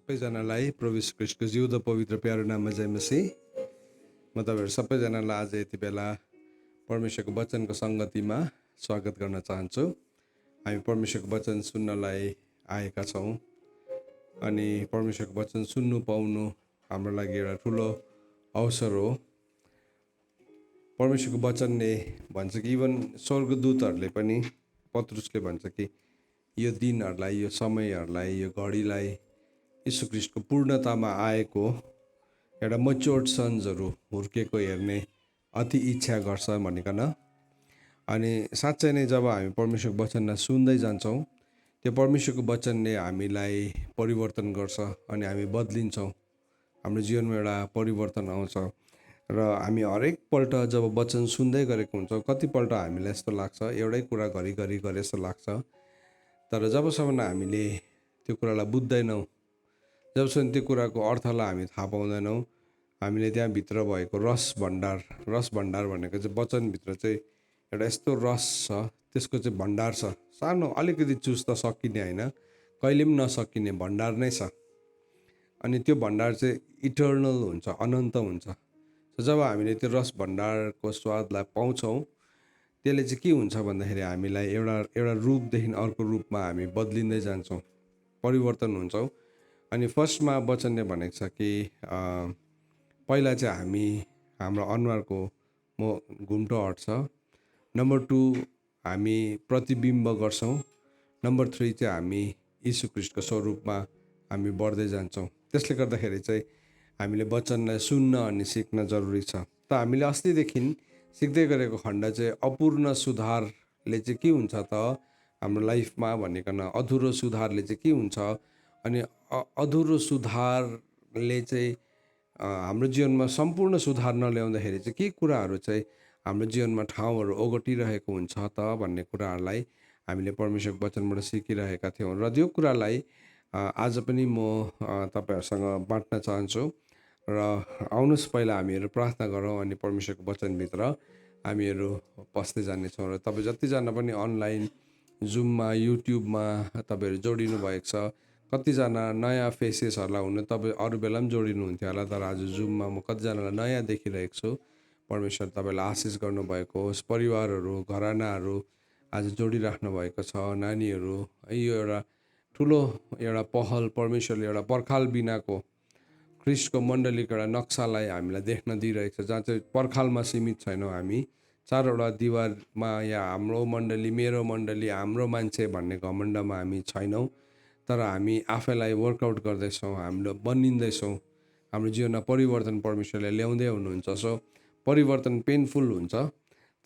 सबैजनालाई प्रभु यीशु ख्रीष्टको जिउँदो पवित्र प्यारो नाममा जय मसीह। म तपाईँहरू सबैजनालाई आज यति बेला परमेश्वरको वचनको सङ्गतिमा स्वागत गर्न चाहन्छु। हामी परमेश्वरको वचन सुन्नलाई आएका छौँ अनि परमेश्वरको वचन सुन्नु पाउनु हाम्रो लागि एउटा ठुलो अवसर हो। परमेश्वरको वचनले भन्छ कि इभन स्वर्गदूतहरूले पनि, पत्रुसले भन्छ कि यो दिनहरूलाई, यो समयहरूलाई, यो घडीलाई यीशु ख्रीष्टको पूर्णतामा आएको एउटा मच्योर्ड सन्सहरू हुर्केको हेर्ने अति इच्छा गर्छ भनिकन। अनि साँच्चै नै जब हामी परमेश्वरको वचनलाई सुन्दै जान्छौँ, त्यो परमेश्वरको वचनले हामीलाई परिवर्तन गर्छ अनि हामी बदलिन्छौँ। हाम्रो जीवनमा एउटा परिवर्तन आउँछ र हामी हरेकपल्ट जब वचन सुन्दै गरेको हुन्छौँ, कतिपल्ट हामीलाई यस्तो लाग्छ एउटै कुरा घरिघरि गरे जस्तो लाग्छ। तर जबसम्म हामीले त्यो कुरालाई बुझ्दैनौँ, जबसम्म त्यो कुराको अर्थलाई हामी थाहा पाउँदैनौँ, हामीले त्यहाँभित्र भएको रस भण्डार भनेको चाहिँ वचनभित्र चाहिँ एउटा यस्तो रस छ, त्यसको चाहिँ भण्डार छ। सानो अलिकति चुस त सकिने होइन, कहिले पनि नसकिने भण्डार नै छ। अनि त्यो भण्डार चाहिँ इटर्नल हुन्छ, अनन्त हुन्छ। जब हामीले त्यो रस भण्डारको स्वादलाई पाउँछौँ, त्यसले चाहिँ के हुन्छ भन्दाखेरि हामीलाई एउटा रूपदेखि अर्को रूपमा हामी बदलिँदै जान्छौँ, परिवर्तन हुन्छौँ। अनि फर्स्टमा वचनले भनेको छ कि पहिला चाहिँ हाम्रो अनुहारको घुम्टो हट्छ। नम्बर 2 हामी प्रतिबिम्ब गर्छौँ। नम्बर 3 चाहिँ हामी यीशु ख्रीष्टको स्वरूपमा हामी बढ्दै जान्छौँ। त्यसले गर्दाखेरि चाहिँ हामीले वचनलाई सुन्न अनि सिक्न जरुरी छ। त हामीले अस्तिदेखि सिक्दै गरेको खण्ड चाहिँ अपूर्ण सुधारले चाहिँ के हुन्छ त हाम्रो लाइफमा भनिकन, अधुरो सुधारले चाहिँ के हुन्छ। अनि अधुरो सुधारले चाहिँ हाम्रो जीवनमा सम्पूर्ण सुधार नल्याउँदाखेरि चाहिँ के कुराहरू चाहिँ हाम्रो जीवनमा ठाउँहरू ओगटिरहेको हुन्छ त भन्ने कुराहरूलाई हामीले परमेश्वरको वचनबाट सिकिरहेका थियौँ। र त्यो कुरालाई आज पनि म तपाईँहरूसँग बाँड्न चाहन्छु। र आउनुहोस् पहिला हामीहरू प्रार्थना गरौँ अनि परमेश्वरको वचनभित्र हामीहरू पस्दै जानेछौँ। र तपाईँ जतिजना पनि अनलाइन जुममा, युट्युबमा तपाईँहरू जोडिनु भएको छ, कतिजना नयाँ फेसेसहरूलाई हुनु तपाईँ अरू बेला पनि जोडिनु हुन्थ्यो होला, तर आज जुममा म कतिजनालाई नयाँ देखिरहेको छु। परमेश्वर तपाईँलाई आशिष गर्नुभएको होस्। परिवारहरू, घरानाहरू आज जोडिराख्नु भएको छ, नानीहरू। यो एउटा ठुलो एउटा पहल, परमेश्वरले एउटा पर्खाल बिनाको ख्रीष्टको मण्डलीको एउटा नक्सालाई हामीलाई देख्न दिइरहेको छ, जहाँ चाहिँ पर्खालमा सीमित छैनौँ हामी। चारवटा दिवारमा या हाम्रो मण्डली, मेरो मण्डली, हाम्रो मान्छे भन्ने घमण्डमा हामी छैनौँ, तर हामी आफैलाई वर्कआउट गर्दैछौँ, हाम्रो बनिँदैछौँ। हाम्रो जीवनमा परिवर्तन परमेश्वरले ल्याउँदै हुनुहुन्छ। सो परिवर्तन पेनफुल हुन्छ,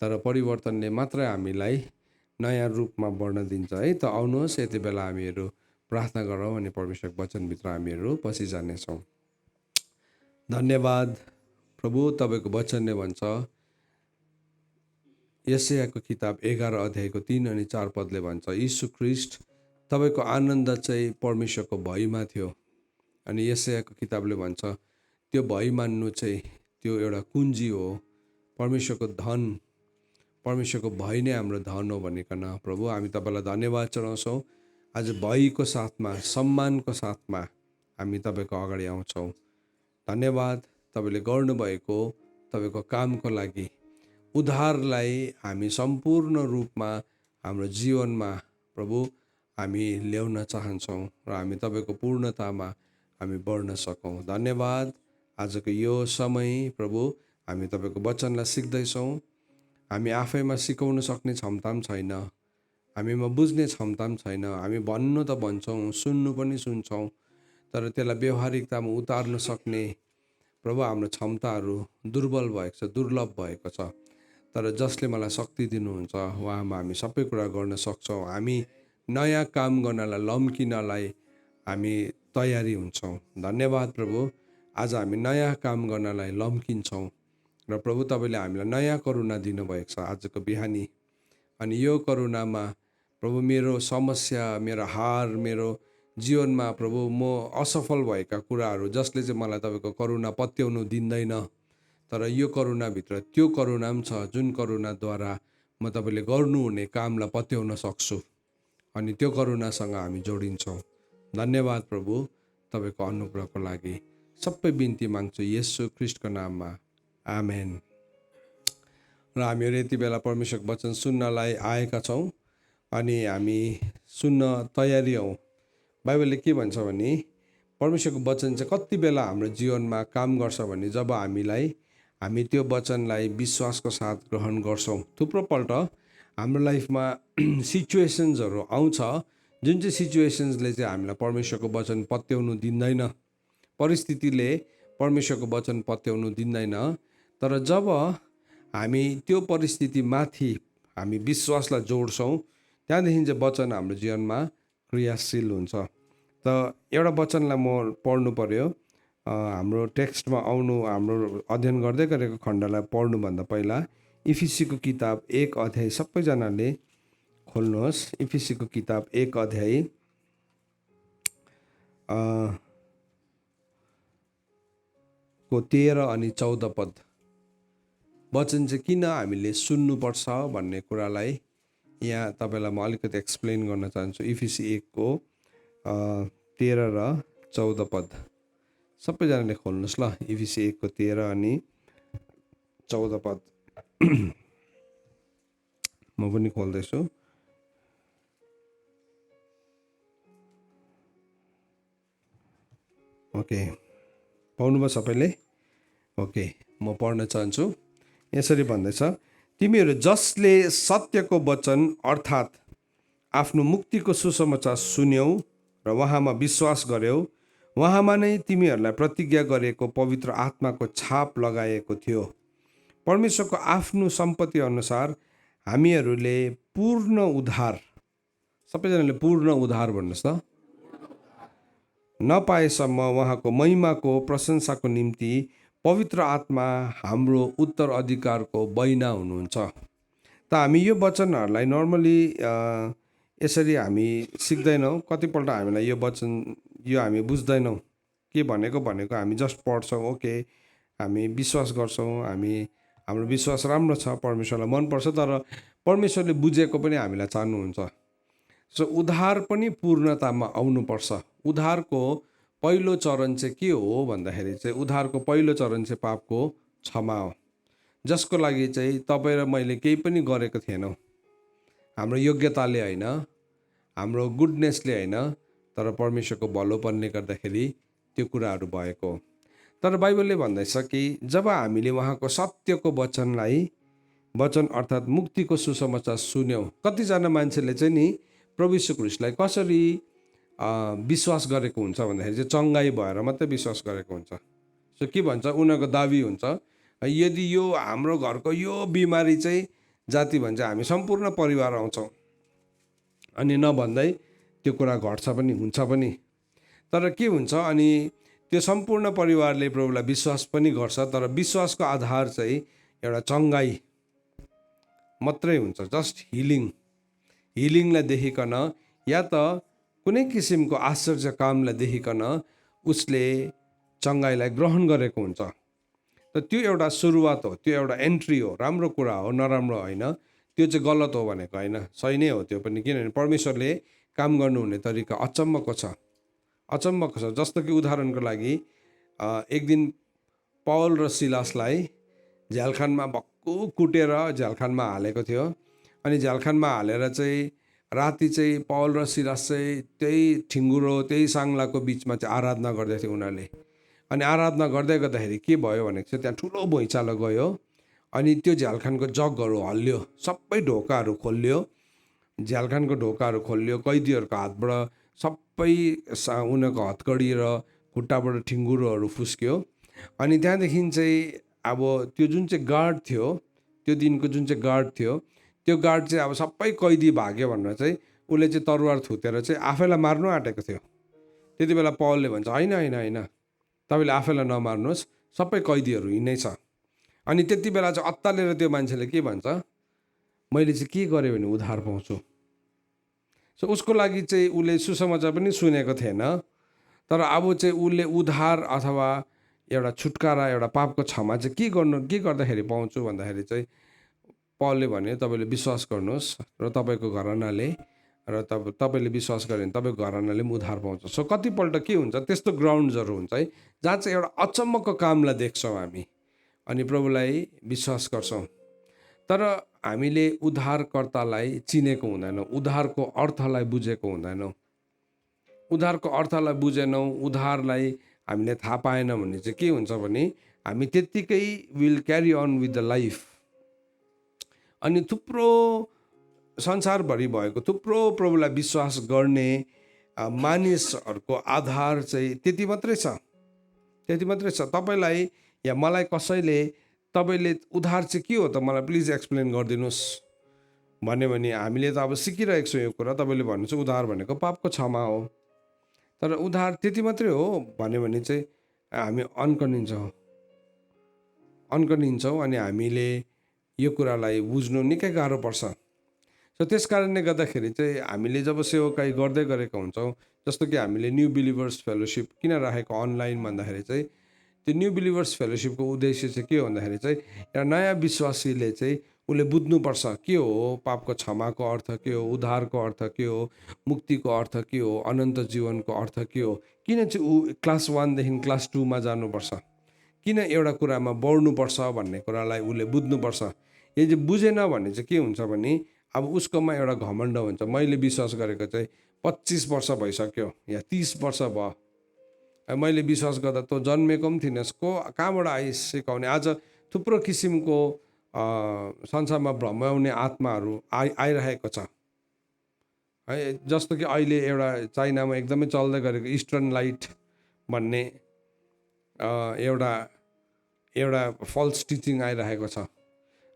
तर परिवर्तनले मात्रै हामीलाई नयाँ रूपमा बढ्न दिन्छ है। त आउनुहोस् यति बेला हामीहरू प्रार्थना गरौँ अनि परमेश्वरको वचनभित्र हामीहरू पसिजानेछौँ। धन्यवाद प्रभु, तपाईँको वचनले भन्छ, यशायाको किताब 11 अध्यायको 3 अनि 4 पदले भन्छ, यीशु ख्रीष्ट तपाईँको आनन्द चाहिँ परमेश्वरको भयमा थियो। अनि यशायाको किताबले भन्छ त्यो भय मान्नु चाहिँ त्यो एउटा कुञ्जी हो, परमेश्वरको धन, परमेश्वरको भय नै हाम्रो धन हो भनिकन। प्रभु, हामी तपाईँलाई धन्यवाद चढाउँछौँ। आज भयको साथमा, सम्मानको साथमा हामी तपाईँको अगाडि आउँछौँ। धन्यवाद तपाईँले गर्नुभएको तपाईँको कामको लागि। उद्धारलाई हामी सम्पूर्ण रूपमा हाम्रो जीवनमा प्रभु हामी ल्याउन चाहन्छौँ र हामी तपाईँको पूर्णतामा हामी बढ्न सकौँ। धन्यवाद आजको यो समय प्रभु, हामी तपाईँको वचनलाई सिक्दैछौँ। हामी आफैमा सिकाउन सक्ने क्षमता पनि छैन, हामीमा बुझ्ने क्षमता पनि छैन। हामी भन्नु त भन्छौँ, सुन्नु पनि सुन्छौँ, तर त्यसलाई व्यवहारिकतामा उतार्न सक्ने प्रभु हाम्रो क्षमताहरू दुर्बल भएको छ, दुर्लभ भएको छ। तर जसले मलाई शक्ति दिनुहुन्छ उहाँमा हामी सबै कुरा गर्न सक्छौँ। हामी नयाँ काम गर्नलाई, लम्किनलाई हामी तयारी हुन्छौँ। धन्यवाद प्रभु, आज हामी नयाँ काम गर्नलाई लम्किन्छौँ र प्रभु तपाईँले हामीलाई नयाँ करुणा दिनुभएको छ आजको बिहानी। अनि यो करुणामा प्रभु मेरो समस्या, मेरो हार, मेरो जीवनमा प्रभु म असफल भएका कुराहरू जसले चाहिँ मलाई तपाईँको करुणा पत्याउनु दिँदैन, तर यो करुणाभित्र त्यो करुणा पनि छ जुन करुणाद्वारा म तपाईँले गर्नुहुने कामलाई पत्याउन सक्छु। अनि त्यो करुणासँग हामी जोडिन्छौँ। धन्यवाद प्रभु, तपाईँको अनुग्रहको लागि सबै बिन्ती माग्छु येशू ख्रीष्टको नाममा, आमेन। र हामीहरू यति बेला परमेश्वरको वचन सुन्नलाई आएका छौँ अनि हामी सुन्न तयारी हौँ। बाइबलले के भन्छ भने परमेश्वरको वचन चाहिँ कति बेला हाम्रो जीवनमा काम गर्छ भने जब हामी त्यो वचनलाई विश्वासको साथ ग्रहण गर्छौँ। थुप्रोपल्ट हाम्रो लाइफमा सिचुएसन्सहरू आउँछ जुन चाहिँ सिचुएसन्सले चाहिँ हामीलाई परमेश्वरको वचन पत्याउनु दिँदैन, परिस्थितिले परमेश्वरको वचन पत्याउनु दिँदैन। तर जब हामी त्यो परिस्थितिमाथि हामी विश्वासलाई जोड्छौँ त्यहाँदेखि चाहिँ वचन हाम्रो जीवनमा क्रियाशील हुन्छ। त एउटा वचनलाई म पढ्नु पर्यो। हाम्रो टेक्स्टमा हाम्रो अध्ययन गर्दै गरेको खण्डलाई पढ्नुभन्दा पहिला इफिसीको किताब 1 अध्याय सबैजनाले खोल्नुहोस्। इफिसीको किताब 1 अध्याय को 13 अनि 14 पद। वचन चाहिँ किन हामीले सुन्नुपर्छ भन्ने कुरालाई यहाँ तपाईँलाई म अलिकति एक्सप्लेन गर्न चाहन्छु। इफिसी 1 को 13 र 14 पद सबैजनाले खोल्नुहोस् ल। इफिसी 1 को 13 अनि 14 पद म पनि खोल्दैछु। ओके, पाउनुभयो सबैले? ओके, म पढ्न चाहन्छु। यसरी भन्दैछ, तिमीहरू जसले सत्यको वचन अर्थात् आफ्नो मुक्तिको सुसमाचार सुन्यौ र उहाँमा विश्वास गर्यौ, उहाँमा नै तिमीहरूलाई प्रतिज्ञा गरेको पवित्र आत्माको छाप लगाएको थियो। परमेश्वरको आफ्नो सम्पत्ति अनुसार हामीहरूले पूर्ण उद्धार, सबैजनाले पूर्ण उद्धार भन्नुहोस् त, नपाएसम्म उहाँको महिमाको प्रशंसाको निम्ति पवित्र आत्मा हाम्रो उत्तराधिकारको बैना हुनुहुन्छ। त हामी यो वचनहरूलाई नर्मली यसरी हामी सिक्दैनौँ। कतिपल्ट हामीलाई यो वचन हामी बुझ्दैनौँ के भनेको हामी जस्ट पढ्छौँ। ओके, हामी विश्वास गर्छौँ, हाम्रो विश्वास राम्रो छ, परमेश्वरलाई मनपर्छ, तर परमेश्वरले बुझेको पनि हामीलाई चाहनुहुन्छ। सो उद्धार पनि पूर्णतामा आउनुपर्छ। उद्धारको पहिलो चरण चाहिँ के हो भन्दाखेरि चाहिँ उद्धारको पहिलो चरण चाहिँ पापको क्षमा हो, जसको लागि चाहिँ तपाईँ र मैले केही पनि गरेको थिएनौँ। हाम्रो योग्यताले होइन, हाम्रो गुडनेसले होइन, तर परमेश्वरको भलोपनले गर्दाखेरि त्यो कुराहरू भएको। तर बाइबलले भन्दैछ कि जब हामीले उहाँको सत्यको वचन अर्थात् मुक्तिको सुसमाचार सुन्यौँ, कतिजना मान्छेले चाहिँ नि प्रभु यीशु ख्रीष्टलाई कसरी विश्वास गरेको हुन्छ भन्दाखेरि चाहिँ चङ्गाई भएर मात्रै विश्वास गरेको हुन्छ। सो के भन्छ, उनीहरूको दाबी हुन्छ यदि यो हाम्रो घरको यो बिमारी चाहिँ जाति भन्छ हामी सम्पूर्ण परिवार आउँछौँ, अनि नभन्दै त्यो कुरा घट्छ पनि, हुन्छ पनि। तर के हुन्छ, अनि त्यो सम्पूर्ण परिवारले प्रभुलाई विश्वास पनि गर्छ, तर विश्वासको आधार चाहिँ एउटा चङ्गाई मात्रै हुन्छ, जस्ट हिलिङलाई देखिकन या त कुनै किसिमको आश्चर्य कामलाई देखिकन उसले चङ्गाईलाई ग्रहण गरेको हुन्छ। त त्यो एउटा सुरुवात हो, त्यो एउटा एन्ट्री हो, राम्रो कुरा हो, नराम्रो होइन, त्यो चाहिँ गलत हो भनेको होइन, सही नै हो त्यो पनि। किनभने परमेश्वरले काम गर्नुहुने तरिका अचम्मको छ। जस्तो कि उदाहरणको लागि एक दिन पौल र सिलासलाई झ्यालखानमा भक्कु कुटेर झ्यालखानमा हालेको थियो। अनि झ्यालखानमा हालेर चाहिँ राति चाहिँ पौल र सिलास चाहिँ त्यही ठिङ्गुरो त्यही साङ्लाको बिचमा चाहिँ आराधना गर्दै थियो उनीहरूले। अनि आराधना गर्दै गर्दाखेरि के भयो भनेको चाहिँ त्यहाँ ठुलो भुइँचालो गयो, अनि त्यो झ्यालखानको जगहरू हल्लियो, सबै ढोकाहरू खोलियो, झ्यालखानको ढोकाहरू खोलियो, कैदीहरूको हातबाट सबै उनीहरूको हतकडी र खुट्टाबाट ठिङ्गुरोहरू फुस्क्यो। अनि त्यहाँदेखि चाहिँ अब त्यो जुन चाहिँ गार्ड थियो, त्यो दिनको जुन चाहिँ गार्ड थियो, त्यो गार्ड चाहिँ अब सबै कैदी भाग्यो भनेर चाहिँ उसले चाहिँ तरवार थुतेर चाहिँ आफैलाई मार्नु आँटेको थियो। त्यति बेला पौलले भन्छ होइन, तपाईँले आफैलाई नमार्नुहोस्, सबै कैदीहरू यिनै छ। अनि त्यति बेला चाहिँ अत्तालेर त्यो मान्छेले के भन्छ, मैले चाहिँ के गरेँ भने उद्धार पाउँछु। सो उसको लागि चाहिँ उसले सुसमाचार पनि सुनेको थिएन, तर अब चाहिँ उसले उद्धार अथवा एउटा छुटकारा, एउटा पापको क्षमा चाहिँ के गर्दाखेरि पाउँछु भन्दाखेरि चाहिँ पौलले भने तपाईँले विश्वास गर्नुहोस् र तपाईँको घरनाले र तपाईँले विश्वास गऱ्यो भने तपाईँको घरानाले पनि उद्धार पाउँछ। सो कतिपल्ट के हुन्छ त्यस्तो ग्राउन्ड्सहरू हुन्छ है जहाँ चाहिँ एउटा अचम्मको कामलाई देख्छौँ हामी अनि प्रभुलाई विश्वास गर्छौँ, तर हामीले उद्धारकर्तालाई चिनेको हुँदैनौँ, उद्धारको अर्थलाई बुझेको हुँदैनौँ, उद्धारको अर्थलाई बुझेनौँ, उद्धारलाई हामीले थाहा पाएनौँ भने चाहिँ के हुन्छ भने हामी त्यत्तिकै will carry on with the life. अनि थुप्रो संसारभरि भएको थुप्रो प्रभुलाई विश्वास गर्ने मानिसहरूको आधार चाहिँ त्यति मात्रै छ। तपाईँलाई या मलाई कसैले तपाईँले उद्धार चाहिँ के हो त मलाई प्लिज एक्सप्लेन गरिदिनुहोस् भन्यो भने हामीले त अब सिकिरहेको छौँ यो कुरा। तपाईँले भन्नुहुन्छ उद्धार भनेको पापको क्षमा हो, तर उद्धार त्यति मात्रै हो भन्यो भने चाहिँ हामी अन्कनिन्छौँ अनि हामीले यो कुरालाई बुझ्नु निकै गाह्रो पर्छ। सो त्यस कारणले गर्दाखेरि चाहिँ हामीले जब सेवाकाई गर्दै गरेका हुन्छौँ, जस्तो कि हामीले न्यू बिलिभर्स फेलोसिप किन राखेको अनलाइन भन्दाखेरि चाहिँ त्यो न्यू बिलिभर्स फेलोसिपको उद्देश्य चाहिँ के हो भन्दाखेरि चाहिँ एउटा नयाँ विश्वासीले चाहिँ उसले बुझ्नुपर्छ के हो पापको क्षमाको अर्थ, के हो उद्धारको अर्थ, के हो मुक्तिको अर्थ, के हो अनन्त जीवनको अर्थ के हो, किन चाहिँ ऊ क्लास 1 देखि क्लास 2मा जानुपर्छ, किन एउटा कुरामा बढ्नुपर्छ भन्ने कुरालाई उसले बुझ्नुपर्छ। यदि बुझेन भने चाहिँ के हुन्छ भने अब उसकोमा एउटा घमण्ड हुन्छ। मैले विश्वास गरेको चाहिँ 25 वर्ष भइसक्यो या 30 वर्ष भयो, मैले विश्वास गर्दा तँ जन्मेको पनि थिइनस्, कहाँबाट आइस सिकाउने। आज थुप्रो किसिमको संसारमा भ्रमाउने आत्माहरू आइरहेको छ है। जस्तो कि अहिले एउटा चाइनामा एकदमै चल्दै गरेको इस्टर्न लाइट भन्ने एउटा फल्स टिचिङ आइरहेको छ।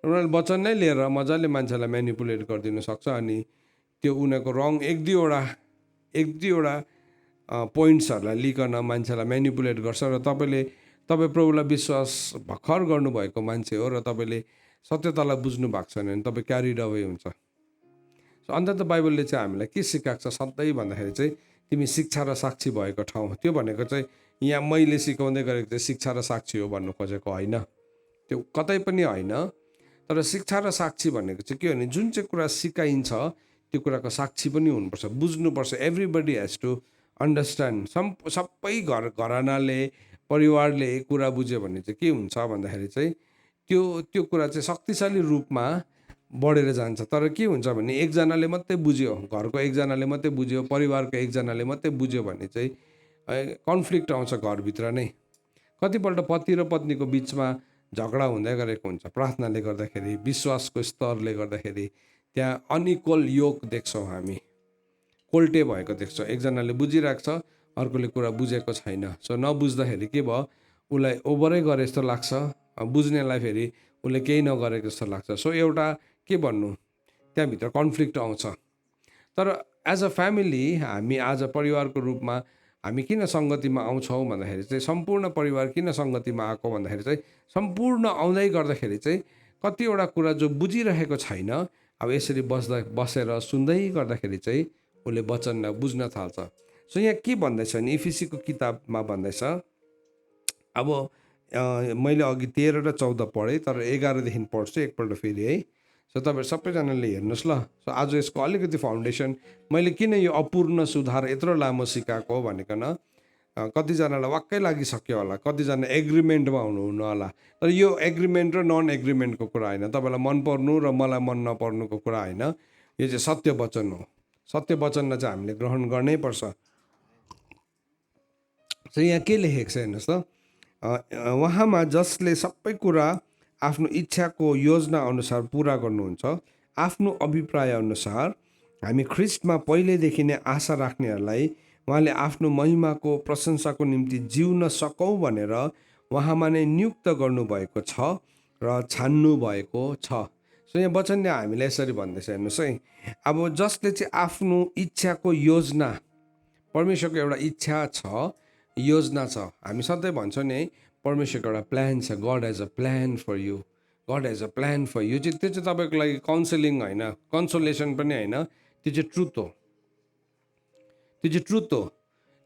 उनीहरूले वचन नै लिएर मजाले मान्छेलाई म्यानिपुलेट गरिदिनु सक्छ अनि त्यो उनीहरूको रङ एक दुईवटा पोइन्ट्सहरूलाई लिकन मान्छेलाई म्यानिपुलेट गर्छ र तपाईँ प्रभुलाई विश्वास भर्खर गर्नुभएको मान्छे हो र तपाईँले सत्यतालाई बुझ्नु भएको छैन भने तपाईँ क्यारिड अवे हुन्छ। सो अन्त त बाइबलले चाहिँ हामीलाई के सिकाएको छ सधैँ भन्दाखेरि चाहिँ तिमी शिक्षा र साक्षी भएको ठाउँ। त्यो भनेको चाहिँ यहाँ मैले सिकाउँदै गरेको चाहिँ शिक्षा र साक्षी हो भन्नु खोजेको होइन, त्यो कतै पनि होइन। तर शिक्षा र साक्षी भनेको चाहिँ के हो भने जुन चाहिँ कुरा सिकाइन्छ त्यो कुराको साक्षी पनि हुनुपर्छ, बुझ्नुपर्छ। Everybody has to understand. सबै घरानाले परिवारले कुरा बुझ्यो भने चाहिँ के हुन्छ भन्दाखेरि चाहिँ त्यो कुरा चाहिँ शक्तिशाली रूपमा बढेर जान्छ। तर के हुन्छ भने एकजनाले मात्रै बुझ्यो, घरको एकजनाले मात्रै बुझ्यो, परिवारको एकजनाले मात्रै बुझ्यो भने चाहिँ कन्फ्लिक्ट आउँछ घरभित्र नै। कतिपल्ट पति र पत्नीको बिचमा झगडा हुँदै गरेको हुन्छ प्रार्थनाले गर्दाखेरि, विश्वासको स्तरले गर्दाखेरि त्यहाँ अनइक्वल योग देख्छौँ हामी, कोल्टे भएको देख्छौँ। एकजनाले बुझिरहेको छ, अर्कोले कुरा बुझेको छैन। सो नबुझ्दाखेरि के भयो, उसलाई ओभरै गरे जस्तो लाग्छ, बुझ्नेलाई फेरि उसले केही नगरेको जस्तो लाग्छ। सो एउटा के भन्नु त्यहाँभित्र कन्फ्लिक्ट आउँछ। तर एज अ फ्यामिली हामी आज परिवारको रूपमा हामी किन सङ्गतिमा आउँछौँ भन्दाखेरि चाहिँ सम्पूर्ण परिवार किन सङ्गतिमा आएको भन्दाखेरि चाहिँ सम्पूर्ण आउँदै गर्दाखेरि चाहिँ कतिवटा कुरा जो बुझिरहेको छैन अब यसरी बसेर सुन्दै गर्दाखेरि चाहिँ उसले वचन बुझ्न थाल्छ। सो यहाँ के भन्दैछ भने इफिसीको किताबमा भन्दैछ, अब मैले अघि 13 र 14 पढेँ तर 11देखि पढ्छु एकपल्ट फेरि है। सो तपाईँहरू सबैजनाले हेर्नुहोस् ल। सो आज यसको अलिकति फाउन्डेसन मैले किन यो अपूर्ण सुधार यत्रो लामो सिकाएको हो भनेकन कतिजनालाई वाक्कै लागिसक्यो होला, कतिजना एग्रिमेन्टमा हुनुहुन्न होला। तर यो एग्रिमेन्ट र नन एग्रिमेन्टको कुरा होइन, तपाईँलाई मन पर्नु र मलाई मन नपर्नुको कुरा होइन, यो चाहिँ सत्य वचन हो। सत्य वचनलाई चाहिँ हामीले ग्रहण गर्नै पर्छ। सो यहाँ के लेखेको छ हेर्नुहोस् त, उहाँमा जसले सबै कुरा आफ्नो इच्छाको योजना अनुसार पुरा गर्नुहुन्छ, आफ्नो अभिप्राय अनुसार हामी ख्रिस्टमा पहिलेदेखि नै आशा राख्नेहरूलाई उहाँले आफ्नो महिमाको प्रशंसाको निम्ति जिउन सकौँ भनेर उहाँमा नै नियुक्त गर्नुभएको छ र छान्नु भएको छ। सो यहाँ वचनले हामीलाई यसरी भन्दैछ हेर्नुहोस् है, अब जसले चाहिँ आफ्नो इच्छाको योजना, परमेश्वरको एउटा इच्छा छ, योजना छ। हामी सधैँ भन्छौँ नि है, परमेश्वरको एउटा प्लान छ, God has a plan for you, God has a plan for you. त्यो चाहिँ तपाईँको लागि काउन्सिलिङ होइन, कन्सोलेसन पनि होइन, त्यो चाहिँ ट्रुथ हो। त्यो चाहिँ ट्रुथ हो।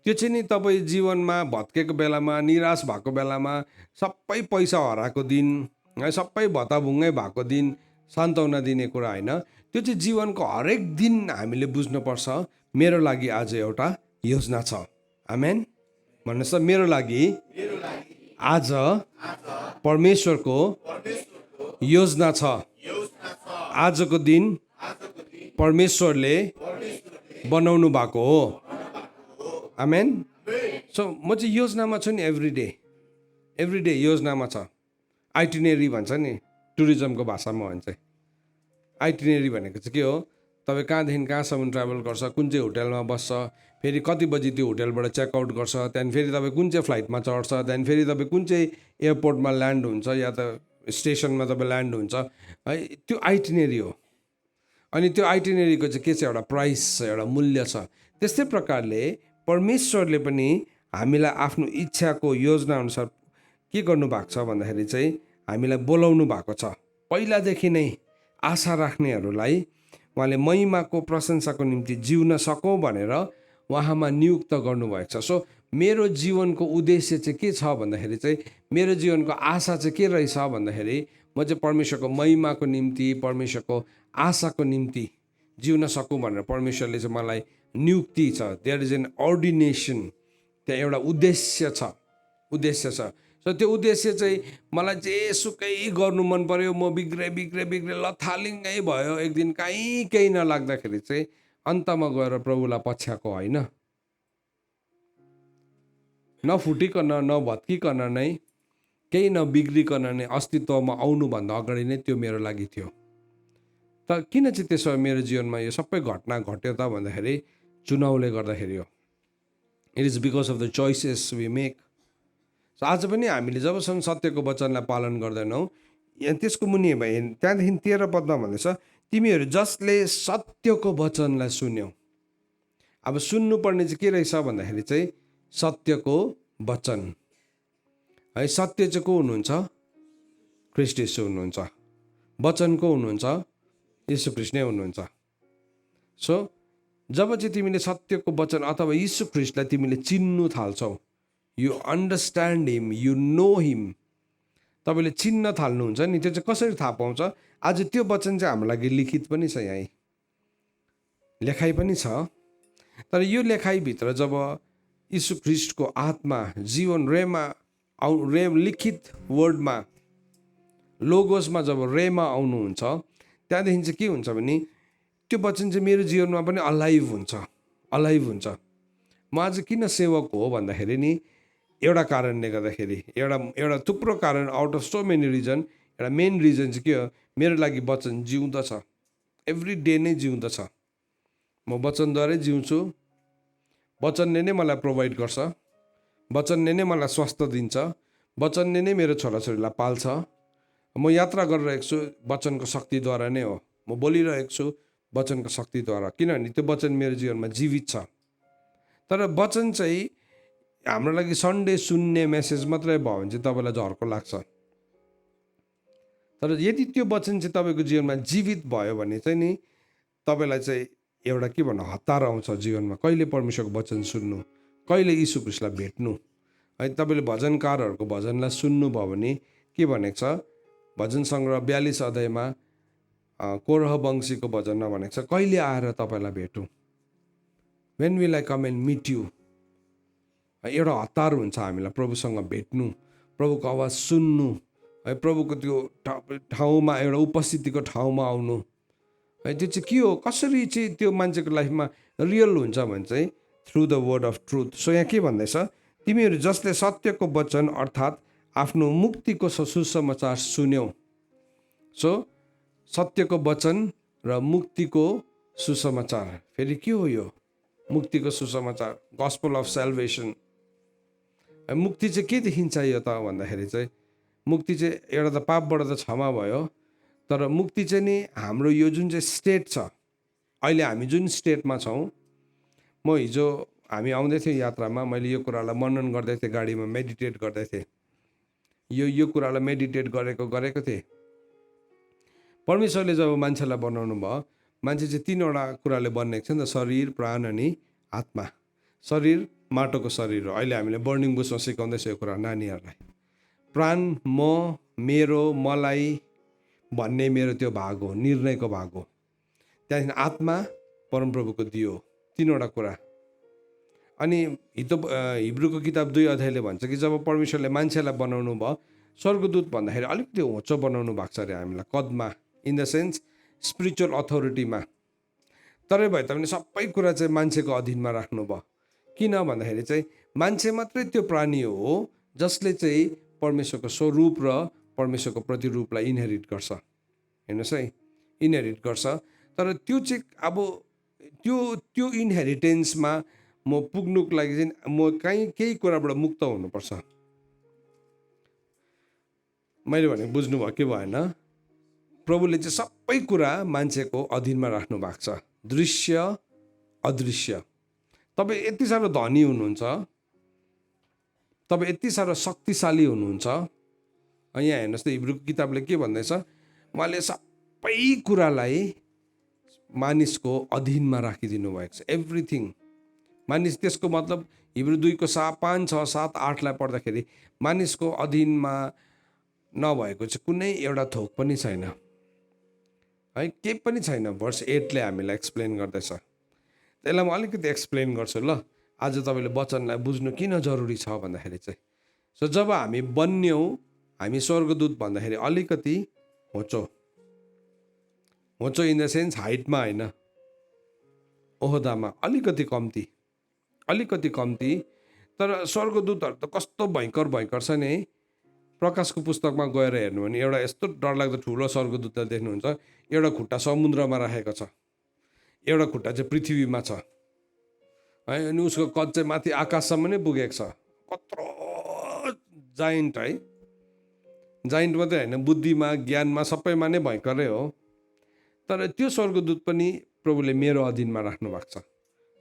त्यो चाहिँ नि तपाईँ जीवनमा भत्केको बेलामा, निराश भएको बेलामा, सबै पैसा हराएको दिन, सबै भत्ताभुङ्गै भएको दिन सान्त्वना दिने कुरा होइन। त्यो चाहिँ जीवनको हरेक दिन हामीले बुझ्नुपर्छ मेरो लागि आज एउटा योजना छ। आमेन भन्नुहोस् त, मेरो लागि आज परमेश्वरको योजना छ। आजको दिन परमेश्वरले बनाउनु भएको हो। आमेन। सो म चाहिँ योजनामा छु नि, एभ्री डे योजनामा छ। आइटिनेरी भन्छ नि टुरिज्मको भाषामा भन्छ। आइटिनेरी भनेको चाहिँ के हो, तपाईँ कहाँदेखि कहाँसम्म ट्राभल गर्छ, कुन चाहिँ होटलमा बस्छ, फेरि कति बजी त्यो होटलबाट चेकआउट गर्छ, त्यहाँदेखि फेरि तपाईँ कुन चाहिँ फ्लाइटमा चढ्छ, त्यहाँदेखि फेरि तपाईँ कुन चाहिँ एयरपोर्टमा ल्यान्ड हुन्छ या त स्टेसनमा तपाईँ ल्यान्ड हुन्छ है, त्यो आइटिनेरी हो। अनि त्यो आइटिनेरीको चाहिँ के छ, एउटा प्राइस छ, एउटा मूल्य छ। त्यस्तै प्रकारले परमेश्वरले पनि हामीलाई आफ्नो इच्छाको योजना अनुसार के गर्नुभएको छ भन्दाखेरि चाहिँ हामीलाई बोलाउनु भएको छ। पहिलादेखि नै आशा राख्नेहरूलाई उहाँले महिमाको प्रशंसाको निम्ति जिउन सकौँ भनेर उहाँमा नियुक्त गर्नुभएको छ। सो मेरो जीवनको उद्देश्य चाहिँ के छ भन्दाखेरि चाहिँ, मेरो जीवनको आशा चाहिँ के रहेछ भन्दाखेरि, म चाहिँ परमेश्वरको महिमाको निम्ति, परमेश्वरको आशाको निम्ति जिउन सकौँ भनेर परमेश्वरले चाहिँ मलाई नियुक्ति छ। देयर इज एन अर्डिनेसन, त्यहाँ एउटा उद्देश्य छ। सो त्यो उद्देश्य चाहिँ मलाई जेसुकै गर्नु मन पर्यो, म बिग्रे लथालिङ्गै भयो, एक दिन कहीँ केही नलाग्दाखेरि चाहिँ अन्तमा गएर प्रभुलाई पछ्याएको होइन, नफुटिकन नभत्किकन नै, केही नबिग्रिकन नै अस्तित्वमा आउनुभन्दा अगाडि नै त्यो मेरो लागि थियो। त किन चाहिँ त्यसो मेरो जीवनमा यो सबै घटना घट्यो त भन्दाखेरि चुनावले गर्दाखेरि हो। It is because of the choices we make. आज पनि हामीले जबसम्म सत्यको वचनलाई पालन गर्दैनौँ, त्यसको मुनि भए त्यहाँदेखि 13 पदमा भन्दैछ, तिमीहरू जसले सत्यको वचनलाई सुन्यौ। अब सुन्नुपर्ने चाहिँ के रहेछ भन्दाखेरि चाहिँ सत्यको वचन है। सत्य चाहिँ को हुनुहुन्छ? ख्रीष्ट येशू हुनुहुन्छ। वचन को हुनुहुन्छ? येशू ख्रीष्ट नै हुनुहुन्छ। सो जब चाहिँ तिमीले सत्यको वचन अथवा येशू ख्रीष्टलाई तिमीले चिन्नु थाल्छौ, you understand him, you know him, तपाईँले चिन्न थाल्नुहुन्छ नि। त्यो चाहिँ कसरी थाहा पाउँछ? आज त्यो वचन चाहिँ हाम्रो लागि लिखित पनि छ, यहीँ लेखाइ पनि छ। तर यो लेखाइभित्र जब यीशु ख्रीष्टको आत्मा जीवन रेम लिखित वर्डमा लोगोसमा जब रेमा आउनुहुन्छ, त्यहाँदेखि चाहिँ के हुन्छ भने त्यो वचन चाहिँ मेरो जीवनमा पनि अलाइभ हुन्छ। म आज किन सेवक हो भन्दाखेरि नि एउटा कारणले गर्दाखेरि, एउटा थुप्रो कारण, out of so many reason, एउटा मेन रिजन चाहिँ के हो, मेरो लागि वचन जिउँदछ, एभ्री डे नै जिउँदछ। म वचनद्वारै जिउँछु, वचनले नै मलाई प्रोभाइड गर्छ, वचनले नै मलाई स्वास्थ्य दिन्छ, वचनले नै मेरो छोराछोरीलाई पाल्छ। म यात्रा गरिरहेको छु वचनको शक्तिद्वारा नै हो, म बोलिरहेको छु वचनको शक्तिद्वारा, किनभने त्यो वचन मेरो जीवनमा जीवित छ। तर वचन चाहिँ हाम्रो लागि सन्डे सुन्ने मेसेज मात्रै भयो भने चाहिँ तपाईँलाई झर्को लाग्छ। तर यदि त्यो वचन चाहिँ तपाईँको जीवनमा जीवित भयो भने चाहिँ नि तपाईँलाई चाहिँ एउटा के भन्नु, हतार आउँछ जीवनमा, कहिले परमेश्वरको वचन सुन्नु, कहिले यीशु ख्रीष्टलाई भेट्नु है। तपाईँले भजनकारहरूको भजनलाई सुन्नुभयो भने के भनेको छ, भजन सङ्ग्रह 42 अध्यायमा कोरह वंशीको भजनमा भनेको छ, कहिले आएर तपाईँलाई भेटौँ, when will I come and meet you. एउटा हतार हुन्छ हामीलाई प्रभुसँग भेट्नु, प्रभुको आवाज सुन्नु है, प्रभुको त्यो ठाउँमा एउटा उपस्थितिको ठाउँमा आउनु है। त्यो चाहिँ के हो, कसरी चाहिँ त्यो मान्छेको लाइफमा रियल हुन्छ भने चाहिँ through the word of truth. So यहाँ के भन्दैछ, तिमीहरू जसले सत्यको वचन अर्थात् आफ्नो मुक्तिको सुसमाचार सुन्यौ। सो सत्यको वचन र मुक्तिको सुसमाचार, फेरि के हो यो मुक्तिको सुसमाचार? Gospel of salvation. मुक्ति चाहिँ के देखिन्छ यो त भन्दाखेरि चाहिँ, मुक्ति चाहिँ एउटा त पापबाट त क्षमा भयो, तर मुक्ति चाहिँ नि हाम्रो यो जुन चाहिँ स्टेट छ, अहिले हामी जुन स्टेटमा छौँ, म हिजो हामी आउँदै थियौँ यात्रामा, मैले यो कुरालाई मनन गर्दै थिएँ, गाडीमा मेडिटेट गर्दै थिएँ, यो कुरालाई मेडिटेट गरेको थिएँ। परमेश्वरले जब मान्छेलाई बनाउनु भयो, मान्छे चाहिँ 3वटा कुराले बनिएको छ नि त, शरीर, प्राण अनि आत्मा। शरीर माटोको शरीर हो, अहिले हामीले बर्निङ बुसमा सिकाउँदैछ यो कुरा नानीहरूलाई। प्राण म, मेरो, मलाई भन्ने मेरो त्यो भाग हो, निर्णयको भाग हो। त्यहाँदेखि आत्मा परमप्रभुको दियो, तीनवटा कुरा। अनि हिब्रूको किताब 2 अध्यायले भन्छ कि जब परमेश्वरले मान्छेलाई बनाउनु भयो, स्वर्गदूत भन्दाखेरि अलिकति होचो बनाउनु भएको छ अरे हामीलाई, कदमा, इन द सेन्स स्पिरिचुअल अथोरिटीमा। तरै भए तापनि सबै कुरा चाहिँ मान्छेको अधीनमा राख्नुभयो। किन भन्दाखेरि चाहिँ मान्छे मात्रै त्यो प्राणी हो जसले चाहिँ परमेश्वरको स्वरूप र परमेश्वरको प्रतिरूपलाई इनहेरिट गर्छ। हेर्नुहोस् है, इनहेरिट गर्छ। तर त्यो चाहिँ अब त्यो इनहेरिटेन्समा म पुग्नुको लागि चाहिँ म केही कुराबाट मुक्त हुनुपर्छ। मैले भने बुझ्नुभयो कि भएन? प्रभुले चाहिँ सबै कुरा मान्छेको अधीनमा राख्नु भएको छ, दृश्य अदृश्य। तपाईँ यति साह्रो धनी हुनुहुन्छ, तपाईँ यति साह्रो शक्तिशाली हुनुहुन्छ। यहाँ हेर्नुहोस् त, हिब्रूको किताबले के भन्दैछ? उहाँले सबै कुरालाई मानिसको अधीनमा राखिदिनु भएको छ, एभ्रिथिङ। मानिस, त्यसको मतलब हिब्रू 2 5, 6, 7, 8लाई पढ्दाखेरि मानिसको अधीनमा नभएको चाहिँ कुनै एउटा थोक पनि छैन है, केही पनि छैन। भर्स 8ले हामीलाई एक्सप्लेन गर्दैछ। त्यसलाई म अलिकति एक्सप्लेन गर्छु ल। आज तपाईँले वचनलाई बुझ्नु किन जरुरी छ भन्दाखेरि चाहिँ, सो जब हामी बन्यौँ, हामी स्वर्गदूत भन्दाखेरि अलिकति होचो इन द सेन्स हाइटमा होइन, ओहदामा अलिकति कम्ती। तर स्वर्गदूतहरू त कस्तो भयङ्कर छ नि है। प्रकाशको पुस्तकमा गएर हेर्नु भने एउटा यस्तो डरलाग्दो ठुलो स्वर्गदूत देख्नुहुन्छ। एउटा खुट्टा समुद्रमा राखेको छ, एउटा खुट्टा चाहिँ पृथ्वीमा छ है। अनि उसको कद चाहिँ माथि आकाशसम्म नै पुगेको छ। कत्रो जाइन्ट है, जाइन्ट मात्रै होइन, बुद्धिमा, ज्ञानमा, सबैमा नै भयङ्करै हो। तर त्यो स्वर्गदूत पनि प्रभुले मेरो अधीनमा राख्नु भएको छ।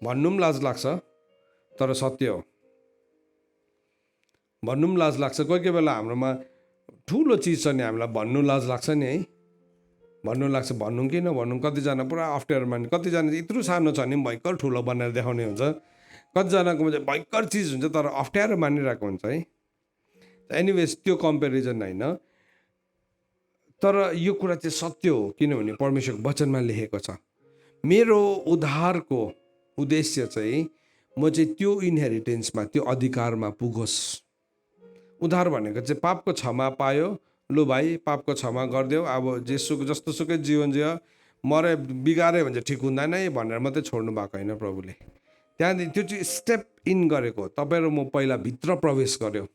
भन्नु पनि लाज लाग्छ, तर सत्य हो। भन्नु पनि लाज लाग्छ। कोही बेला हाम्रोमा ठुलो चिज छ नि, हामीलाई भन्नु लाज लाग्छ नि है। भन्नु लाग्छ, भन्नु कि नभन्नु। कतिजना पुरा अप्ठ्यारो मान्ने, कतिजना चाहिँ यत्रो सानो छ भने भयङ्कर ठुलो बनाएर देखाउने हुन्छ। कतिजनाको चाहिँ भयङ्कर चिज हुन्छ तर अप्ठ्यारो मानिरहेको हुन्छ है। एनिवेज त्यो कम्पेरिजन होइन, तर यो कुरा चाहिँ सत्य हो। किनभने परमेश्वरको वचनमा लेखेको छ, मेरो उद्धारको उद्देश्य चाहिँ म चाहिँ त्यो इनहेरिटेन्समा, त्यो अधिकारमा पुगोस्। उद्धार भनेको चाहिँ पापको क्षमा पायो, लु भाइ पापको क्षमा गरिदेऊ, अब जस्तो सुकै जीवन जियो, मरे बिगाऱ्यो भने चाहिँ ठिक हुँदैन है भनेर मात्रै छोड्नु भएको होइन प्रभुले। त्यहाँदेखि त्यो चाहिँ स्टेप इन गरेको, तपाईँ र म पहिला भित्र प्रवेश गऱ्यो।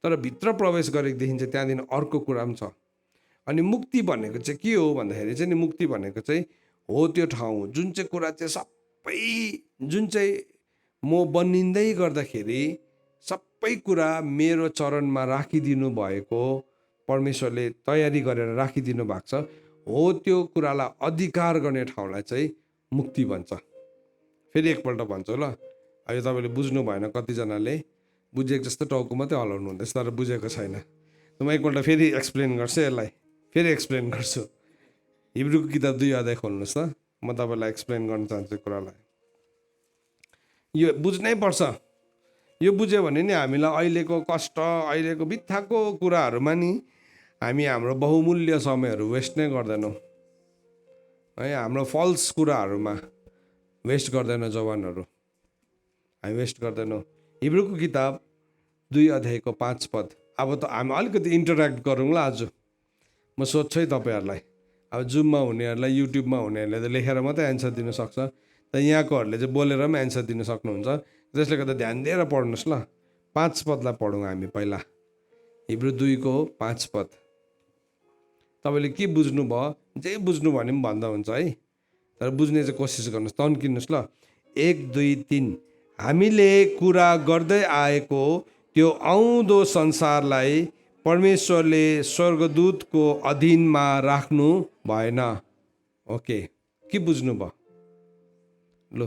तर भित्र प्रवेश गरेकोदेखि चाहिँ त्यहाँदेखि अर्को कुरा पनि छ। अनि मुक्ति भनेको चाहिँ के हो भन्दाखेरि चाहिँ नि, मुक्ति भनेको चाहिँ हो त्यो ठाउँ जुन चाहिँ कुरा चाहिँ सबै, जुन चाहिँ म बनिँदै गर्दाखेरि सबै कुरा मेरो चरणमा राखिदिनु भएको, परमेश्वरले तयारी गरेर राखिदिनु भएको छ, हो त्यो कुरालाई अधिकार गर्ने ठाउँलाई चाहिँ मुक्ति भन्छ। फेरि एकपल्ट भन्छु ल, अहिले तपाईँले बुझ्नु भएन, कतिजनाले बुझेको जस्तो टाउको मात्रै हलाउनु हुँदैछ तर बुझेको छैन। म एकपल्ट फेरि एक्सप्लेन गर्छु, यसलाई फेरि एक्सप्लेन गर्छु। हिब्रूको किताब 2 अध्याय खोल्नुहोस् त, म तपाईँलाई एक्सप्लेन गर्न चाहन्छु कुरालाई। यो बुझ्नै पर्छ। यो बुझ्यो भने नि हामीलाई अहिलेको कष्ट, अहिलेको बित्थाको कुराहरूमा नि हामी हाम्रो बहुमूल्य समयहरू वेस्ट नै गर्दैनौँ है। हाम्रो फल्स कुराहरूमा वेस्ट गर्दैन जवानहरू, हामी वेस्ट गर्दैनौँ। हिब्रूको किताब 2 अध्यायको 5 पद। अब त हामी अलिकति इन्टरेक्ट गरौँ ल आज। म सोध्छु है तपाईँहरूलाई, अब जुममा हुनेहरूलाई, युट्युबमा हुनेहरूले त लेखेर मात्रै एन्सर दिनु सक्छ, त यहाँकोहरूले चाहिँ बोलेर पनि एन्सर दिन सक्नुहुन्छ। त्यसले गर्दा ध्यान दिएर पढ्नुहोस् ल। 5 पदलाई पढौँ हामी पहिला। हिब्रू 2 5 पद। तपाईँले के बुझ्नुभयो, जे बुझ्नु भने पनि भन्दा हुन्छ है, तर बुझ्ने चाहिँ कोसिस गर्नुहोस्, तन्किनुहोस् ल। 1 2 3। हामीले कुरा गर्दै आएको त्यो आउँदो संसारलाई परमेश्वरले स्वर्गदूतको अधीनमा राख्नु भएन। ओके, के बुझ्नुभयो? लु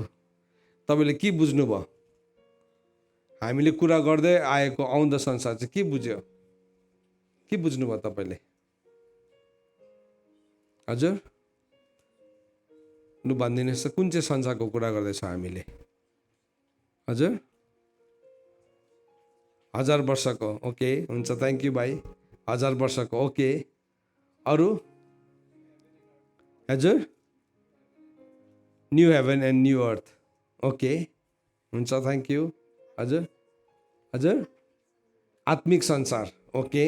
तपाईँले के बुझ्नुभयो? हामीले कुरा गर्दै आएको आउँदो संसार चाहिँ के बुझ्यो? के बुझ्नुभयो तपाईँले? हजुर लु भनिदिनुहोस् त, कुन चाहिँ संसारको कुरा गर्दैछ हामीले? हजुर 1000 वर्षको। ओके, हुन्छ, थ्याङ्क यू भाइ। 1000 वर्षको, ओके। अरू? हजुर new heaven and new earth. Okay, हुन्छ, थ्याङ्क यू। हजुर हजुर, आत्मिक संसार। ओके,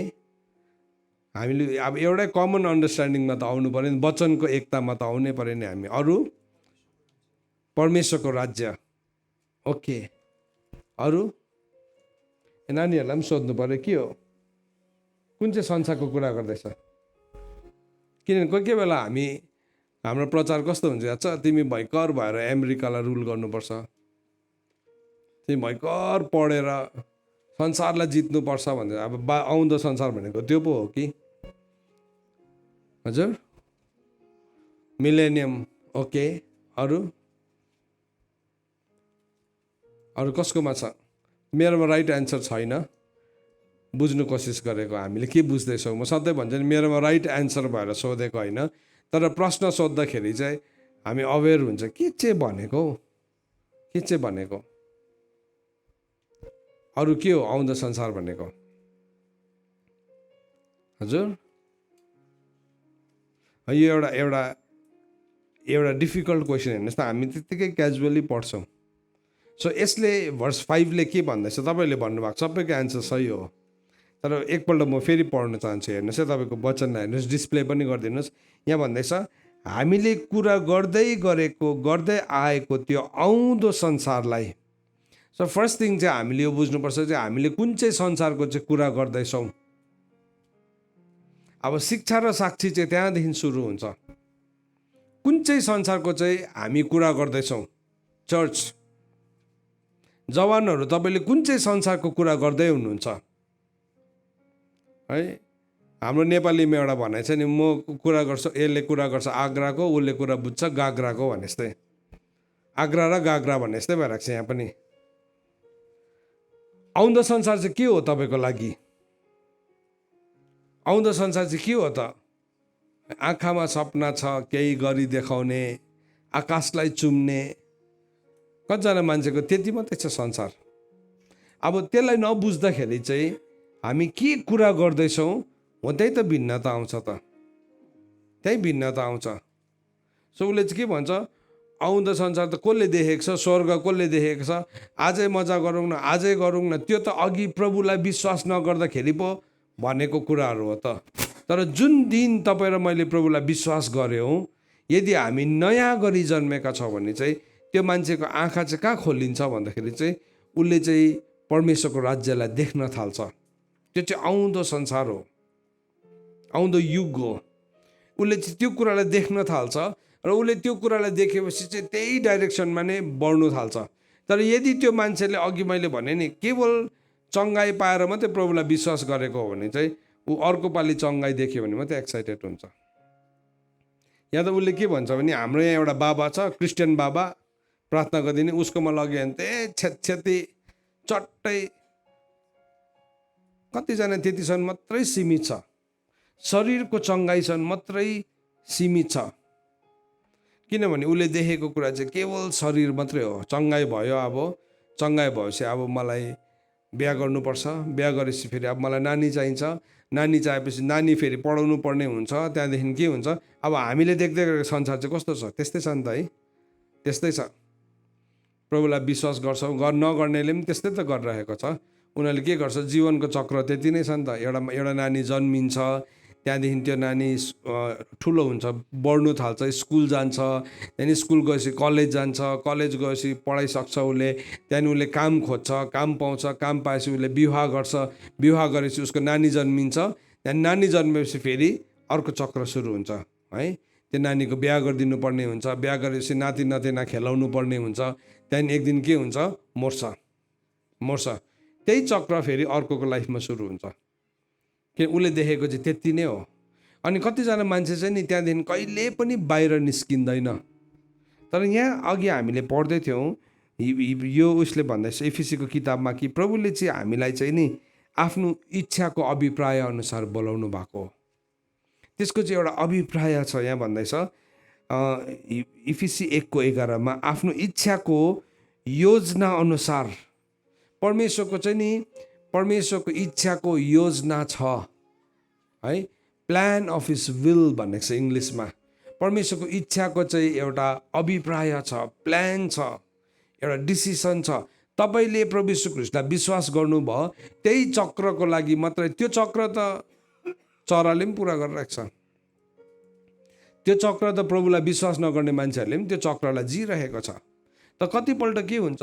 हामीले अब एउटै कमन अन्डरस्ट्यान्डिङमा त आउनु पऱ्यो नि, वचनको एकतामा त आउनै पऱ्यो नि हामी। अरू परमेश्वरको राज्य। ओके, अरू नानीहरूलाई पनि सोध्नु पऱ्यो के हो, कुन चाहिँ संसारको कुरा गर्दैछ। किनभने कोही कोही बेला हाम्रो प्रचार कस्तो हुन्छ, अच्छा तिमी भयङ्कर भएर अमेरिकालाई रुल गर्नुपर्छ, तिमी भयङ्कर पढेर संसारलाई जित्नुपर्छ भनेर। अब आउँदो संसार भनेको त्यो पो हो कि? हजुर, मिलेनियम। ओके, अरू कसकोमा छ? मेरोमा राइट एन्सर छैन, बुझ्नु कोसिस गरेको। हामीले के बुझ्दैछौँ, म सधैँ भन्छु नि मेरोमा राइट एन्सर भएर सोधेको होइन, तर प्रश्न सोद्धाखेरि चाहिँ हामी अवेर हुन्छ के चाहिँ भनेको, के चाहिँ भनेको। अरू के हो आउँदो संसार भनेको? हजुर, यो एउटा डिफिकल्ट क्वेसन हेर्नुहोस् त, हामी त्यत्तिकै क्याजुअली पढ्छौँ। सो यसले भर्स 5ले के भन्दैछ, तपाईँले भन्नुभएको सबैको एन्सर सही हो, तर एकपल्ट म फेरि पढ्न चाहन्छु। हेर्नुहोस् है, तपाईँको वचनलाई हेर्नुहोस्, डिस्प्ले पनि गरिदिनुहोस्। यहाँ भन्दैछ हामीले कुरा गर्दै आएको त्यो आउँदो संसारलाई। सो फर्स्ट थिङ चाहिँ हामीले यो बुझ्नुपर्छ चाहिँ हामीले कुन चाहिँ संसारको चाहिँ कुरा गर्दैछौँ। अब शिक्षा र साक्षी चाहिँ त्यहाँदेखि सुरु हुन्छ। कुन चाहिँ संसारको चाहिँ हामी कुरा गर्दैछौँ? चर्च, जवानहरू तपाईँले कुन चाहिँ संसारको कुरा गर्दै हुनुहुन्छ है? हाम्रो नेपालीमा एउटा भनाइ छ नि, म कुरा गर्छु, यसले कुरा गर्छ आग्राको, उसले कुरा बुझ्छ गाग्राको भने जस्तै। आग्रा र गाग्रा भने जस्तै भइरहेको छ यहाँ पनि। आउँदो संसार चाहिँ के हो तपाईँको लागि? आउँदो संसार चाहिँ के हो त? आँखामा सपना छ केही गरी देखाउने, आकाशलाई चुम्ने, कतिजना मान्छेको त्यति मात्रै छ संसार। अब त्यसलाई नबुझ्दाखेरि चाहिँ हामी के कुरा गर्दैछौँ हो, त्यही त भिन्नता आउँछ त, त्यही भिन्नता आउँछ। सो उसले चाहिँ के भन्छ, आउँदो संसार त कसले देखेको छ, स्वर्ग कसले देखेको छ, आजै मजा गरौँ न, आजै गरौँ न। त्यो त अघि प्रभुलाई विश्वास नगर्दाखेरि पो भनेको कुराहरू हो त। तर जुन दिन तपाईँ र मैले प्रभुलाई विश्वास गऱ्यौँ, यदि हामी नयाँ गरी जन्मेका छौँ भने चाहिँ त्यो मान्छेको आँखा चाहिँ कहाँ खोलिन्छ भन्दाखेरि चाहिँ उसले चाहिँ परमेश्वरको राज्यलाई देख्न थाल्छ। त्यो चाहिँ आउँदो संसार हो, आउँदो युग हो। उसले चाहिँ त्यो कुरालाई देख्न थाल्छ र उसले त्यो कुरालाई देखेपछि चाहिँ त्यही डाइरेक्सनमा नै बढ्नु थाल्छ। तर यदि त्यो मान्छेले अघि मैले भने नि केवल चङ्गाई पाएर मात्रै प्रभुलाई विश्वास गरेको हो भने चाहिँ ऊ अर्को पालि चङ्गाई देख्यो भने मात्रै एक्साइटेड हुन्छ। यहाँ त उसले के भन्छ भने, हाम्रो यहाँ एउटा बाबा छ, क्रिस्चियन बाबा, प्रार्थना गरिदिने, उसकोमा लग्यो भने त छेती चट्टै कतिजना त्यतिसम्म मात्रै सीमित छ, शरीरको चङ्गाइसम्म मात्रै सीमित छ। किनभने उसले देखेको कुरा चाहिँ केवल शरीर मात्रै हो। चङ्गाई भयो, अब चङ्गाई भएपछि अब मलाई बिहा गर्नुपर्छ, बिहा गरेपछि फेरि अब मलाई नानी चाहिन्छ, नानी चाहिएपछि नानी फेरि पढाउनु पर्ने हुन्छ, त्यहाँदेखि के हुन्छ। अब हामीले देख्दै गरेको संसार चाहिँ कस्तो छ? त्यस्तै छ नि त है, त्यस्तै छ। प्रभुलाई विश्वास गर्छौँ, नगर्नेले पनि त्यस्तै त गरिरहेको छ। उनीहरूले के गर्छ, जीवनको चक्र त्यति नै छ नि त। एउटा नानी जन्मिन्छ, त्यहाँदेखि त्यो नानी ठुलो हुन्छ, बढ्नु थाल्छ, स्कुल जान्छ, त्यहाँदेखि स्कुल गएपछि कलेज जान्छ, कलेज गएपछि पढाइसक्छ उसले, त्यहाँदेखि उसले काम खोज्छ, काम पाउँछ, काम पाएपछि उसले विवाह गर्छ, विवाह गरेपछि उसको नानी जन्मिन्छ, त्यहाँदेखि नानी जन्मेपछि फेरि अर्को चक्र सुरु हुन्छ है। त्यो नानीको बिहा गरिदिनु पर्ने हुन्छ, बिहा गरेपछि नाति नातिना खेलाउनु पर्ने हुन्छ, त्यहाँदेखि एक दिन के हुन्छ, मर्छ। त्यही चक्र फेरि अर्कोको लाइफमा सुरु हुन्छ, कि उसले देखेको चाहिँ त्यति नै हो। अनि कतिजना मान्छे चाहिँ नि त्यहाँदेखि कहिले पनि बाहिर निस्किँदैन। तर यहाँ अघि हामीले पढ्दै थियौँ, यो उसले भन्दैछ एफिसीको किताबमा कि प्रभुले चाहिँ हामीलाई चाहिँ नि आफ्नो इच्छाको अभिप्राय अनुसार बोलाउनु भएको, त्यसको चाहिँ एउटा अभिप्राय छ। यहाँ भन्दैछ इफिसी 1:11 आफ्नो इच्छाको योजना अनुसार, परमेश्वरको चाहिँ नि परमेश्वरको इच्छाको योजना छ है, प्लान अफ हिज विल भनेको छ इङ्ग्लिसमा। परमेश्वरको इच्छाको चाहिँ एउटा अभिप्राय छ, प्लान छ, एउटा डिसिसन छ। तपाईँले प्रभु यीशु ख्रीष्टलाई विश्वास गर्नुभयो, त्यही चक्रको लागि मात्रै। त्यो चक्र त चराले पनि पुरा गरिरहेको छ। त्यो चक्र त प्रभुलाई विश्वास नगर्ने मान्छेहरूले पनि त्यो चक्रलाई जिरहेको छ। त कतिपल्ट के हुन्छ,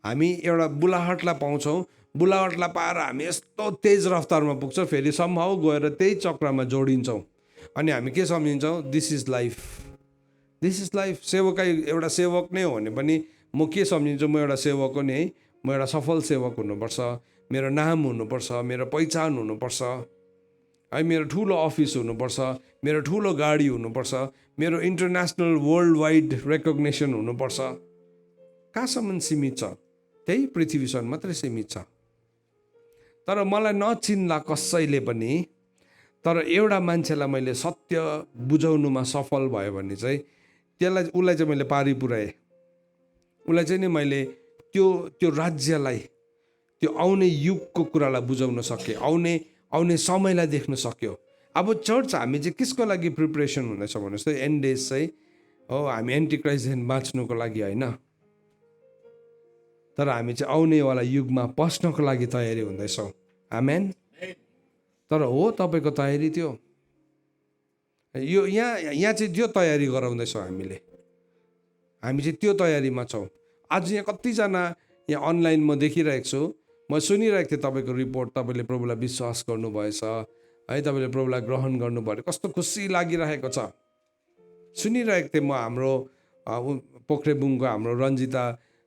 हामी एउटा बुलाहटलाई पाउँछौँ, बुलाहटलाई पाएर हामी यस्तो तेज रफ्तारमा पुग्छौँ, फेरि सम्भव गएर त्यही चक्रमा जोडिन्छौँ। अनि हामी के सम्झिन्छौँ, this is life, this is life. सेवकै एउटा सेवक नै हो भने पनि म के सम्झिन्छु, म एउटा सेवक हो नि है, म एउटा सफल सेवक हुनुपर्छ, मेरो नाम हुनुपर्छ, मेरो पहिचान हुनुपर्छ है, मेरो ठुलो अफिस हुनुपर्छ, मेरो ठुलो गाडी हुनुपर्छ, मेरो इन्टरनेसनल वर्ल्ड वाइड रेकग्नेसन हुनुपर्छ। कहाँसम्म सीमित छ? त्यही पृथ्वीसम्म मात्रै सीमित छ। तर मलाई नचिन्ला कसैले पनि, तर एउटा मान्छेलाई मैले सत्य बुझाउनुमा सफल भयो भने चाहिँ उसलाई चाहिँ मैले पारी पुऱ्याएँ। उसलाई चाहिँ नि मैले त्यो राज्यलाई, त्यो आउने युगको कुरालाई बुझाउन सकेँ, आउने समयलाई देख्न सक्यो। अब चर्च हामी चाहिँ कसको लागि प्रिपरेसन हुँदैछ भन्नुहोस् त? एन्ड डेज चाहिँ हो, हामी एन्टिक्राइस्टदेखि बाँच्नुको लागि होइन, तर हामी चाहिँ आउनेवाला युगमा पस्नको लागि तयारी हुँदैछौँ। आमेन। तर हो तपाईँको तयारी त्यो? यो यहाँ चाहिँ त्यो तयारी गराउँदैछौँ हामी चाहिँ त्यो तयारीमा छौँ। आज यहाँ कतिजना यहाँ अनलाइन म देखिरहेको छु, म सुनिरहेको थिएँ तपाईँको रिपोर्ट, तपाईँले प्रभुलाई विश्वास गर्नुभएछ है, तपाईँले प्रभुलाई ग्रहण गर्नुभयो, कस्तो खुसी लागिरहेको छ। सुनिरहेको थिएँ म, हाम्रो पोखरेबुङको हाम्रो रन्जिता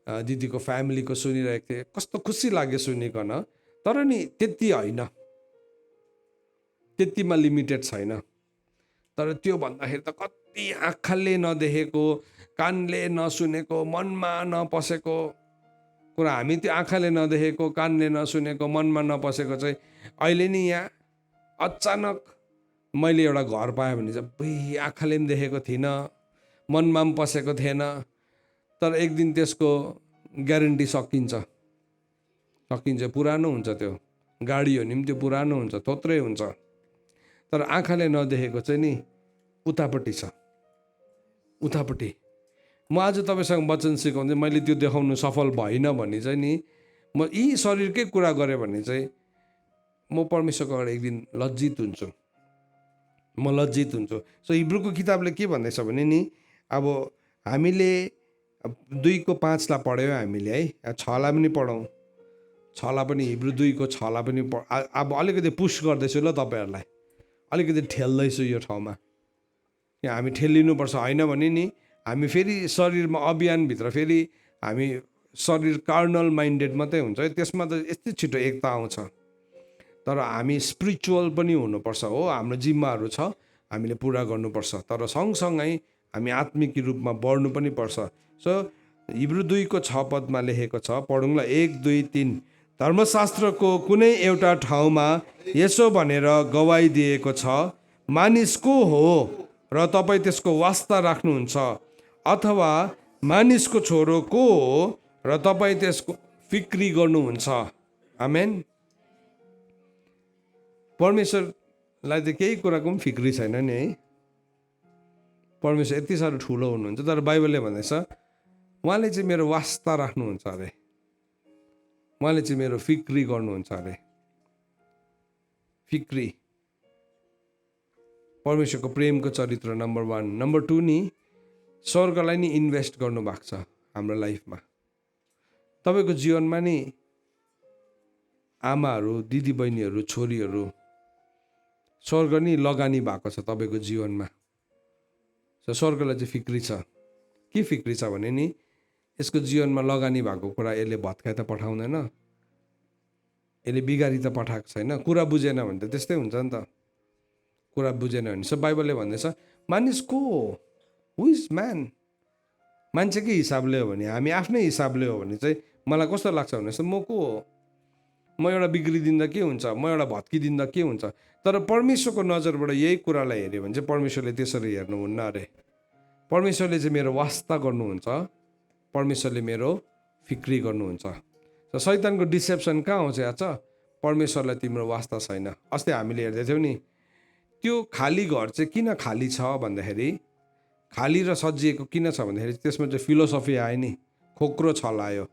दिदीको फ्यामिलीको सुनिरहेको थिएँ, कस्तो खुसी लाग्यो सुनिकन। तर नि त्यति होइन, त्यतिमा लिमिटेड छैन। तर त्यो भन्दाखेरि त कति आँखाले नदेखेको, कानले नसुनेको, मनमा नपसेको कुरा, हामी त्यो आँखाले नदेखेको, कानले नसुनेको, मनमा नपसेको चाहिँ अहिले नि यहाँ अचानक मैले एउटा घर पाएँ भने चाहिँ आँखाले पनि देखेको थिइनँ, मनमा पनि पसेको थिएन। तर एक दिन त्यसको ग्यारेन्टी सकिन्छ, पुरानो हुन्छ। त्यो गाडी हो नि त्यो पुरानो हुन्छ, थोत्रै हुन्छ। तर आँखाले नदेखेको चाहिँ नि उतापट्टि छ, उतापट्टि। म आज तपाईँसँग वचन सिकाउँदै मैले त्यो देखाउनु सफल भइनँ भने चाहिँ नि, म यी शरीरकै कुरा गरेँ भने चाहिँ म परमेश्वरको अगाडि एक दिन लज्जित हुन्छु, म लज्जित हुन्छु। सो हिब्रूको किताबले के भन्दैछ भने नि, अब हामीले 2:5 पढ्यौँ हामीले है, 6लाई पनि पढौँ, 6लाई पनि, हिब्रू 2:6लाई पनि अब अलिकति पुस गर्दैछु ल तपाईँहरूलाई, अलिकति ठेल्दैछु यो ठाउँमा। यहाँ हामी ठेलिनुपर्छ, होइन भने नि हामी फेरि शरीरमा अभियानभित्र फेरि हामी शरीर कार्नल माइन्डेड मात्रै हुन्छ है, त्यसमा त यस्तै छिटो एकता आउँछ। तर हामी स्पिरिचुअल पनि हुनुपर्छ हो, हाम्रो जिम्माहरू छ, हामीले पुरा गर्नुपर्छ। तर सँगसँगै हामी आत्मिक रूपमा बढ्नु पनि पर्छ। सो हिब्रू 2:6 लेखेको छ, पढौँला 1, 2, 3। धर्मशास्त्रको कुनै एउटा ठाउँमा यसो भनेर गवाही दिएको छ, मानिस को हो र तपाईँ त्यसको वास्ता राख्नुहुन्छ, अथवा मानिसको छोरो को हो र तपाईँ त्यसको फिक्री गर्नुहुन्छ। आमेन। परमेश्वरलाई त केही कुराको पनि फिक्री छैन नि है। परमेश्वर यति साह्रो ठुलो हुनुहुन्छ, तर बाइबलले भन्दैछ उहाँले चाहिँ मेरो वास्ता राख्नुहुन्छ अरे, उहाँले चाहिँ मेरो फिक्री गर्नुहुन्छ अरे। फिक्री परमेश्वरको प्रेमको चरित्र नम्बर 1। नम्बर 2 नि स्वर्गलाई नि इन्भेस्ट गर्नु भएको छ हाम्रो लाइफमा। तपाईँको जीवनमा नि आमाहरू, दिदीबहिनीहरू, छोरीहरू, स्वर्ग नि लगानी भएको छ तपाईँको जीवनमा। स्वर्गलाई चाहिँ फिक्री छ। के फिक्री छ भने नि, यसको जीवनमा लगानी भएको कुरा यसले भत्काइ त पठाउँदैन, यसले बिगारी त पठाएको छैन। कुरा बुझेन भने त त्यस्तै हुन्छ नि त, कुरा बुझेन भने। सो बाइबलले भन्दैछ मानिस को हो, हु इज म्यान। मान्छेकै हिसाबले हो भने, हामी आफ्नै हिसाबले हो भने चाहिँ मलाई कस्तो लाग्छ भने म को हो, म एउटा बिग्रिदिँदा के हुन्छ, म एउटा भत्किदिँदा के हुन्छ। तर परमेश्वरको नजरबाट यही कुरालाई हेऱ्यो भने चाहिँ परमेश्वरले त्यसरी हेर्नुहुन्न अरे। परमेश्वरले चाहिँ मेरो वास्ता गर्नुहुन्छ, परमेश्वरले मेरो फिक्री गर्नुहुन्छ। र शैतानको डिसेप्सन कहाँ आउँछ याद छ? परमेश्वरलाई तिम्रो वास्ता छैन। अस्ति हामीले हेर्दै थियौँ नि, त्यो खाली घर चाहिँ किन खाली छ भन्दाखेरि खाली र सजिएको किन छ भन्दाखेरि त्यसमा चाहिँ फिलोसफी आयो नि, खोक्रो छलायो।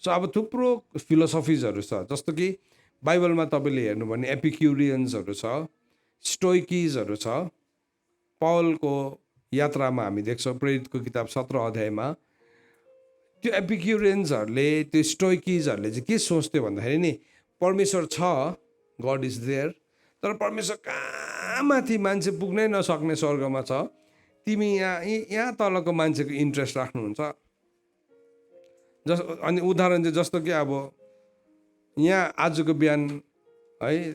सो अब थुप्रो फिलोसफिजहरू छ, जस्तो कि बाइबलमा तपाईँले हेर्नु भने एपिक्युरियन्सहरू छ, स्टोइकिजहरू छ। पौलको यात्रामा हामी देख्छौँ प्रेरितको किताब 17 अध्यायमा त्यो एपिक्युरियन्सहरूले, त्यो स्टोइकिजहरूले चाहिँ के सोच्थ्यो भन्दाखेरि नि, परमेश्वर छ, गड इज देयर, तर परमेश्वर कहाँ माथि मान्छे पुग्नै नसक्ने स्वर्गमा छ, तिमी यहाँ तलको मान्छेको इन्ट्रेस्ट राख्नुहुन्छ। अनि उदाहरण चाहिँ जस्तो कि अब यहाँ आजको बिहान है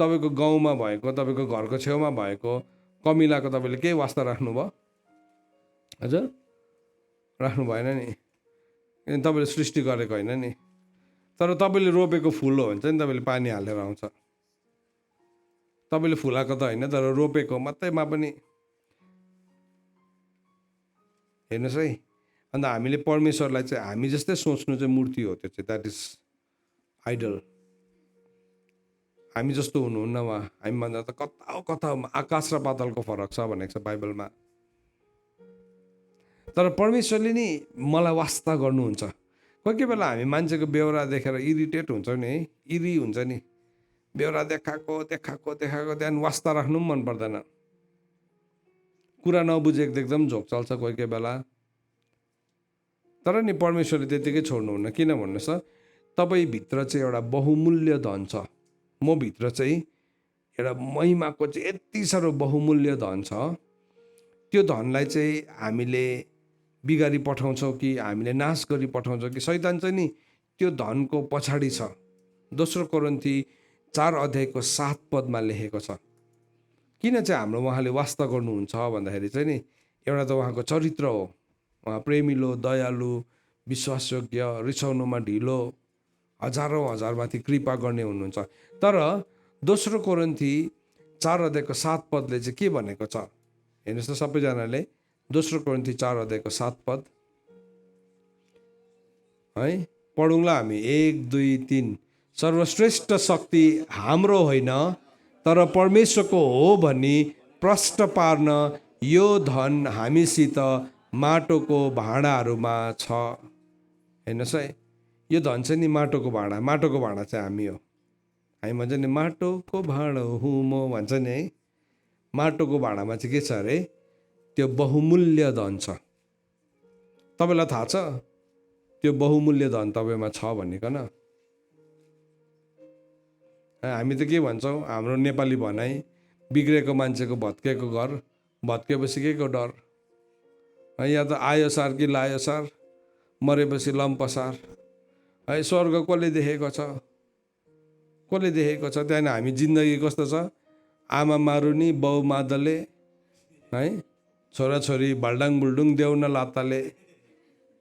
तपाईँको गाउँमा भएको, तपाईँको घरको छेउमा भएको कमिलाको तपाईँले केही वास्ता राख्नुभयो? हजुर, राख्नु भएन नि, किन तपाईँले सृष्टि गरेको होइन नि। तर तपाईँले रोपेको फुल हो भने चाहिँ तपाईँले पानी हालेर आउँछ। तपाईँले फुलाएको त होइन, तर रोपेको मात्रैमा पनि हेर्नुहोस् है। अन्त हामीले परमेश्वरलाई चाहिँ हामी जस्तै सोच्नु चाहिँ मूर्ति हो, त्यो चाहिँ द्याट इज आइडल। हामी जस्तो हुनुहुन्न उहाँ, हामीभन्दा त कता कता आकाश र पातालको फरक छ भनेको छ बाइबलमा। तर परमेश्वरले नि मलाई वास्ता गर्नुहुन्छ। कोही कोही बेला हामी मान्छेको बेहोरा देखेर इरिटेट हुन्छौँ नि है, इरी हुन्छ नि, बेहोरा देखाएको त्यहाँदेखि वास्ता राख्नु पनि मन पर्दैन, कुरा नबुझेको देख्दा पनि झोक चल्छ कोही कोही बेला। तर नि परमेश्वरले त्यतिकै छोड्नुहुन्न। किन भन्नुहोस् त, तपाईँभित्र चाहिँ एउटा बहुमूल्य धन छ, म भित्र चाहिँ एउटा महिमाको चाहिँ यति साह्रो बहुमूल्य धन छ। त्यो धनलाई चाहिँ हामीले बिगारी पठाउँछौँ कि हामीले नाश गरी पठाउँछौँ कि शैतान चाहिँ नि त्यो धनको पछाडि छ। दोस्रो कोरिन्थी 4 अध्यायको 7 पदमा लेखेको छ। किन चाहिँ हाम्रो उहाँले वास्ता गर्नुहुन्छ भन्दाखेरि चाहिँ नि, एउटा त उहाँको चरित्र हो, उहाँ प्रेमिलो, दयालु, विश्वासयोग्य, रिसाउनुमा ढिलो, हजारौँ हजारमाथि कृपा गर्ने हुनुहुन्छ। तर दोस्रो कोरिन्थी 4 अध्यायको 7 पदले चाहिँ के भनेको छ हेर्नुहोस् त सबैजनाले। दोस्रो कोरिन्थी 4 अध्यायको 7 पद है पढौँला हामी, 1 2 3। सर्वश्रेष्ठ शक्ति हाम्रो होइन तर परमेश्वरको हो भनी प्रष्ट पार्न यो धन हामीसित माटोको भाँडाहरूमा छ। हेर्नुहोस् है, यो धन चाहिँ नि माटोको भाँडा, माटोको भाँडा चाहिँ हामी हो। हामी भन्छ नि माटोको भाँडो हुँ म भन्छ नि है। माटोको भाँडामा चाहिँ के छ अरे, त्यो बहुमूल्य धन छ। तपाईँलाई थाहा छ त्यो बहुमूल्य धन तपाईँमा छ भनिकन? हामी त के भन्छौँ, हाम्रो नेपाली भनाइ, बिग्रेको मान्छेको भत्केको घर, भत्केपछि के को डर है, या त आयो सार कि लायो सार, मरेपछि लम्पसार है। स्वर्ग कसले देखेको छ, कसले देखेको छ? त्यहाँदेखि हामी जिन्दगी कस्तो छ, आमा मारुनी, बाउ मादले है, छोराछोरी भल्डाङ बुल्डुङ देउन लाताले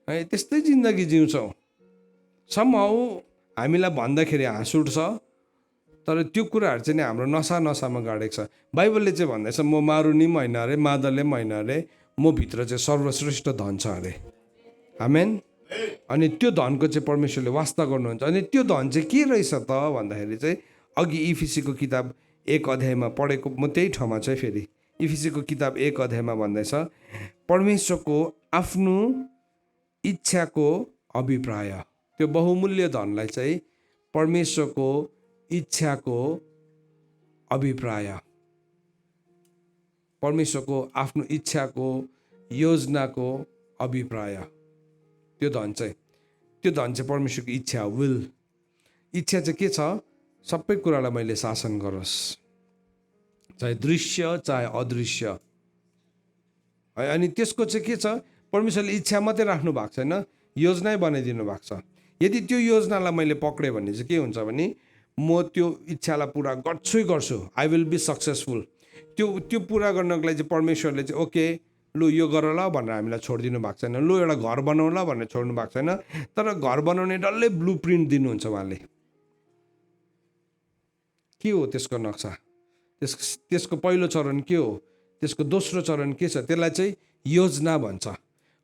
है, त्यस्तै जिन्दगी जिउँछौँ। समहाउ हामीलाई भन्दाखेरि हाँस उठ्छ, तर त्यो कुराहरू चाहिँ नि हाम्रो नसामा गाडेको छ। बाइबलले चाहिँ भन्दैछ म मारुनी पनि होइन अरे, मादले पनि होइन अरे, म भित्र चाहिँ सर्वश्रेष्ठ धन छ अरे। आमेन। अनि त्यो धनको चाहिँ परमेश्वरले वास्ता गर्नुहुन्छ। अनि त्यो धन चाहिँ के रहेछ त भन्दाखेरि चाहिँ अघि इफिसीको किताब 1 अध्यायमा पढेको, म त्यही ठाउँमा चाहिँ फेरि इफिसीको किताब 1 अध्यायमा भन्दैछ, परमेश्वरको आफ्नो इच्छाको अभिप्राय, त्यो बहुमूल्य धनलाई चाहिँ परमेश्वरको इच्छाको अभिप्राय, परमेश्वरको आफ्नो इच्छाको योजनाको अभिप्राय, त्यो धन चाहिँ परमेश्वरको इच्छा, विल। इच्छा चाहिँ के छ, सबै कुरालाई मैले शासन गरोस्, चाहे दृश्य चाहे अदृश्य है। अनि त्यसको चाहिँ के छ, परमेश्वरले इच्छा मात्रै राख्नु भएको छैन, योजनै बनाइदिनु भएको छ। यदि त्यो योजनालाई मैले पक्रेँ भने चाहिँ के हुन्छ भने, म त्यो इच्छालाई पुरा गर्छु, आई विल बी सक्सेसफुल। त्यो पुरा गर्नको लागि चाहिँ परमेश्वरले चाहिँ ओके लु यो गर ल भनेर हामीलाई छोडिदिनु भएको छैन, लु एउटा घर बनाऊ ल भनेर छोड्नु भएको छैन। तर घर बनाउने डल्लै ब्लु प्रिन्ट दिनुहुन्छ उहाँले। के हो त्यसको नक्सा, त्यसको पहिलो चरण के हो, त्यसको दोस्रो चरण के छ, त्यसलाई चाहिँ योजना भन्छ।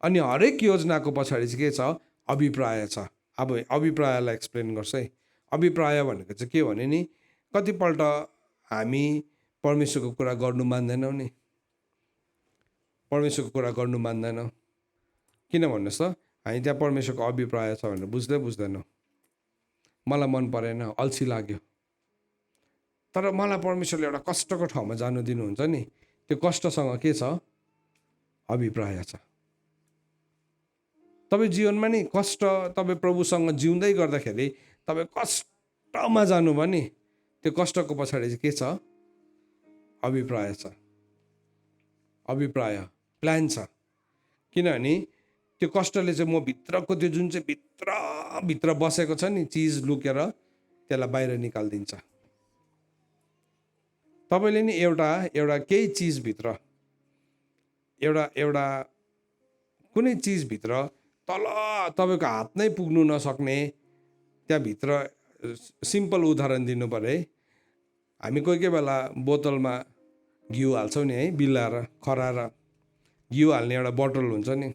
अनि हरेक योजनाको पछाडि चाहिँ के छ, अभिप्राय छ। अब अभिप्रायलाई एक्सप्लेन गर्छ है। अभिप्राय भनेको चाहिँ के भने नि, कतिपल्ट हामी परमेश्वरको कुरा गर्नु मान्दैनौँ नि। परमेश्वरको कुरा गर्नु मान्दैन। किन भन्नुहोस् त, हामी त्यहाँ परमेश्वरको अभिप्राय छ भनेर बुझ्दैनौँ। मलाई मन परेन, अल्छी लाग्यो। तर मलाई परमेश्वरले एउटा कष्टको ठाउँमा जानु दिनुहुन्छ नि, त्यो कष्टसँग के छ? अभिप्राय छ। तपाईँ जीवनमा नि कष्ट, तपाईँ प्रभुसँग जिउँदै गर्दाखेरि तपाईँ कष्टमा जानुभयो नि, त्यो कष्टको पछाडि चाहिँ के छ? अभिप्राय छ, अभिप्राय, प्लान छ। किनभने त्यो कष्टले चाहिँ म भित्रको त्यो जुन चाहिँ भित्र बसेको छ नि चिज लुकेर त्यसलाई बाहिर निकालिदिन्छ। तपाईँले नि एउटा केही चिजभित्र, एउटा कुनै चिजभित्र तल तपाईँको हात नै पुग्नु नसक्ने, त्यहाँभित्र सिम्पल उदाहरण दिनु पऱ्यो है। हामी कोही बेला बोतलमा घिउ हाल्छौँ नि है, बिलाएर खराएर घिउ हाल्ने एउटा बोतल हुन्छ नि,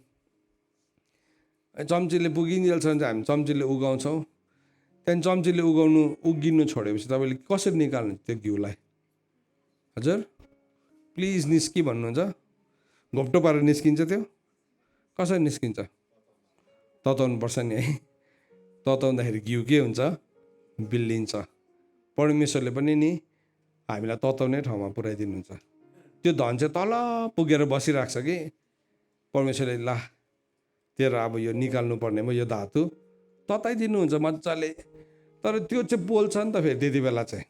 चम्चीले पुगिन्जेलसम्म चाहिँ हामी चम्चीले उगाउँछौँ। त्यहाँदेखि चम्चीले उगिनु छोडेपछि तपाईँले कसरी निकाल्नु त्यो घिउलाई? हजुर प्लिज निस्कि भन्नुहुन्छ? घोप्टो पारेर निस्किन्छ त्यो? कसरी निस्किन्छ? तताउनु पर्छ नि है। तताउँदाखेरि घिउ के हुन्छ? बिल्लिन्छ। परमेश्वरले पनि नि हामीलाई तताउने ठाउँमा पुर्याइदिनुहुन्छ। त्यो धन चाहिँ तल पुगेर बसिरहेको छ कि परमेश्वरले ला तेरो अब यो निकाल्नु पर्नेमा यो धातु तताइदिनुहुन्छ मजाले। तर त्यो चाहिँ बोल्छ नि त फेरि त्यति बेला चाहिँ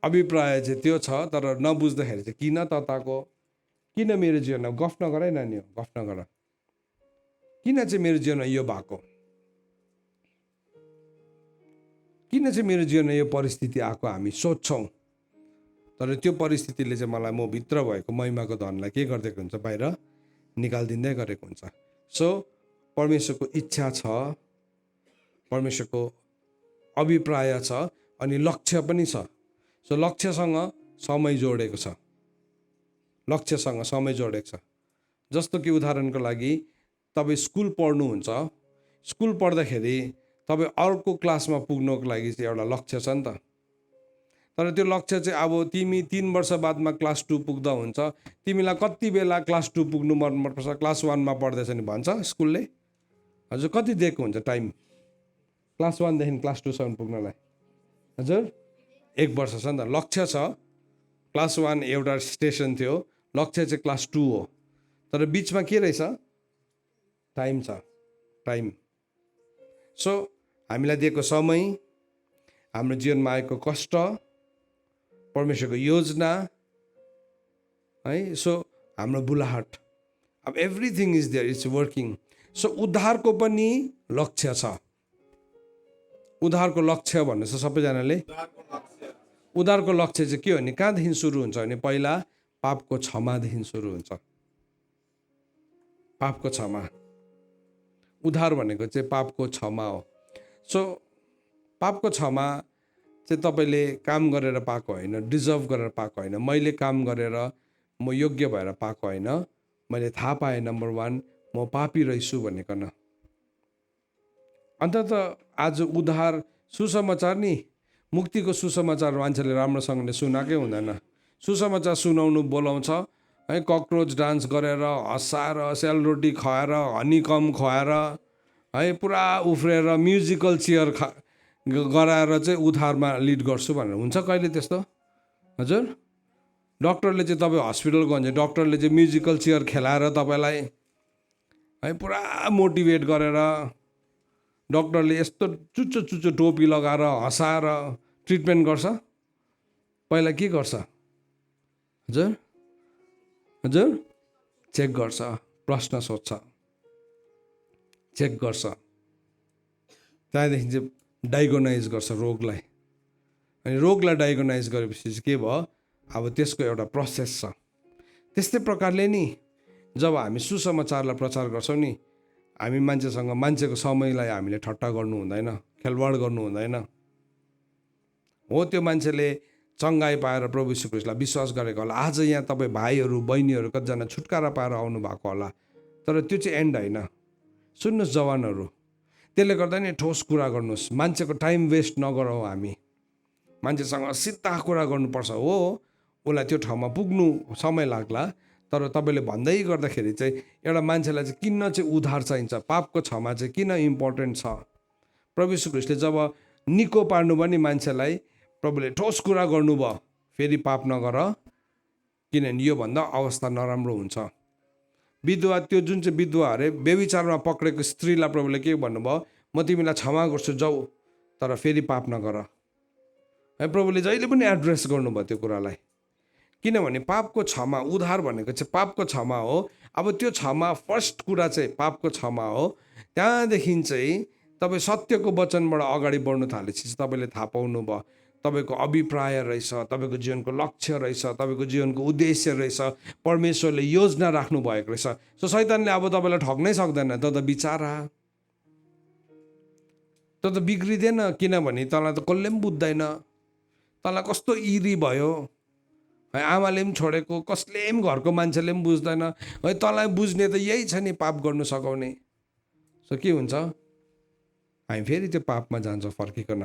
अभिप्राय चाहिँ त्यो छ। तर नबुझ्दाखेरि चाहिँ किन तताएको, किन मेरो जीवनमा गफ नगर है नानी, गफ नगर, किन चाहिँ मेरो जीवनमा यो भएको, किन चाहिँ मेरो जीवनमा यो परिस्थिति आएको हामी सोध्छौँ। तर त्यो परिस्थितिले चाहिँ मलाई म भित्र भएको महिमाको धनलाई के गरिदिएको हुन्छ? बाहिर निकालिदिँदै गरेको हुन्छ। सो परमेश्वरको इच्छा छ, परमेश्वरको अभिप्राय छ, अनि लक्ष्य पनि छ। सो लक्ष्यसँग समय जोडेको छ, लक्ष्यसँग समय जोडेको छ। जस्तो कि उदाहरणको लागि तपाईँ स्कुल पढ्नुहुन्छ, स्कुल पढ्दाखेरि तपाईँ अर्को क्लासमा पुग्नको लागि चाहिँ एउटा लक्ष्य छ नि त। तर त्यो लक्ष्य चाहिँ अब तिमी 3 वर्ष बादमा क्लास 2 पुग्दा हुन्छ। तिमीलाई कति बेला क्लास 2 पुग्नु मनपर्छ? क्लास 1मा पढ्दैछ नि भन्छ स्कुलले। हजुर कति दिएको हुन्छ टाइम क्लास 1देखि क्लास 2सम्म पुग्नलाई? हजुर 1 वर्ष छ नि त। लक्ष्य छ, क्लास 1 एउटा स्टेसन थियो, लक्ष्य चाहिँ क्लास 2 हो। तर बिचमा के रहेछ? टाइम छ, टाइम। सो हामीलाई दिएको समय, हाम्रो जीवनमा आएको कष्ट, परमेश्वरको योजना है, सो हाम्रो बुलाहट, अब everything is there, it's working. So उद्धारको पनि लक्ष्य छ। उद्धारको लक्ष्य भन्नुहोस् त सबैजनाले। उद्धारको लक्ष्य चाहिँ के हो भने कहाँदेखि सुरु हुन्छ भने पहिला पापको क्षमादेखि सुरु हुन्छ। पापको क्षमा, उद्धार भनेको चाहिँ पापको क्षमा हो। सो पापको क्षमा चाहिँ तपाईँले काम गरेर पाएको होइन, डिजर्भ गरेर पाएको होइन, मैले काम गरेर म योग्य भएर पाएको होइन। मैले थाहा पाएँ नम्बर 1 म पापी रहेछु भनेको न। अन्त त आज उद्धार सुसमाचार नि, मुक्तिको सुसमाचार मान्छेले राम्रोसँगले सुनाएकै हुँदैन। सुसमाचार सुनाउनु बोलाउँछ है, ककरोच डान्स गरेर, हँसाएर, सेलरोटी खुवाएर, हनीकम खुवाएर है, पुरा उफ्रेर म्युजिकल चेयर गराएर चाहिँ उद्धारमा लिड गर्छु भनेर हुन्छ कहिले त्यस्तो? हजुर डक्टरले चाहिँ तपाईँ हस्पिटल गयो भने डक्टरले चाहिँ म्युजिकल चेयर खेलाएर तपाईँलाई है पुरा मोटिभेट गरेर, डक्टरले यस्तो चुच्चो चुच्चो टोपी लगाएर हँसाएर ट्रिटमेन्ट गर्छ? पहिला के गर्छ? हजुर हजुर चेक गर्छ, प्रश्न सोध्छ, चेक गर्छ, त्यहाँदेखि चाहिँ डायग्नोनाइज गर्छ रोगलाई। अनि रोगलाई डायग्नोनाइज गरेपछि चाहिँ के भयो? अब त्यसको एउटा प्रोसेस छ। त्यस्तै प्रकारले नि जब हामी सुसमाचारलाई प्रचार गर्छौँ नि, हामी मान्छेको समयलाई हामीले ठट्टा गर्नु हुँदैन, खेलवाड गर्नु हुँदैन। हो त्यो मान्छेले चङ्गाई पाएर प्रभु यीशु ख्रीष्टलाई विश्वास गरेको होला। आज यहाँ तपाईँ भाइहरू बहिनीहरू कतिजना छुटकारा पाएर आउनु भएको होला। तर त्यो चाहिँ एन्ड होइन। सुन्नुहोस् जवानहरू, त्यसले गर्दा नि ठोस कुरा गर्नुहोस्, मान्छेको टाइम वेस्ट नगरौँ। हामी मान्छेसँग सिधा कुरा गर्नुपर्छ। हो उसलाई त्यो ठाउँमा पुग्नु समय लाग्ला, तर तपाईँले भन्दै गर्दाखेरि चाहिँ एउटा मान्छेलाई चाहिँ किन चाहिँ उद्धार चाहिन्छ, पापको क्षमा चाहिँ किन इम्पोर्टेन्ट छ। प्रभु यीशु ख्रीष्टले जब निको पार्नुभयो नि मान्छेलाई, प्रभुले ठोस कुरा गर्नुभयो, फेरि पाप नगर किनभने योभन्दा अवस्था नराम्रो हुन्छ। विधवा, त्यो जुन चाहिँ विधवा अरे व्यभिचारमा पक्रेको स्त्रीलाई प्रभुले के भन्नुभयो, म तिमीलाई क्षमा गर्छु जाऊ, तर फेरि पाप नगर है। प्रभुले जहिले पनि एड्रेस गर्नुभयो त्यो कुरालाई, किनभने पापको क्षमा, उद्धार भनेको चाहिँ पापको क्षमा हो। अब त्यो क्षमा फर्स्ट कुरा चाहिँ पापको क्षमा हो। त्यहाँदेखि चाहिँ तपाईँ सत्यको वचनबाट अगाडि बढ्नु थालेपछि तपाईँले थाहा पाउनुभयो तपाईँको अभिप्राय रहेछ, तपाईँको जीवनको लक्ष्य रहेछ, तपाईँको जीवनको उद्देश्य रहेछ, परमेश्वरले योजना राख्नु भएको रहेछ। सो शैतानले अब तपाईँलाई ठग्नै सक्दैन। त बिचारा त बिग्रिँदैन, किनभने तँलाई त कसले पनि बुझ्दैन, तँलाई कस्तो इरी भयो है, आमाले पनि छोडेको, कसले पनि घरको मान्छेले पनि बुझ्दैन है, तँलाई बुझ्ने त यही छ नि पाप गर्नु सघाउने। सो के हुन्छ, हामी फेरि त्यो पापमा जान्छौँ फर्किकन।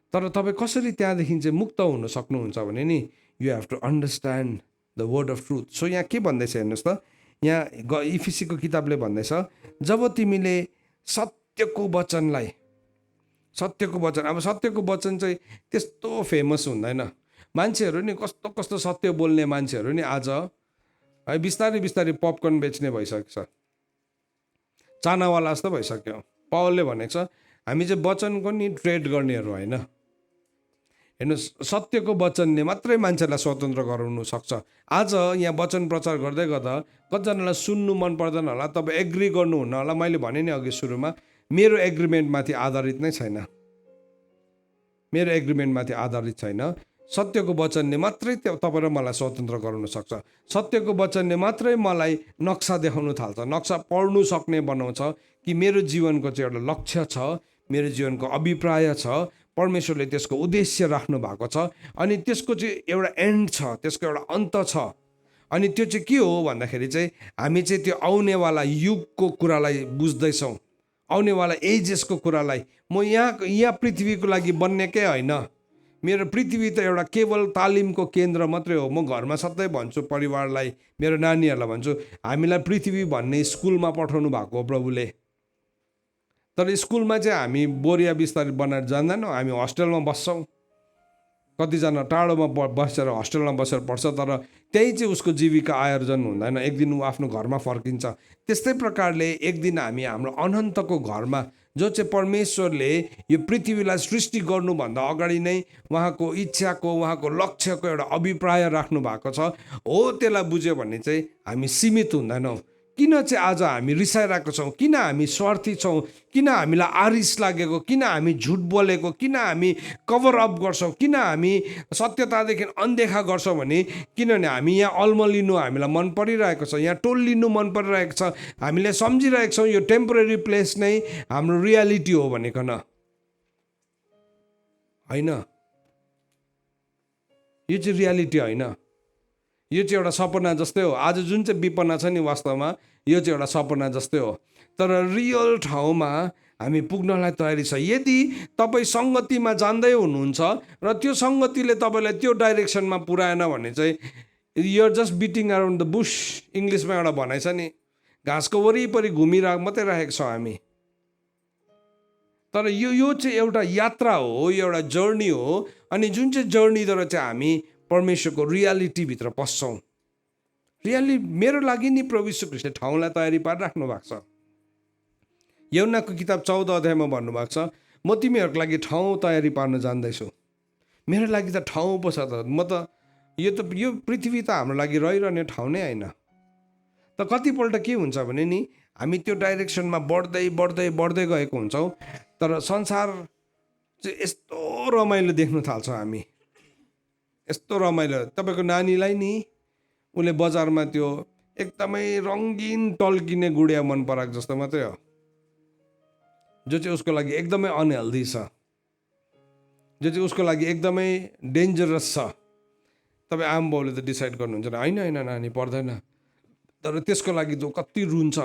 तर तपाईँ कसरी त्यहाँदेखि चाहिँ मुक्त हुन सक्नुहुन्छ भने नि, you have to understand the word of truth. So यहाँ के भन्दैछ हेर्नुहोस् त, यहाँ इफिसीको किताबले भन्दैछ, जब तिमीले सत्यको वचनलाई, सत्यको वचन, अब सत्यको वचन चाहिँ त्यस्तो फेमस हुँदैन। मान्छेहरू नि कस्तो कस्तो सत्य बोल्ने मान्छेहरू नि आज है बिस्तारै बिस्तारै पपकर्न बेच्ने भइसकेको छ, चानावाला जस्तो भइसक्यो। पावलले भनेको छ हामी चाहिँ वचनको नि ट्रेड गर्नेहरू होइन। हेर्नुहोस्, सत्यको वचनले मात्रै मान्छेलाई स्वतन्त्र गराउनु सक्छ। आज यहाँ वचन प्रचार गर्दै गर्दा कतिजनालाई सुन्नु मन पर्दैन होला, तपाईँ एग्री गर्नुहुन्न होला। मैले भने नि अघि सुरुमा, मेरो एग्रिमेन्टमाथि आधारित नै छैन, मेरो एग्रिमेन्टमाथि आधारित छैन। सत्यको वचनले मात्रै तपाईँ र मलाई स्वतन्त्र गराउन सक्छ। सत्यको वचनले मात्रै मलाई नक्सा देखाउनु थाल्छ, नक्सा पढ्नु सक्ने बनाउँछ कि मेरो जीवनको चाहिँ एउटा लक्ष्य छ, मेरो जीवनको अभिप्राय छ, परमेश्वरले त्यसको उद्देश्य राख्नु भएको छ, अनि त्यसको चाहिँ एउटा एन्ड छ, त्यसको एउटा अन्त छ। अनि त्यो चाहिँ के हो भन्दाखेरि चाहिँ हामी चाहिँ त्यो आउनेवाला युगको कुरालाई बुझ्दैछौँ, आउनेवाला एजेसको कुरालाई। म यहाँ पृथ्वीको लागि बन्नेकै होइन, मेरो पृथ्वी त एउटा केवल तालिमको केन्द्र मात्रै हो। म घरमा सधैँ भन्छु, परिवारलाई, मेरो नानीहरूलाई भन्छु, हामीलाई पृथ्वी भन्ने स्कुलमा पठाउनु भएको हो प्रभुले। तर स्कुलमा चाहिँ हामी बोरिया बिस्तारै बनाएर जान्दैनौँ, हामी हस्टेलमा बस्छौँ। कतिजना टाढोमा बसेर हस्टेलमा बसेर पढ्छ, तर त्यही चाहिँ उसको जीविका आयोजन हुँदैन, एक दिन ऊ आफ्नो घरमा फर्किन्छ। त्यस्तै प्रकारले एक दिन हामी हाम्रो अनन्तको घरमा, जो चाहिँ परमेश्वरले यो पृथ्वीलाई सृष्टि गर्नुभन्दा अगाडि नै उहाँको इच्छाको, उहाँको लक्ष्यको एउटा अभिप्राय राख्नु भएको छ हो, त्यसलाई बुझ्यो भने चाहिँ हामी सीमित हुँदैनौँ। किन चाहिँ आज हामी रिसाइरहेको छौँ, किन हामी स्वार्थी छौँ, किन हामीलाई आरिस लागेको, किन हामी झुट बोलेको, किन हामी कभर अप गर्छौँ, किन हामी सत्यतादेखि अनदेखा गर्छौँ भने किनभने हामी यहाँ अल्मलिनु हामीलाई मन परिरहेको छ, यहाँ टोल्लिनु मन परिरहेको छ। हामीले सम्झिरहेको छौँ यो टेम्पोरेरी प्लेस नै हाम्रो रियालिटी हो भनेकन। होइन, यो चाहिँ रियालिटी होइन, यो चाहिँ एउटा सपना जस्तै हो। आज जुन चाहिँ विपना छ नि, वास्तवमा यो चाहिँ एउटा सपना जस्तै हो, तर रियल ठाउँमा हामी पुग्नलाई तयारी छ। यदि तपाईँ सङ्गतिमा जाँदै हुनुहुन्छ र त्यो सङ्गतिले तपाईँलाई त्यो डाइरेक्सनमा पुऱ्याएन भने चाहिँ you're just beating around the Bush. इङ्ग्लिसमा एउटा भनाइ छ नि, घाँसको वरिपरि घुमिरहेको मात्रै राखेको छौँ हामी। तर यो चाहिँ एउटा यात्रा हो, यो एउटा जर्नी हो। अनि जुन चाहिँ जर्नीद्वारा चाहिँ हामी परमेश्वरको रियालिटीभित्र पस्छौँ। मेरो लागि नि प्रभु यीशु ख्रीष्टले ठाउँलाई तयारी पारिराख्नु भएको छ। यूहन्नाको किताब 14 अध्यायमा भन्नुभएको छ, म तिमीहरूको लागि ठाउँ तयारी पार्न जान्दैछु। मेरो लागि त ठाउँ पो छ त, यो पृथ्वी त हाम्रो लागि रहिरहने ठाउँ नै होइन। त कतिपल्ट के हुन्छ भने नि, हामी त्यो डाइरेक्सनमा बढ्दै बढ्दै बढ्दै गएको हुन्छौँ, तर संसार चाहिँ यस्तो रमाइलो देख्न थाल्छौँ हामी, यस्तो रमाइलो। तपाईँको नानीलाई नि उसले बजारमा त्यो एकदमै रङ्गिन टल्किने गुडिया मन पराएको जस्तो मात्रै हो, जो चाहिँ उसको लागि एकदमै अनहेल्दी छ, जो चाहिँ उसको लागि एकदमै डेन्जरस छ। तपाईँ आमा बाउले त डिसाइड गर्नुहुन्छ होइन होइन नानी पर्दैन, तर त्यसको लागि जो कति रुन्छ।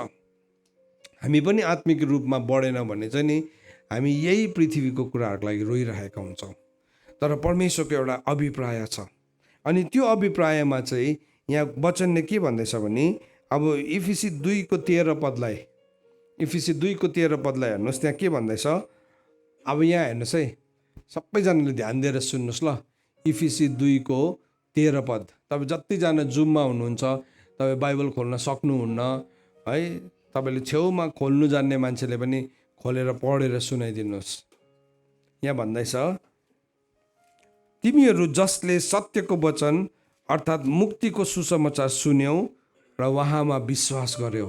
हामी पनि आत्मिक रूपमा बढेन भने चाहिँ नि हामी यही पृथ्वीको कुराहरूको लागि रोइरहेका हुन्छौँ। तर परमेश्वरको एउटा अभिप्राय छ, अनि त्यो अभिप्रायमा चाहिँ यहाँ वचनले के भन्दैछ भने अब इफिसी 2:13 पदलाई हेर्नुहोस्, त्यहाँ के भन्दैछ। अब यहाँ हेर्नुहोस् है, सबैजनाले ध्यान दिएर सुन्नुहोस् ल। इफिसी 2:13 पद। तपाईँ जतिजना जुममा हुनुहुन्छ तपाईँ बाइबल खोल्न सक्नुहुन्न है। तपाईँले छेउमा खोल्नु जान्ने मान्छेले पनि खोलेर पढेर सुनाइदिनुहोस्। यहाँ भन्दैछ, तिमीहरू जसले सत्यको वचन अर्थात् मुक्तिको सुसमाचार सुन्यौ र उहाँमा विश्वास गर्यौ।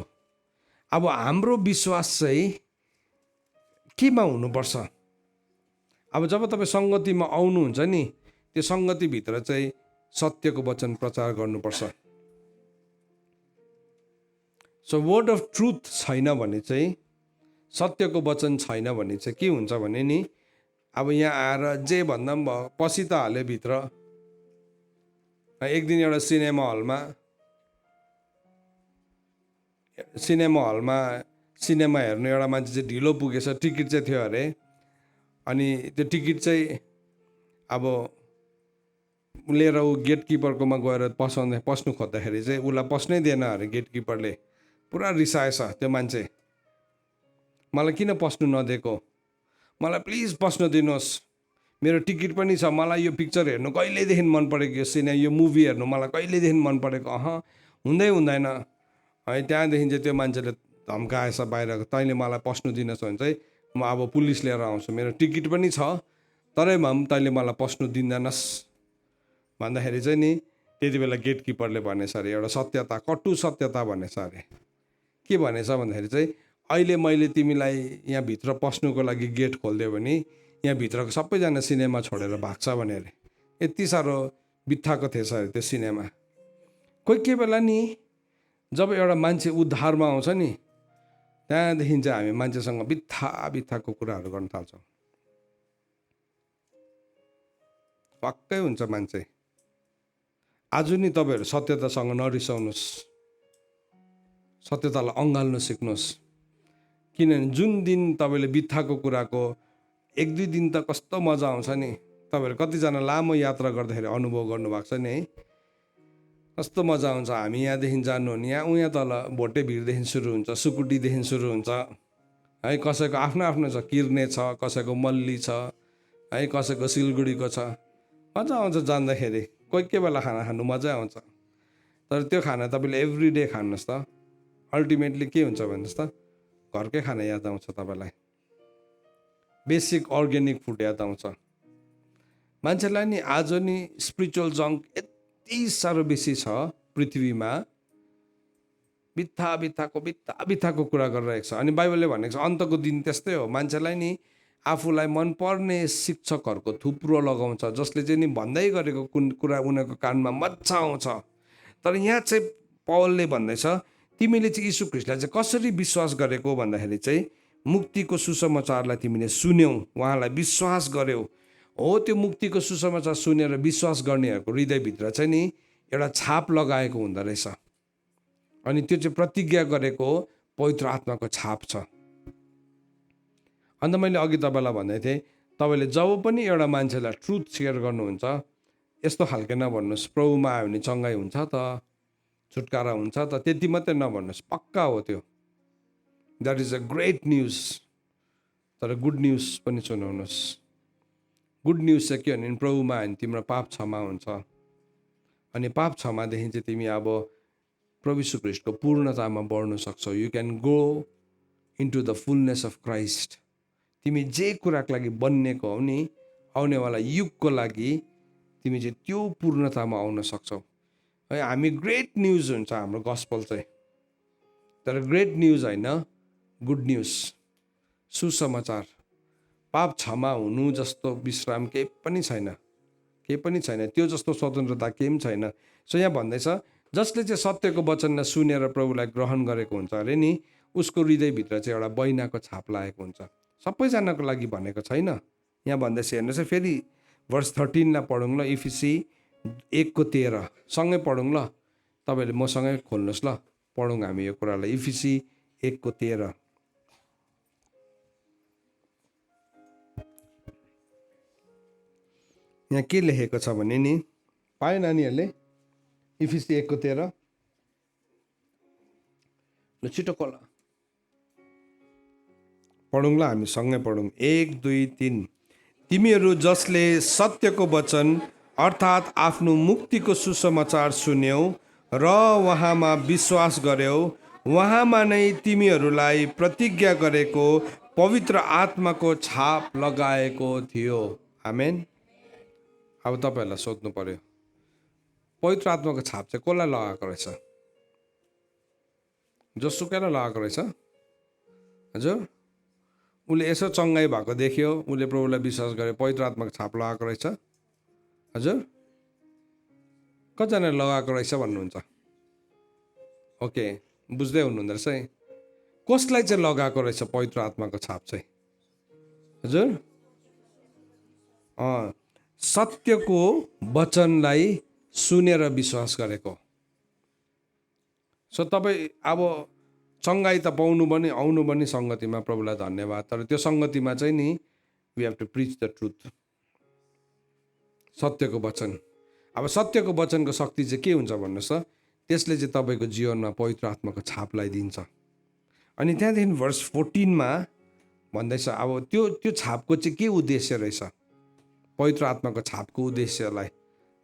अब हाम्रो विश्वास चाहिँ केमा हुनुपर्छ? अब जब तपाईँ सङ्गतिमा आउनुहुन्छ नि, त्यो सङ्गतिभित्र चाहिँ सत्यको वचन प्रचार गर्नुपर्छ। सो वर्ड अफ ट्रुथ छैन भने चाहिँ, सत्यको वचन छैन भने चाहिँ के हुन्छ भने नि, अब यहाँ आएर जे भन्दा पनि भयो, पसि त हाल्यो भित्र। एक दिन एउटा सिनेमा हलमा सिनेमा हेर्नु एउटा मान्छे चाहिँ ढिलो पुगेछ, टिकट चाहिँ थियो अरे। अनि त्यो टिकट चाहिँ अब लिएर ऊ गेटकिपरकोमा गएर पस्नु खोज्दाखेरि चाहिँ उसलाई पस्नै दिएन अरे गेटकिपरले। पुरा रिसाएछ त्यो मान्छे, मलाई किन पस्नु नदिएको, मलाई प्लिज पस्न दिनुहोस्, मेरो टिकट पनि छ, मलाई यो पिक्चर हेर्नु कहिलेदेखि मन परेको, यो मुभी हेर्नु मलाई कहिलेदेखि मन परेको। हुँदैन है। त्यहाँदेखि चाहिँ त्यो मान्छेले धम्काएछ बाहिर, तैँले मलाई पस्नु दिनुहोस् भने चाहिँ म अब पुलिस लिएर आउँछु, मेरो टिकट पनि छ तरै भए पनि तैँले मलाई पस्नु दिँदैनस् भन्दाखेरि चाहिँ नि, त्यति बेला गेटकिपरले भनेछ अरे एउटा सत्यता, कटु सत्यता भनेछ अरे। के भनेछ भन्दाखेरि चाहिँ, अहिले मैले तिमीलाई यहाँभित्र पस्नुको लागि गेट खोलिदियो भने यहाँभित्रको सबैजना सिनेमा छोडेर भाग्छ भने अरे। यति साह्रो बित्थाको थिएछ अरे त्यो सिनेमा। कोही बेला नि जब एउटा मान्छे उद्धारमा आउँछ नि, त्यहाँदेखि चाहिँ हामी मान्छेसँग बित्थाको कुराहरू गर्न थाल्छौँ। पक्कै हुन्छ मान्छे। आज नि तपाईँहरू सत्यतासँग नरिसाउनुहोस्, सत्यतालाई अँगाल्न सिक्नुहोस्। किनभने जुन दिन तपाईँले बित्थाको कुराको 1-2 दिन त कस्तो मजा आउँछ नि। तपाईँहरू कतिजना लामो यात्रा गर्दाखेरि अनुभव गर्नुभएको छ नि है, कस्तो मजा आउँछ। हामी यहाँदेखि जानु हो भने उहाँ तल भोटे भिरदेखि सुरु हुन्छ, सुकुटीदेखि सुरु हुन्छ है। कसैको आफ्नो छ, किर्ने छ, कसैको मल्ली छ है, कसैको सिलगढीको छ। मजा आउँछ जाँदाखेरि। कोही बेला खाना खानु मजा आउँछ, तर त्यो खाना तपाईँले एभ्री डे खानुहोस् त, अल्टिमेटली के हुन्छ भन्नुहोस् त, घरकै खाना याद आउँछ तपाईँलाई। बेसिक अर्ग्यानिक फुड याद आउँछ। मान्छेलाई नि आज नि स्पिरिचुअल जङ्क यति साह्रो बेसी छ पृथ्वीमा, बित्थाको कुरा गरिरहेको छ। अनि बाइबलले भनेको छ अन्तको दिन त्यस्तै हो। मान्छेलाई नि आफूलाई मनपर्ने शिक्षकहरूको थुप्रो लगाउँछ, जसले चाहिँ नि भन्दै गरेको कुन कुरा उनीहरूको कानमा मजा आउँछ। तर यहाँ चाहिँ पौलले भन्दैछ, तिमीले चाहिँ यीशु ख्रीष्टलाई चाहिँ कसरी विश्वास गरेको भन्दाखेरि चाहिँ मुक्तिको सुसमाचारलाई तिमीले सुन्यौ, उहाँलाई विश्वास गर्यौ। हो, त्यो मुक्तिको सुसमाचार सुनेर विश्वास गर्नेहरूको हृदयभित्र चाहिँ नि एउटा छाप लगाएको हुँदो रहेछ। अनि त्यो चाहिँ प्रतिज्ञा गरेको पवित्र आत्माको छाप छ। अन्त मैले अघि तपाईँलाई भन्दै थिएँ, तपाईँले जब पनि एउटा मान्छेलाई ट्रुथ सेयर गर्नुहुन्छ, यस्तो खालके नभन्नुहोस् प्रभुमा आयो भने चङ्गाइ हुन्छ त, छुटकारा हुन्छ त, त्यति मात्रै नभन्नुहोस्। पक्का हो त्यो, that is a great news. तर गुड न्युज पनि सुनाउनुहोस्। गुड न्युज चाहिँ के भने प्रभुमा आयो भने तिम्रो पाप क्षमा हुन्छ। अनि पाप क्षमादेखि चाहिँ तिमी अब प्रभु यीशु ख्रीष्टको पूर्णतामा बढ्न सक्छौ। You can go into the fullness of Christ. तिमी जे कुराको लागि बन्नेको हौ नि, आउनेवाला युगको लागि तिमी चाहिँ त्यो पूर्णतामा आउन सक्छौ है। हामी ग्रेट न्युज हुन्छ हाम्रो गस्पल चाहिँ, तर ग्रेट न्युज होइन, गुड न्युज, सुसमाचार। पाप क्षमा हुनु जस्तो विश्राम केही पनि छैन, त्यो जस्तो स्वतन्त्रता केही पनि छैन। सो यहाँ भन्दैछ, जसले चाहिँ सत्यको वचनलाई सुनेर प्रभुलाई ग्रहण गरेको हुन्छ अरे नि, उसको हृदयभित्र चाहिँ एउटा बैनाको छाप लागेको हुन्छ। सबैजनाको लागि भनेको छैन। यहाँ भन्दैछ हेर्नुहोस् है, फेरि वर्ष 13 पढौँ ल, इफिसी 1:13 सँगै पढौँ ल। तपाईँहरूले मसँगै खोल्नुहोस् ल, पढौँ हामी यो कुरालाई। इफिसी 1:13 यहाँ के लेखेको छ भने नि, पाए नानीहरूले इफिसी 1:13 ल छिटो कोला पढौँला, हामी सँगै पढौँ। 1 2 3। तिमीहरू जसले सत्यको वचन अर्थात् आफ्नो मुक्तिको सुसमाचार सुन्यौ र उहाँमा विश्वास गर्यौ, उहाँमा नै तिमीहरूलाई प्रतिज्ञा गरेको पवित्र आत्माको छाप लगाएको थियो। आमेन। अब तपाईँहरूलाई सोध्नु पर्यो, पवित्र आत्माको छाप चाहिँ कसलाई लगाएको रहेछ? जोसुकैलाई लगाएको रहेछ? हजुर, उसले यसो चङ्गाई भएको देख्यो, उसले प्रभुलाई विश्वास गरे, पवित्र आत्माको छाप लगाएको रहेछ। हजुर, कतिजनाले लगाएको रहेछ भन्नुहुन्छ? ओके, बुझ्दै हुनुहुँदो रहेछ है। कसलाई चाहिँ लगाएको रहेछ पवित्र आत्माको छाप चाहिँ? हजुर, सत्यको वचनलाई सुनेर विश्वास गरेको। सो तपाईँ अब चङ्गाई त पाउनु पनि आउनु पनि सङ्गतिमा, प्रभुलाई धन्यवाद। तर त्यो सङ्गतिमा चाहिँ नि we have to preach the truth, सत्यको वचन। अब सत्यको वचनको शक्ति चाहिँ के हुन्छ भन्नुहोस् त? त्यसले चाहिँ तपाईँको जीवनमा पवित्र आत्माको छाप लगाइदिन्छ। अनि त्यहाँदेखि भर्स 14मा भन्दैछ, अब त्यो छापको चाहिँ के उद्देश्य रहेछ? पवित्र आत्माको छापको उद्देश्यलाई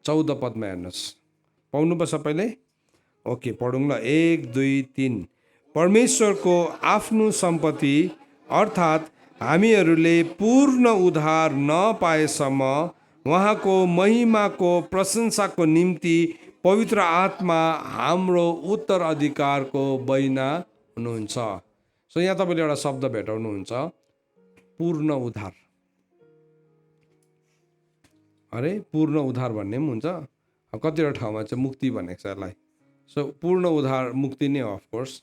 14 पदमा हेर्नुहोस्। पाउनुपर्छ पहिले? ओके, पढौँ ल। 1 2 3। परमेश्वरको आफ्नो सम्पत्ति अर्थात् हामीहरूले पूर्ण उद्धार नपाएसम्म उहाँको महिमाको प्रशंसाको निम्ति पवित्र आत्मा हाम्रो उत्तराधिकारको बैना हुनुहुन्छ। सो यहाँ तपाईँले एउटा शब्द भेटाउनुहुन्छ, पूर्ण उद्धार। अरे, पूर्ण उद्धार भन्ने पनि हुन्छ, कतिवटा ठाउँमा चाहिँ मुक्ति भनेको छ यसलाई। सो पूर्ण उद्धार मुक्ति नै हो अफकोर्स।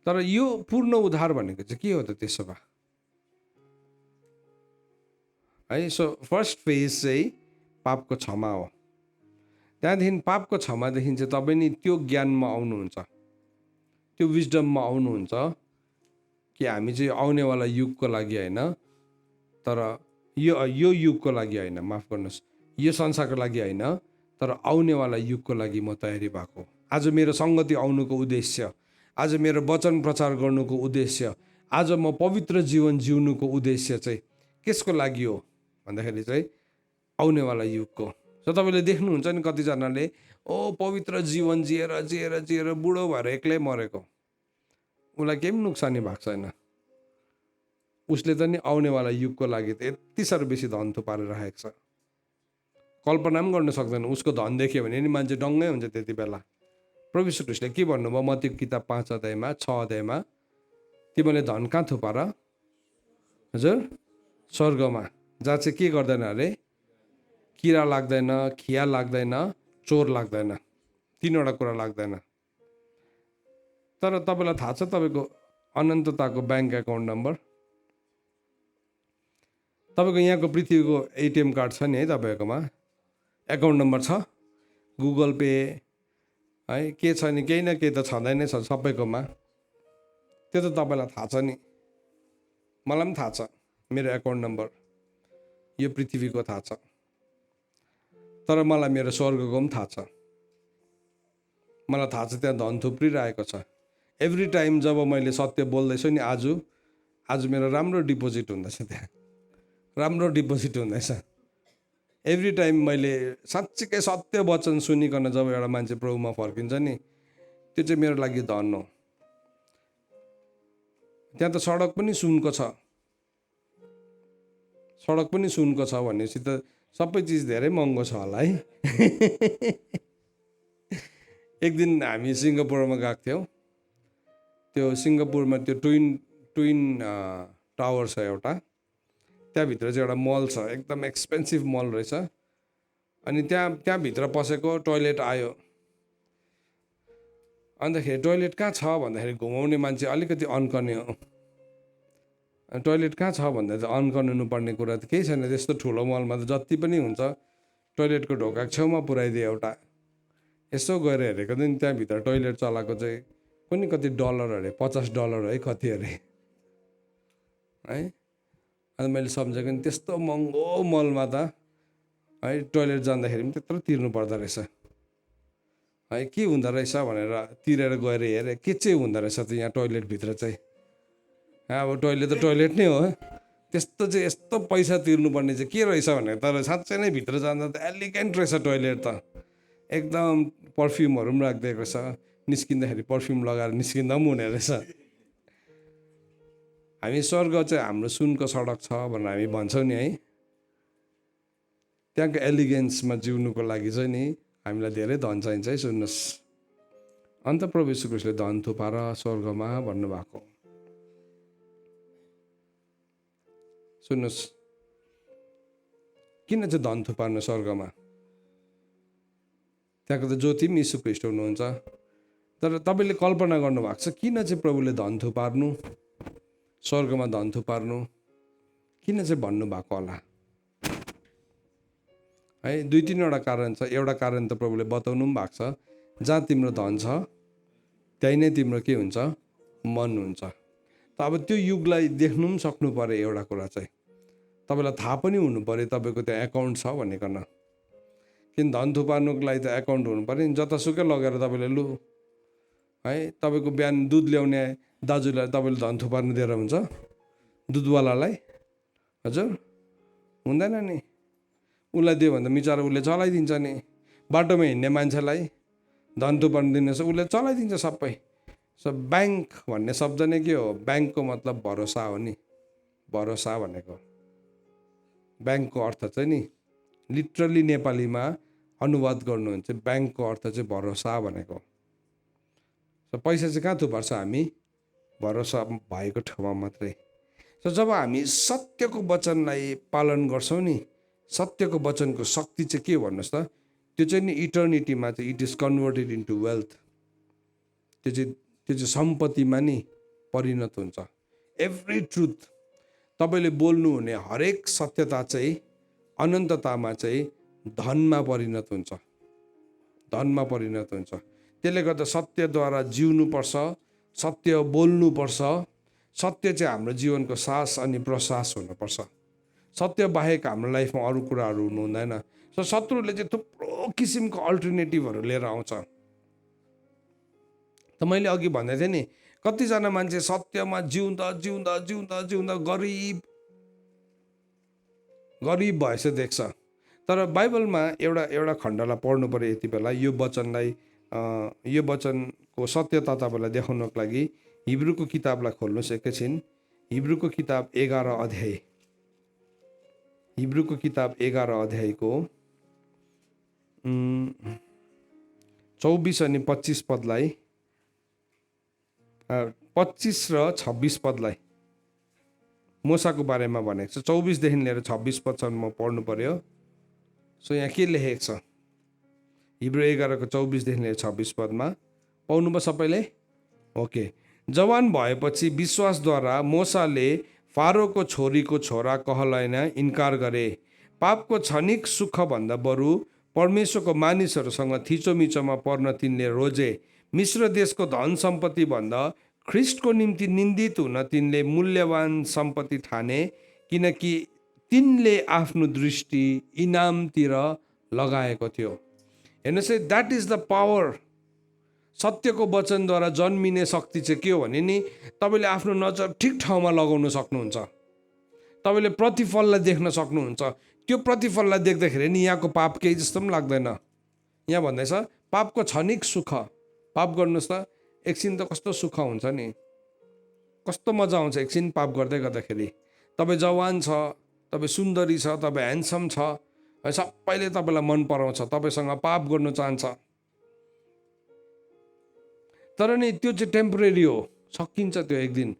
तर यो पूर्ण उद्धार भनेको चाहिँ के हो त त्यसो भए है? सो फर्स्ट फेज चाहिँ पापको क्षमा हो। त्यहाँदेखि पापको क्षमादेखि चाहिँ तपाईँ नि त्यो ज्ञानमा आउनुहुन्छ, त्यो विजडममा आउनुहुन्छ कि हामी चाहिँ आउनेवाला युगको लागि होइन, तर यो युगको लागि होइन, माफ गर्नुहोस्, यो संसारको लागि होइन, तर आउनेवाला युगको लागि म तयारी भएको। आज मेरो सङ्गति आउनुको उद्देश्य, आज मेरो वचन प्रचार गर्नुको उद्देश्य, आज म पवित्र जीवन जिउनुको उद्देश्य चाहिँ केसको लागि हो भन्दाखेरि चाहिँ आउनेवाला युगको। सो तपाईँले देख्नुहुन्छ नि कतिजनाले पवित्र जीवन जिएर जिएर जिएर बुढो भएर एक्लै मरेको, उसलाई केही पनि नोक्सानी भएको छैन। उसले त नि आउनेवाला युगको लागि त यति साह्रो बेसी धन थुपारेर राखेको छ, कल्पना पनि गर्न सक्दैन। उसको धन देख्यो भने नि मान्छे डङ्गै हुन्छ त्यति बेला। प्रभु यीशु ख्रीष्टले के भन्नुभयो मत्तीको किताब 5 अध्यायमा 6 अध्यायमा, तिमीले धन कहाँ थुपार? हजुर, स्वर्गमा, जहाँ चाहिँ के गर्दैन अरे? किरा लाग्दैन, खिया लाग्दैन, चोर लाग्दैन, तीनवटा कुरा लाग्दैन। तर तपाईँलाई थाहा छ तपाईँको अनन्तताको ब्याङ्क एकाउन्ट नम्बर? तपाईँको यहाँको पृथ्वीको एटिएम कार्ड छ नि है तपाईँकोमा? एकाउन्ट नम्बर छ? गुगल पे है के छ नि? केही न केही त छँदै नै छ सबैकोमा। त्यो त तपाईँलाई थाहा छ नि, मलाई पनि थाहा छ मेरो एकाउन्ट नम्बर, यो पृथ्वीको थाहा छ। तर मलाई मेरो स्वर्गको पनि थाहा छ। मलाई थाहा छ त्यहाँ धन थुप्रिरहेको छ। एभ्री टाइम जब मैले सत्य बोल्दैछु नि, आज मेरो राम्रो डिपोजिट हुँदैछ, त्यहाँ राम्रो डिपोजिट हुँदैछ। एभ्री टाइम मैले साँच्चीकै सत्य वचन सुनिकन जब एउटा मान्छे प्रभुमा फर्किन्छ नि, त्यो चाहिँ मेरो लागि धन हो। त्यहाँ त सडक पनि सुनको छ, सडक पनि सुनको छ भनेपछि त सबै चिज धेरै महँगो छ होला है। एक दिन हामी सिङ्गापुरमा गएको थियौँ। त्यो सिङ्गापुरमा त्यो ट्विन टावर छ एउटा, त्यहाँभित्र चाहिँ एउटा मल छ, एकदम एक्सपेन्सिभ मल रहेछ। अनि त्यहाँभित्र पसेको टोइलेट आयो। अन्तखेरि टोइलेट कहाँ छ भन्दाखेरि घुमाउने मान्छे अलिकति अन्कने हो। टोइलेट कहाँ छ भन्दा त अन्कनु पर्ने कुरा त केही छैन, त्यस्तो ठुलो मलमा त जति पनि हुन्छ। टोइलेटको ढोका छेउमा पुऱ्याइदियो एउटा। यसो गएर हेरेको दिन त्यहाँभित्र टोइलेट चलाएको चाहिँ कुनै कति डलर अरे, $50 है कति अरे है। अनि मैले सम्झेको नि त्यस्तो महँगो मलमा त है टोइलेट जाँदाखेरि पनि त्यत्रो तिर्नु पर्दो रहेछ। है के हुँदो रहेछ भनेर तिरेर गएर हेरेँ, के चाहिँ हुँदो रहेछ त यहाँ टोइलेटभित्र चाहिँ। अब टोइलेट त टोइलेट नै हो, त्यस्तो चाहिँ यस्तो पैसा तिर्नुपर्ने चाहिँ के रहेछ भनेर। तर साँच्चै नै भित्र जाँदा त एलिगेन्ट रहेछ टोइलेट त, एकदम पर्फ्युमहरू पनि राखिदिएको रहेछ, निस्किँदाखेरि पर्फ्युम लगाएर निस्किँदा पनि हुने रहेछ। हामी स्वर्ग चाहिँ हाम्रो सुनको सडक छ भनेर हामी भन्छौँ नि है, त्यहाँको एलिगेन्समा जिउनुको लागि चाहिँ नि हामीलाई धेरै धन चाहिन्छ है। सुन्नुहोस्, अन्त प्रभु यीशु ख्रीष्टले धन थुपार स्वर्गमा भन्नुभएको। सुन्नुहोस्, किन चाहिँ धन थुपार्नु स्वर्गमा? त्यहाँको त ज्योति पनि यीशु ख्रीष्ट हुनुहुन्छ। तर तपाईँले कल्पना गर्नुभएको छ किन चाहिँ प्रभुले धन थुपार्नु, स्वर्गमा धन थुपार्नु किन चाहिँ भन्नुभएको होला है? 2-3वटा कारण छ। एउटा कारण त प्रभुले बताउनु पनि भएको छ, जहाँ तिम्रो धन छ त्यही नै तिम्रो के हुन्छ, मन हुन्छ। त अब त्यो युगलाई देख्नु पनि सक्नु पऱ्यो। एउटा कुरा चाहिँ तपाईँलाई थाहा पनि हुनु पऱ्यो तपाईँको त्यो एकाउन्ट छ भनेकन। किन धन थुपार्नुको लागि त एकाउन्ट हुनु पऱ्यो नि। जतासुकै लगेर तपाईँले लु है, तपाईँको बिहान दुध ल्याउने दाजुलाई तपाईँले धन थुपार्नु दिएर हुन्छ? दुधवालालाई हजुर हुँदैन नि। उसलाई दियो भने त बिचरा उसले चलाइदिन्छ नि। बाटोमा हिँड्ने मान्छेलाई धन थुपार्नु दिनुहोस्, उसले चलाइदिन्छ सबै। ब्याङ्क भन्ने शब्द नै के हो? ब्याङ्कको मतलब भरोसा हो नि। भरोसा भनेको ब्याङ्कको अर्थ चाहिँ नि लिटरली नेपालीमा अनुवाद गर्नुहुन्छ ब्याङ्कको अर्थ चाहिँ भरोसा भनेको। पैसा चाहिँ कहाँ थुपार्छ हामी? भरोसा भएको ठाउँमा मात्रै। जब हामी सत्यको वचनलाई पालन गर्छौँ नि, सत्यको वचनको शक्ति चाहिँ के भन्नुहोस् त? त्यो चाहिँ नि इटर्निटीमा चाहिँ it is converted into wealth. त्यो चाहिँ सम्पत्तिमा नि परिणत हुन्छ। एभ्री ट्रुथ, तपाईँले बोल्नुहुने हरेक सत्यता चाहिँ अनन्ततामा चाहिँ धनमा परिणत हुन्छ, धनमा परिणत हुन्छ। त्यसले गर्दा सत्यद्वारा जिउनुपर्छ, सत्य बोल्नुपर्छ। सत्य चाहिँ हाम्रो जीवनको सास अनि प्रश्वास हुनुपर्छ। सत्य बाहेक हाम्रो लाइफमा अरू कुराहरू हुनु हुँदैन। शत्रुले चाहिँ थुप्रो किसिमको अल्टरनेटिभहरू लिएर आउँछ। त मैले अघि भन्दै थिएँ नि, कतिजना मान्छे सत्यमा जिउँदा जिउँदा जिउँदा जिउँदा गरिब भएछ देख्छ। तर बाइबलमा एउटा खण्डलाई पढ्नु पऱ्यो यति बेला। यो वचनको सत्यता तपाईँलाई देखाउनको लागि हिब्रूको किताबलाई खोल्नुहोस् एकैछिन। हिब्रूको किताब 11 अध्याय, हिब्रूको किताब 11 अध्यायको 24 अनि 25 पदलाई, 25 र 26 पदलाई मूसाको बारेमा भनेको छ। 24देखि लिएर 26 पदसम्म पढ्नु पर्यो। यहाँ के लेखेको छ? हिब्रू 11को 24देखि लिएर 26 पदमा पाउनुभयो सबैले? ओके। जवान भएपछि विश्वासद्वारा मूसाले फारोको छोरीको छोरा कहलाइन इन्कार गरे। पापको क्षणिक सुखभन्दा बरु परमेश्वरको मानिसहरूसँग थिचोमिचोमा पर्न तिनले रोजे। मिश्र देशको धन सम्पत्ति भन्दा ख्रिस्टको निम्ति निन्दित हुन तिनले मूल्यवान सम्पत्ति ठाने, किनकि तिनले आफ्नो दृष्टि इनामतिर लगाएको थियो। हेर्नुहोस् है, द्याट इज द पावर। सत्यको वचनद्वारा जन्मिने शक्ति चाहिँ के हो भने नि, तपाईँले आफ्नो नजर ठिक ठाउँमा लगाउन सक्नुहुन्छ। तपाईँले प्रतिफललाई देख्न सक्नुहुन्छ। त्यो प्रतिफललाई देख्दाखेरि नि यहाँको पाप केही जस्तो पनि लाग्दैन। यहाँ भन्दैछ पापको क्षणिक सुख। पाप गर्नुहोस् त, एकछिन त कस्तो सुख हुन्छ नि, कस्तो मजा आउँछ एकछिन पाप गर्दै गर्दाखेरि। तपाईँ जवान छ, तपाईँ सुन्दरी छ, तपाईँ ह्यान्डसम छ, सबैले तपाईँलाई मन पराउँछ, तपाईँसँग पाप गर्नु चाहन्छ। तर नि त्यो चाहिँ टेम्पोरेरी हो, सकिन्छ त्यो एक दिन।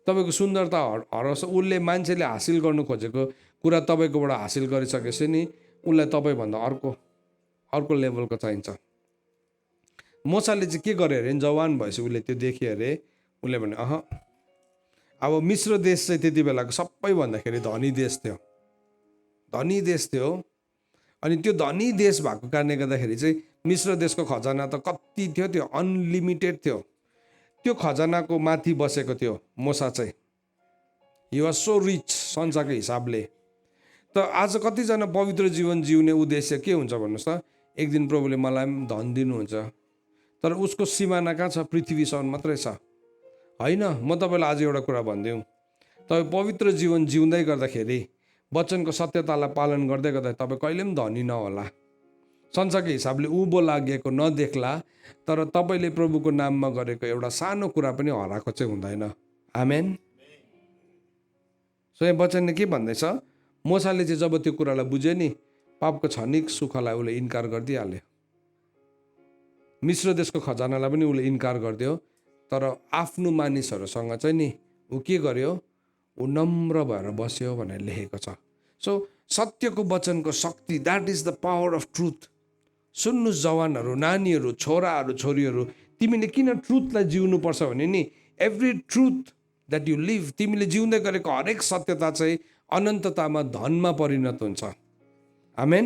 तपाईँको सुन्दरता हराउँछ। उसले मान्छेले हासिल गर्नु खोजेको कुरा तपाईँकोबाट हासिल गरिसकेपछि नि उसलाई तपाईँभन्दा अर्को लेभलको चाहिन्छ। मूसाले चाहिँ के गर्यो अरे, जवान भएपछि उसले त्यो देख्यो अरे। उसले भने अब मिश्र देश चाहिँ त्यति बेलाको सबैभन्दाखेरि धनी देश थियो, धनी देश थियो। अनि त्यो धनी देश भएको कारणले गर्दाखेरि चाहिँ मिश्र देशको खजाना त कति थियो, त्यो अनलिमिटेड थियो। त्यो खजानाको माथि बसेको थियो मूसा चाहिँ। ही वाज सो रिच संसारको हिसाबले। त आज कतिजना पवित्र जीवन जिउने उद्देश्य के हुन्छ भन्नुहोस् त? एक दिन प्रभुले मलाई पनि धन दिनुहुन्छ, तर उसको सिमाना कहाँ छ? पृथ्वीसम्म मात्रै छ होइन। म तपाईँलाई आज एउटा कुरा भनिदिउँ, तपाईँ पवित्र जीवन जिउँदै गर्दाखेरि, वचनको सत्यतालाई पालन गर्दै गर्दा तपाईँ कहिले पनि धनी नहोला। संसारको हिसाबले उँभो लागेको नदेख्ला, तर तपाईँले प्रभुको नाममा गरेको एउटा सानो कुरा पनि हराएको चाहिँ हुँदैन। आमेन। सो यहाँ वचनले के भन्दैछ? मोसाले चाहिँ जब त्यो कुरालाई बुझ्यो नि, पापको क्षणिक सुखलाई उसले इन्कार गरिदिइहाल्यो। मिश्र देशको खजानालाई पनि उसले इन्कार गरिदियो, तर आफ्नो मानिसहरूसँग चाहिँ नि ऊ के गर्यो? ऊ नम्र भएर बस्यो भनेर लेखेको छ। सो सत्यको वचनको शक्ति, that is the power of truth. सुन्नुहोस् जवानहरू, नानीहरू, छोराहरू, छोरीहरू, तिमीले किन ट्रुथलाई जिउनुपर्छ भने नि, every truth that you live, तिमीले जिउँदै गरेको हरेक सत्यता चाहिँ अनन्ततामा धनमा परिणत हुन्छ। आमेन।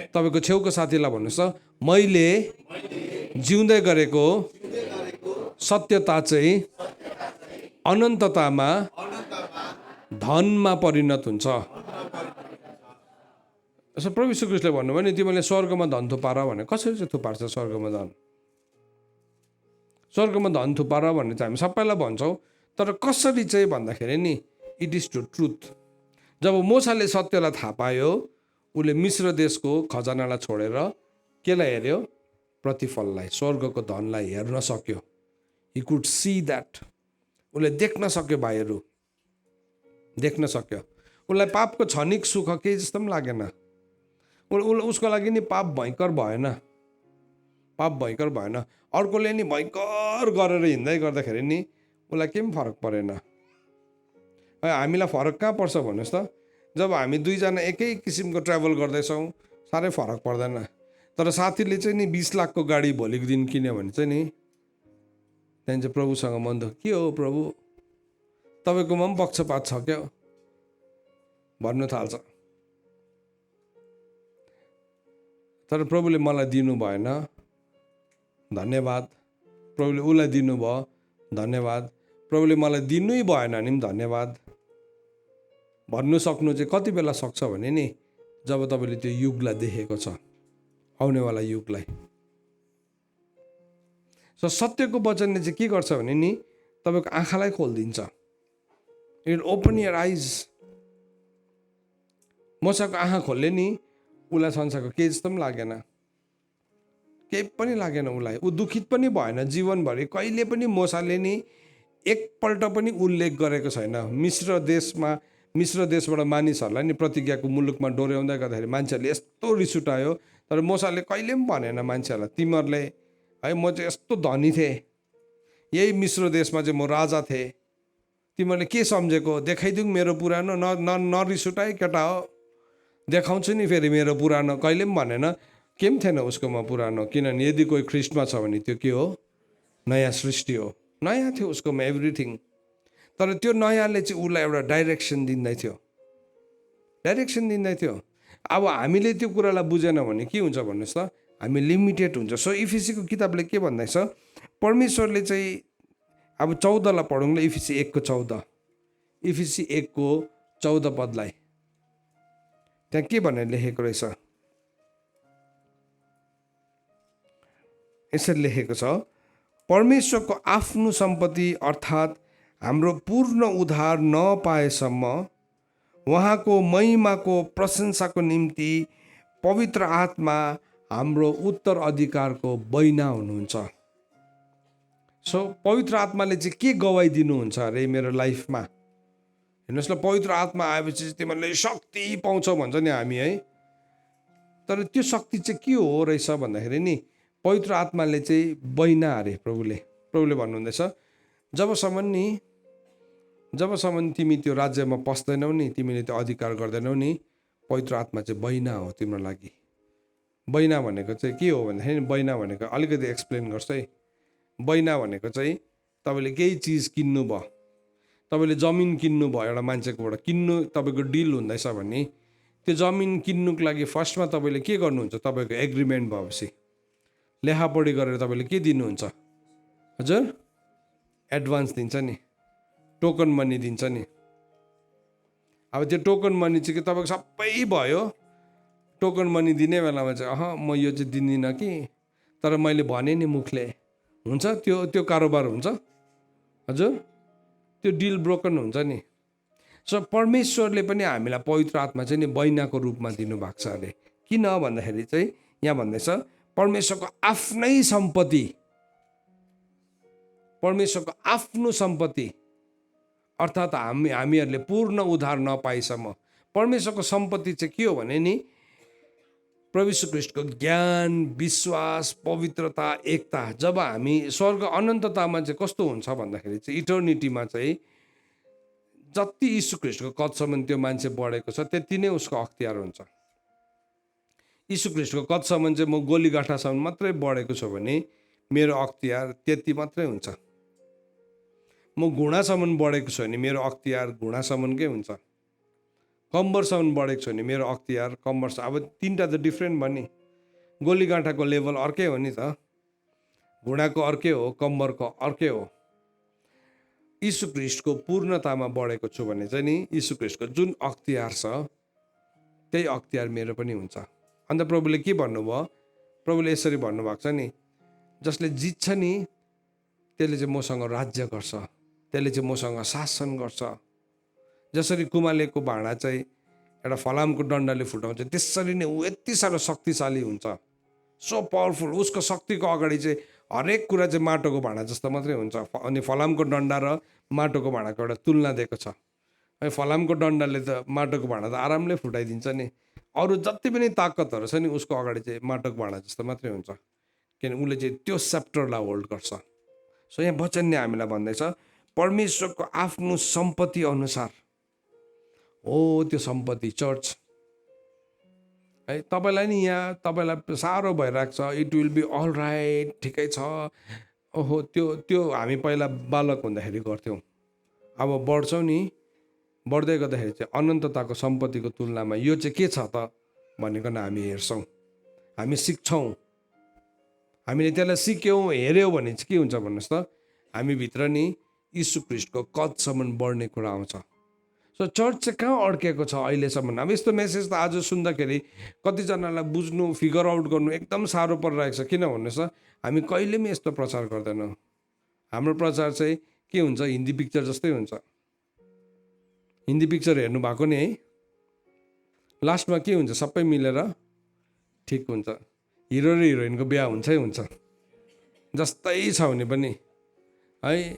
तपाईँको छेउको साथीलाई भन्नुहोस् त, मैले जिउँदै गरेको सत्यता चाहिँ अनन्ततामा धनमा परिणत हुन्छ। यसो प्रभु यीशु ख्रीष्टले भन्नुभयो नि, तिमीले स्वर्गमा धन थुपार भने कसरी चाहिँ थुपार्छ? स्वर्गमा धन, स्वर्गमा धन थुपार भन्ने चाहिँ हामी सबैलाई भन्छौँ, तर कसरी चाहिँ भन्दाखेरि नि, इट इज टु ट्रुथ। जब मोसाले सत्यलाई थाहा पायो, उसले मिश्र देशको खजानालाई छोडेर केलाई हेऱ्यो? प्रतिफललाई, स्वर्गको धनलाई हेर्न सक्यो। He could see that. उसले देख्न सक्यो, भाइहरू देख्न सक्यो। उसलाई पापको क्षणिक सुख केही जस्तो पनि लागेन। उसको लागि नि पाप भयङ्कर भएन, पाप भयङ्कर भएन। अर्कोले नि भयङ्कर गरेर हिँड्दै गर्दाखेरि नि उसलाई केही पनि फरक परेन। हामीलाई फरक कहाँ पर्छ भन्नुहोस् त? जब हामी दुईजना एकै किसिमको ट्राभल गर्दैछौँ, साह्रै फरक पर्दैन। तर साथीले चाहिँ नि 20 लाखको गाडी भोलिको दिन किन्यो भने चाहिँ नि, त्यहाँदेखि चाहिँ प्रभुसँग मन दुख, के हो प्रभु, तपाईँकोमा पनि पक्षपात छ क्या भन्नु थाल्छ। तर प्रभुले मलाई दिनु भएन, धन्यवाद। प्रभुले उसलाई दिनुभयो, धन्यवाद। प्रभुले मलाई दिनै भएन नि धन्यवाद भन्नु सक्नु चाहिँ कति बेला सक्छ भने नि, जब तपाईँले त्यो युगलाई देखेको छ, आउनेवाला युगलाई। सो सत्यको वचनले चाहिँ के गर्छ भने नि, तपाईँको आँखालाई खोलिदिन्छ। इट ओपन यर आइज। मोसाको आँखा खोल्यो नि, उसलाई संसारको केही जस्तो पनि लागेन, केही पनि लागेन उसलाई। ऊ दुखित पनि भएन जीवनभरि। कहिले पनि मोसाले नि एकपल्ट पनि उल्लेख गरेको छैन मिश्र देशबाट मानिसहरूलाई नि प्रतिज्ञाको मुलुकमा डोर्याउँदै गर्दाखेरि मान्छेहरूले यस्तो रिस उठायो, तर मोसाले कहिले पनि भनेन मान्छेहरूलाई, तिमीहरूले है म चाहिँ यस्तो धनी थिएँ, यही मिश्र देशमा चाहिँ म राजा थिएँ, तिमीहरूले के सम्झेको? देखाइदिउँ मेरो पुरानो, नरिस उठाए केटा हो, देखाउँछु नि फेरि मेरो पुरानो। कहिले पनि भनेन, केही पनि थिएन उसकोमा पुरानो। किनभने यदि कोही ख्रिस्टमा छ भने त्यो के हो? नयाँ सृष्टि हो। नयाँ थियो उसकोमा एभ्रिथिङ। तर त्यो नयाँले चाहिँ उसलाई एउटा डाइरेक्सन दिँदै थियो, डाइरेक्सन दिँदै थियो। अब हामीले त्यो कुरालाई बुझेन भने के हुन्छ भन्नुहोस् त? हामी लिमिटेड हुन्छ। सो इफिसीको किताबले के भन्दैछ? परमेश्वरले चाहिँ, अब 14लाई पढौँ ल, इफिसी 1:14। इफिसी 1:14 पदलाई त्यहाँ के भनेर लेखेको रहेछ? यसरी लेखेको छ, परमेश्वरको आफ्नो सम्पत्ति अर्थात् हाम्रो पूर्ण उद्धार नपाएसम्म उहाँको महिमाको प्रशंसाको निम्ति पवित्र आत्मा हाम्रो उत्तराधिकारको बैना हुनुहुन्छ। सो पवित्र आत्माले चाहिँ के गवाई दिनुहुन्छ अरे मेरो लाइफमा? हेर्नुहोस् ल, पवित्र आत्मा आएपछि तिमीहरूले शक्ति पाउँछौ भन्छ नि हामी है। तर त्यो शक्ति चाहिँ के हो रहेछ भन्दाखेरि नि, पवित्र आत्माले चाहिँ बैना अरे। प्रभुले भन्नुहुँदैछ, जबसम्म तिमी त्यो राज्यमा पस्दैनौ नि, तिमीले त्यो अधिकार गर्दैनौ नि, पवित्र आत्मा चाहिँ बैना हो तिम्रो लागि। बैना भनेको चाहिँ के हो भन्दाखेरि, बैना भनेको अलिकति एक्सप्लेन गर्छु है। बैना भनेको चाहिँ तपाईँले केही चिज किन्नु भयो, तपाईँले जमिन किन्नु भयो एउटा मान्छेकोबाट, किन्नु तपाईँको डिल हुँदैछ भने त्यो जमिन किन्नुको लागि फर्स्टमा तपाईँले के गर्नुहुन्छ? तपाईँको एग्रिमेन्ट भएपछि लेखापढी गरेर तपाईँले के दिनुहुन्छ? हजुर, एडभान्स दिन्छ नि, टोकन मनी दिन्छ नि। अब त्यो टोकन मनी चाहिँ तपाईँको सबै भयो, टोकन मनी दिने बेलामा चाहिँ म यो चाहिँ दिँदिनँ कि, तर मैले भने नि मुखले हुन्छ त्यो कारोबार हुन्छ हजुर, त्यो डिल ब्रोकन हुन्छ नि। सो परमेश्वरले पनि हामीलाई पवित्र आत्मा चाहिँ नि बैनाको रूपमा दिनुभएको छ अरे। किन भन्दाखेरि चाहिँ यहाँ भन्दैछ परमेश्वरको आफ्नै सम्पत्ति, परमेश्वरको आफ्नो सम्पत्ति, अर्थात् हामीहरूले पूर्ण उद्धार नपाएसम्म परमेश्वरको सम्पत्ति चाहिँ के हो भने नि प्रभु यीशु ख्रीष्टको ज्ञान, विश्वास, पवित्रता, एकता। जब हामी स्वर्ग अनन्ततामा चाहिँ कस्तो हुन्छ भन्दाखेरि चाहिँ इटर्निटीमा चाहिँ जति यीशु ख्रीष्टको कदसम्म त्यो मान्छे बढेको छ त्यति नै उसको अख्तियार हुन्छ। यीशु ख्रीष्टको कदसम्म चाहिँ म गोलीगाठासम्म मात्रै बढेको छु भने मेरो अख्तियार त्यति मात्रै हुन्छ। म घुँडासम्म बढेको छु भने मेरो अख्तियार घुँडासम्मकै हुन्छ। कम्बरसम्म बढेको छु भने मेरो अख्तियार कम्बरसम्म। अब तिनवटा त डिफ्रेन्ट भयो नि। गोलीगाँठाको लेभल अर्कै हो नि त, घुँडाको अर्कै हो, कम्बरको अर्कै हो। यीशु ख्रीष्टको पूर्णतामा बढेको छु भने चाहिँ नि यीशु ख्रीष्टको जुन अख्तियार छ त्यही अख्तियार मेरो पनि हुन्छ। अन्त प्रभुले के भन्नुभयो? प्रभुले यसरी भन्नुभएको छ नि, जसले जित्छ नि त्यसले चाहिँ मसँग राज्य गर्छ, त्यसले चाहिँ मसँग शासन गर्छ। जसरी कुमालेको भाँडा चाहिँ एउटा फलामको डन्डाले फुटाउँछ त्यसरी नै ऊ यति साह्रो शक्तिशाली हुन्छ, सो पावरफुल। उसको शक्तिको अगाडि चाहिँ हरेक कुरा चाहिँ माटोको भाँडा जस्तो मात्रै हुन्छ। अनि फलामको डन्डा र माटोको भाँडाको एउटा तुलना दिएको छ। है, फलामको डन्डाले त माटोको भाँडा त आरामले फुटाइदिन्छ नि। अरू जति पनि ताकतहरू छ नि उसको अगाडि चाहिँ माटोको भाँडा जस्तो मात्रै हुन्छ, किन उसले चाहिँ त्यो च्याप्टरलाई होल्ड गर्छ। सो यहाँ वचनले हामीलाई भन्दैछ परमेश्वरको आफ्नो सम्पत्ति अनुसार हो त्यो सम्पत्ति चर्च। है, तपाईँलाई नि यहाँ तपाईँलाई साह्रो भइरहेको छ, it will be all right, ठिकै छ। ओहो त्यो हामी पहिला बालक हुँदाखेरि गर्थ्यौँ। अब बढ्छौँ नि, बढ्दै गर्दाखेरि चाहिँ अनन्तताको सम्पत्तिको तुलनामा यो चाहिँ के छ त भनेकन हामी हेर्छौँ, हामी सिक्छौँ। हामीले त्यसलाई सिक्यौँ, हेऱ्यौँ भने चाहिँ के हुन्छ भन्नुहोस् त, हामीभित्र नि यीशु ख्रीष्टको कदसम्म बढ्ने कुरा आउँछ। सो चर्च चाहिँ कहाँ अड्केको छ अहिलेसम्म? अब यस्तो मेसेज त आज सुन्दाखेरि कतिजनालाई बुझ्नु, फिगर आउट गर्नु एकदम साह्रो परिरहेको छ। किन भन्नुहोस् त, हामी कहिले पनि यस्तो प्रचार गर्दैनौँ। हाम्रो प्रचार चाहिँ के हुन्छ, हिन्दी पिक्चर जस्तै हुन्छ। हिन्दी पिक्चर हेर्नु भएको नि है, लास्टमा के हुन्छ, सबै मिलेर ठिक हुन्छ। हिरो र हिरोइनको बिहा हुन्छै हुन्छ, जस्तै छ भने पनि है।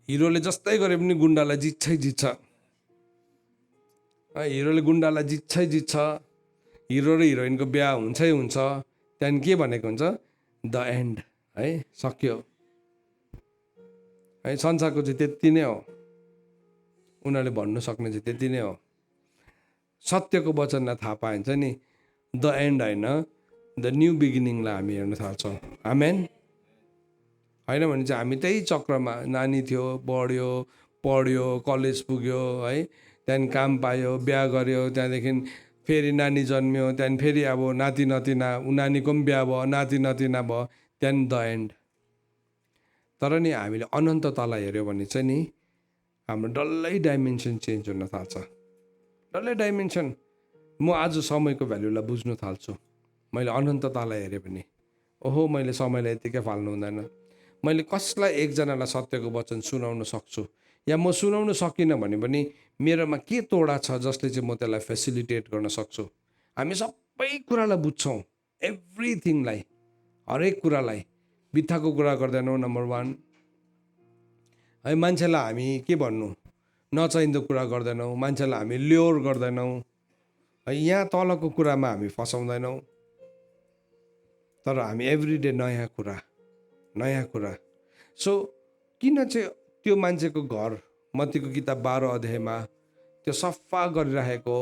हिरोले जस्तै गरे पनि गुन्डालाई जित्छै जित्छ, हिरोले गुन्डालाई जित्छै जित्छ। हिरो र हिरोइनको बिहा हुन्छै हुन्छ। त्यहाँदेखि के भनेको हुन्छ, द एन्ड, है, सक्यो। है, संसारको चाहिँ त्यति नै हो, उनीहरूले भन्नु सक्ने चाहिँ त्यति नै हो। सत्यको वचनलाई थाहा पाइन्छ नि, द एन्ड होइन, द न्यू बिगिनिङलाई हामी हेर्न थाल्छौँ। आमेन। होइन भने चाहिँ हामी त्यही चक्रमा, नानी थियो, बढ्यो, पढ्यो, कलेज पुग्यो, है, त्यहाँदेखि काम पायो, बिहा गर्यो, त्यहाँदेखि फेरि नानी जन्मियो, त्यहाँदेखि फेरि अब नाति नतिना, नानीको पनि बिहा भयो, नाति नतिना भयो, त्यहाँदेखि द एन्ड। तर नि हामीले अनन्ततालाई हेऱ्यो भने चाहिँ नि हाम्रो डल्लै डाइमेन्सन चेन्ज हुन थाल्छ, डल्लै डाइमेन्सन। म आज समयको भ्यालुलाई बुझ्नु थाल्छु। मैले अनन्ततालाई हेरेँ भने ओहो, मैले समयलाई यतिकै फाल्नु हुँदैन। मैले कसलाई एकजनालाई सत्यको वचन सुनाउन सक्छु, या म सुनाउन सकिनँ भने पनि मेरोमा के तोडा छ जसले चाहिँ म त्यसलाई फेसिलिटेट गर्न सक्छु। हामी सबै कुरालाई बुझ्छौँ, एभ्रिथिङलाई, हरेक कुरालाई। बित्थाको कुरा गर्दैनौँ, नम्बर 1 है। मान्छेलाई हामी के भन्नु, नचाहिँदो कुरा गर्दैनौँ, मान्छेलाई हामी ल्योर गर्दैनौँ है। यहाँ तलको कुरामा हामी फसाउँदैनौँ, तर हामी एभ्रिडे नयाँ कुरा। सो किन चाहिँ त्यो मान्छेको घर, मत्तीको किताब 12 अध्यायमा त्यो सफा गरिरहेको,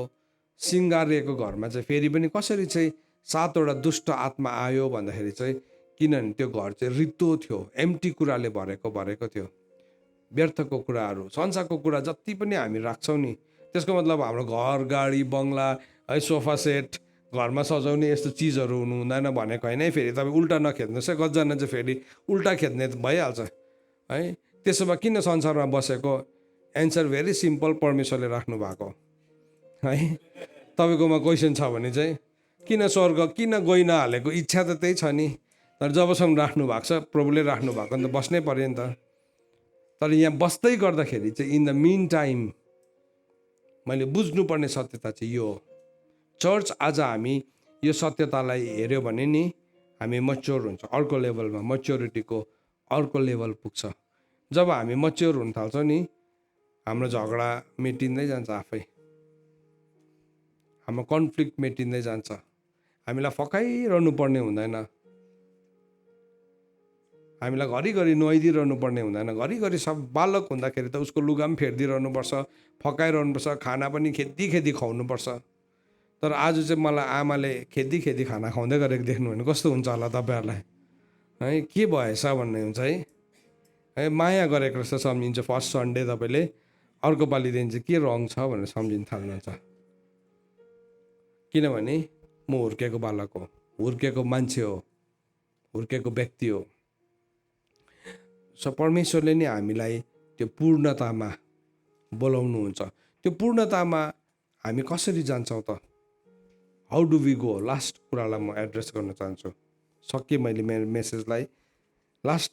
सिँगारिएको घरमा चाहिँ फेरि पनि कसरी चाहिँ 7वटा दुष्ट आत्मा आयो भन्दाखेरि चाहिँ किनभने त्यो घर चाहिँ रित्तो थियो, एम्टी कुराले भरेको थियो। व्यर्थको कुराहरू, संसारको कुरा जति पनि हामी राख्छौँ नि, त्यसको मतलब हाम्रो घर, गाडी, बङ्गला, है, सोफा सेट, घरमा सजाउने यस्तो चिजहरू हुनु हुँदैन भनेको होइन है। फेरि तपाईँ उल्टा नखेद्नुहोस् है, कतिजना चाहिँ फेरि उल्टा खेद्ने भइहाल्छ है। त्यसो भए किन संसारमा बसेको? एन्सर भेरी सिम्पल, परमेश्वरले राख्नु भएको है। तपाईँकोमा क्वेसन छ भने चाहिँ किन स्वर्ग, किन गइ नहालेको? इच्छा त त्यही छ नि, तर जबसम्म राख्नु भएको छ, प्रभुले राख्नु भएको त बस्नै पर्यो नि त। तर यहाँ बस्दै गर्दाखेरि चाहिँ इन द मिन टाइम मैले बुझ्नुपर्ने सत्यता चाहिँ यो हो। चर्च आज हामी यो सत्यतालाई हेऱ्यो भने नि हामी मच्योर हुन्छ, अर्को लेभलमा मच्योरिटीको अर्को लेभल पुग्छ। जब हामी मच्योर हुन थाल्छौँ नि, हाम्रो झगडा मेटिँदै जान्छ आफै, हाम्रो कन्फ्लिक्ट मेटिँदै जान्छ। हामीलाई फकाइरहनु पर्ने हुँदैन, हामीलाई घरिघरि नुहाइदिइरहनु पर्ने हुँदैन। घरिघरि सब बालक हुँदाखेरि त उसको लुगा पनि फेरिदिइरहनुपर्छ, फकाइरहनुपर्छ, खाना पनि खेदी खुवाउनुपर्छ। तर आज चाहिँ मलाई आमाले खेदी खाना खुवाउँदै गरेको देख्नु भने कस्तो हुन्छ होला तपाईँहरूलाई, है के भएछ भन्ने हुन्छ है। माया गरेको जस्तो सम्झिन्छ फर्स्ट सन्डे, तपाईँले अर्को पालिदेखि चाहिँ के रङ छ भनेर सम्झिन थाल्नुहुन्छ। किनभने म हुर्केको बालक हो, हुर्केको मान्छे हो, हुर्केको व्यक्ति हो। परमेश्वरले नै हामीलाई त्यो पूर्णतामा बोलाउनुहुन्छ। त्यो पूर्णतामा हामी कसरी जान्छौँ त? How do we go? Last कुरालाई म एड्रेस गर्न चाहन्छु। सकेँ मैले मेरो मेसेजलाई। लास्ट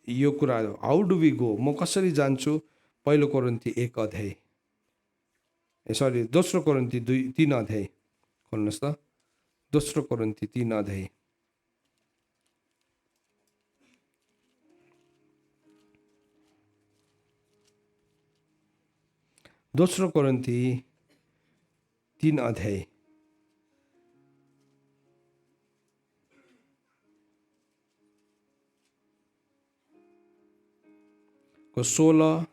यो कुरा हाउ डु वी गो, म कसरी जान्छु? पहिलो कोरिन्थी 1 अध्याय, दोस्रो कोरिन्थी 3 अध्याय खोल्नुहोस् त। दोस्रो कोरिन्थी 3 अध्याय, दोस्रो कोरिन्थी 3 अध्याय को 16,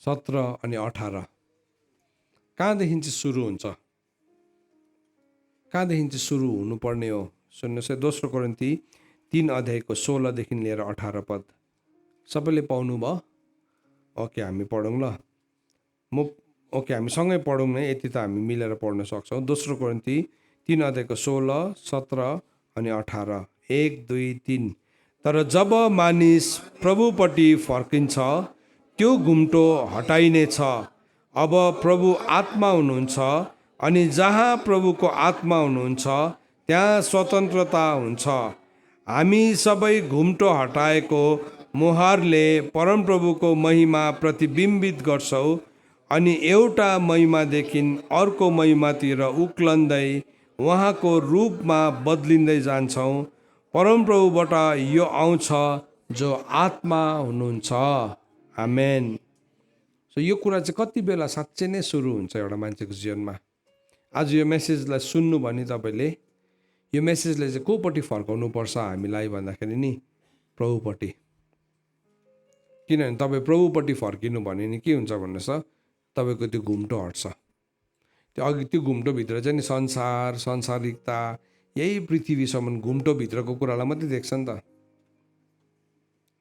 17 अनि 18 कहाँदेखि चाहिँ सुरु हुन्छ, कहाँदेखि चाहिँ सुरु हुनुपर्ने हो? सुन्नुहोस् है, दोस्रो कोरिन्थी 3 अध्यायको 16देखि लिएर 18 पद। सबैले पाउनु भयो? ओके, हामी पढौँ ल। ओके, हामी सँगै पढौँ न, यति त हामी मिलेर पढ्न सक्छौँ। दोस्रो कोरिन्थी 3 अध्यायको 16, 17 अनि 18। 1, 2, 3। तर जब मानिस प्रभुपट्टि फर्किन्छ त्यो घुम्टो हटाइनेछ। अब प्रभु आत्मा हुनुहुन्छ, अनि जहाँ प्रभुको आत्मा हुनुहुन्छ त्यहाँ स्वतन्त्रता हुन्छ। हामी सबै घुम्टो हटाएको मुहारले परमप्रभुको महिमा प्रतिबिम्बित गर्छौँ, अनि एउटा महिमादेखि अर्को महिमातिर उक्लन्दै उहाँको रूपमा बदलिँदै जान्छौँ। परमप्रभुबाट यो आउँछ जो आत्मा हुनुहुन्छ। आमेन। सो यो कुरा चाहिँ कति बेला साँच्चै नै सुरु हुन्छ एउटा मान्छेको जीवनमा? आज यो मेसेजलाई सुन्नु भने तपाईँले यो मेसेजले चाहिँ कोपट्टि फर्काउनु पर्छ हामीलाई भन्दाखेरि नि प्रभुपट्टि। किनभने तपाईँ प्रभुपट्टि फर्किनु भने नि के हुन्छ भन्नुहोस् त, तपाईँको त्यो घुम्टो हट्छ। त्यो अघि त्यो घुम्टोभित्र चाहिँ नि संसार, सांसारिकता, यही पृथ्वीसम्म घुम्टोभित्रको कुरालाई मात्रै देख्छ नि त।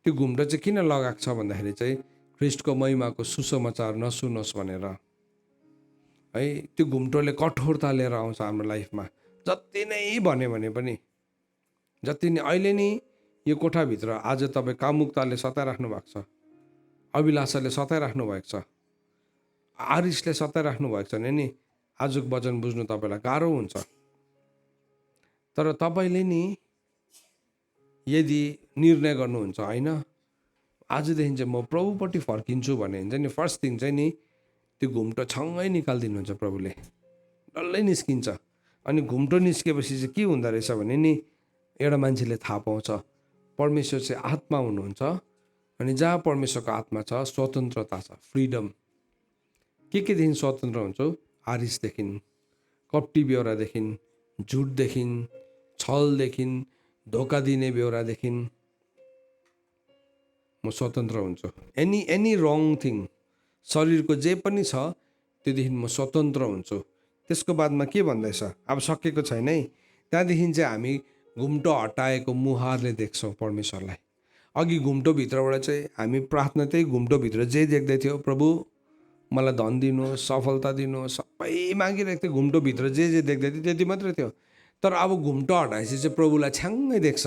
त्यो घुम्टो चाहिँ किन लगाएको छ भन्दाखेरि चाहिँ ख्रिस्टको महिमाको सुसमाचार नसुनोस् भनेर है। त्यो घुम्टोले कठोरता लिएर आउँछ हाम्रो लाइफमा। जति नै भन्यो भने पनि, जति नै अहिले नि यो कोठाभित्र आज तपाईँ कामुकताले सताइराख्नु भएको छ, अभिलाषाले सताइराख्नु भएको छ, आरिसले सताइराख्नु भएको छ भने नि आजको वचन बुझ्नु तपाईँलाई गाह्रो हुन्छ। तर तपाईँले नि यदि निर्णय गर्नुहुन्छ होइन आजदेखि चाहिँ म प्रभुपट्टि फर्किन्छु भने चाहिँ नि फर्स्ट थिङ चाहिँ नि त्यो घुम्टो छङ्गै निकालिदिनुहुन्छ प्रभुले, डल्लै निस्किन्छ। अनि घुम्टो निस्केपछि चाहिँ के हुँदो रहेछ भने नि एउटा मान्छेले थाहा पाउँछ परमेश्वर चाहिँ आत्मा हुनुहुन्छ, अनि जहाँ परमेश्वरको आत्मा छ स्वतन्त्रता छ, फ्रिडम। केदेखि स्वतन्त्र हुन्छौ? आरिसदेखि, कपटी बेहोरादेखि, झुटदेखि, छलदेखि, धोका दिने बेहोरादेखि म स्वतन्त्र हुन्छु। एनी रङ थिङ शरीरको जे पनि छ त्योदेखि म स्वतन्त्र हुन्छु। त्यसको बादमा के भन्दैछ? अब सकेको छैन है। त्यहाँदेखि चाहिँ हामी घुम्टो हटाएको मुहारले देख्छौँ परमेश्वरलाई। अघि घुम्टोभित्रबाट चाहिँ हामी प्रार्थना त्यही घुम्टोभित्र जे देख्दै थियो, प्रभु मलाई धन दिनु, सफलता दिनु, सबै मागिरहेको थियो। घुम्टोभित्र जे देख्दै थियो त्यति मात्रै थियो। तर अब घुम्टो हटाएपछि चाहिँ प्रभुलाई छ्याङ्गै देख्छ।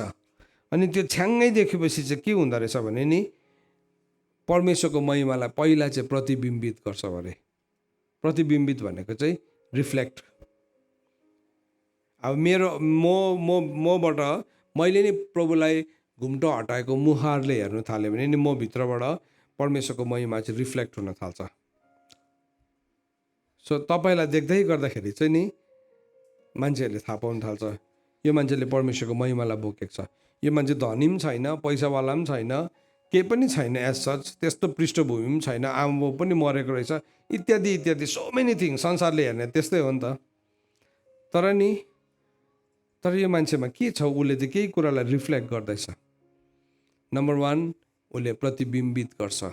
अनि त्यो छ्याङ्गै देखेपछि चाहिँ के हुँदो रहेछ भने नि परमेश्वरको महिमालाई पहिला चाहिँ प्रतिबिम्बित गर्छ अरे। प्रतिबिम्बित भनेको चाहिँ रिफ्लेक्ट। अब मबाट मैले नि प्रभुलाई घुम्टो हटाएको मुहारले हेर्न थाल्यो भने नि म भित्रबाट परमेश्वरको महिमा चाहिँ रिफ्लेक्ट हुन थाल्छ। सो तपाईँलाई देख्दै गर्दाखेरि चाहिँ नि मान्छेहरूले थाहा पाउन थाल्छ यो मान्छेले परमेश्वरको महिमालाई बोकेको छ। यो मान्छे धनी पनि छैन, पैसावाला पनि छैन, केही पनि छैन, एज सच त्यस्तो पृष्ठभूमि पनि छैन, आमा पनि मरेको रहेछ, इत्यादि इत्यादि सो मेनी थिङ। संसारले हेर्ने त्यस्तै हो नि त। तर यो मान्छेमा के छ, उसले चाहिँ केही कुरालाई रिफ्लेक्ट गर्दैछ। नम्बर 1 उसले प्रतिबिम्बित गर्छ।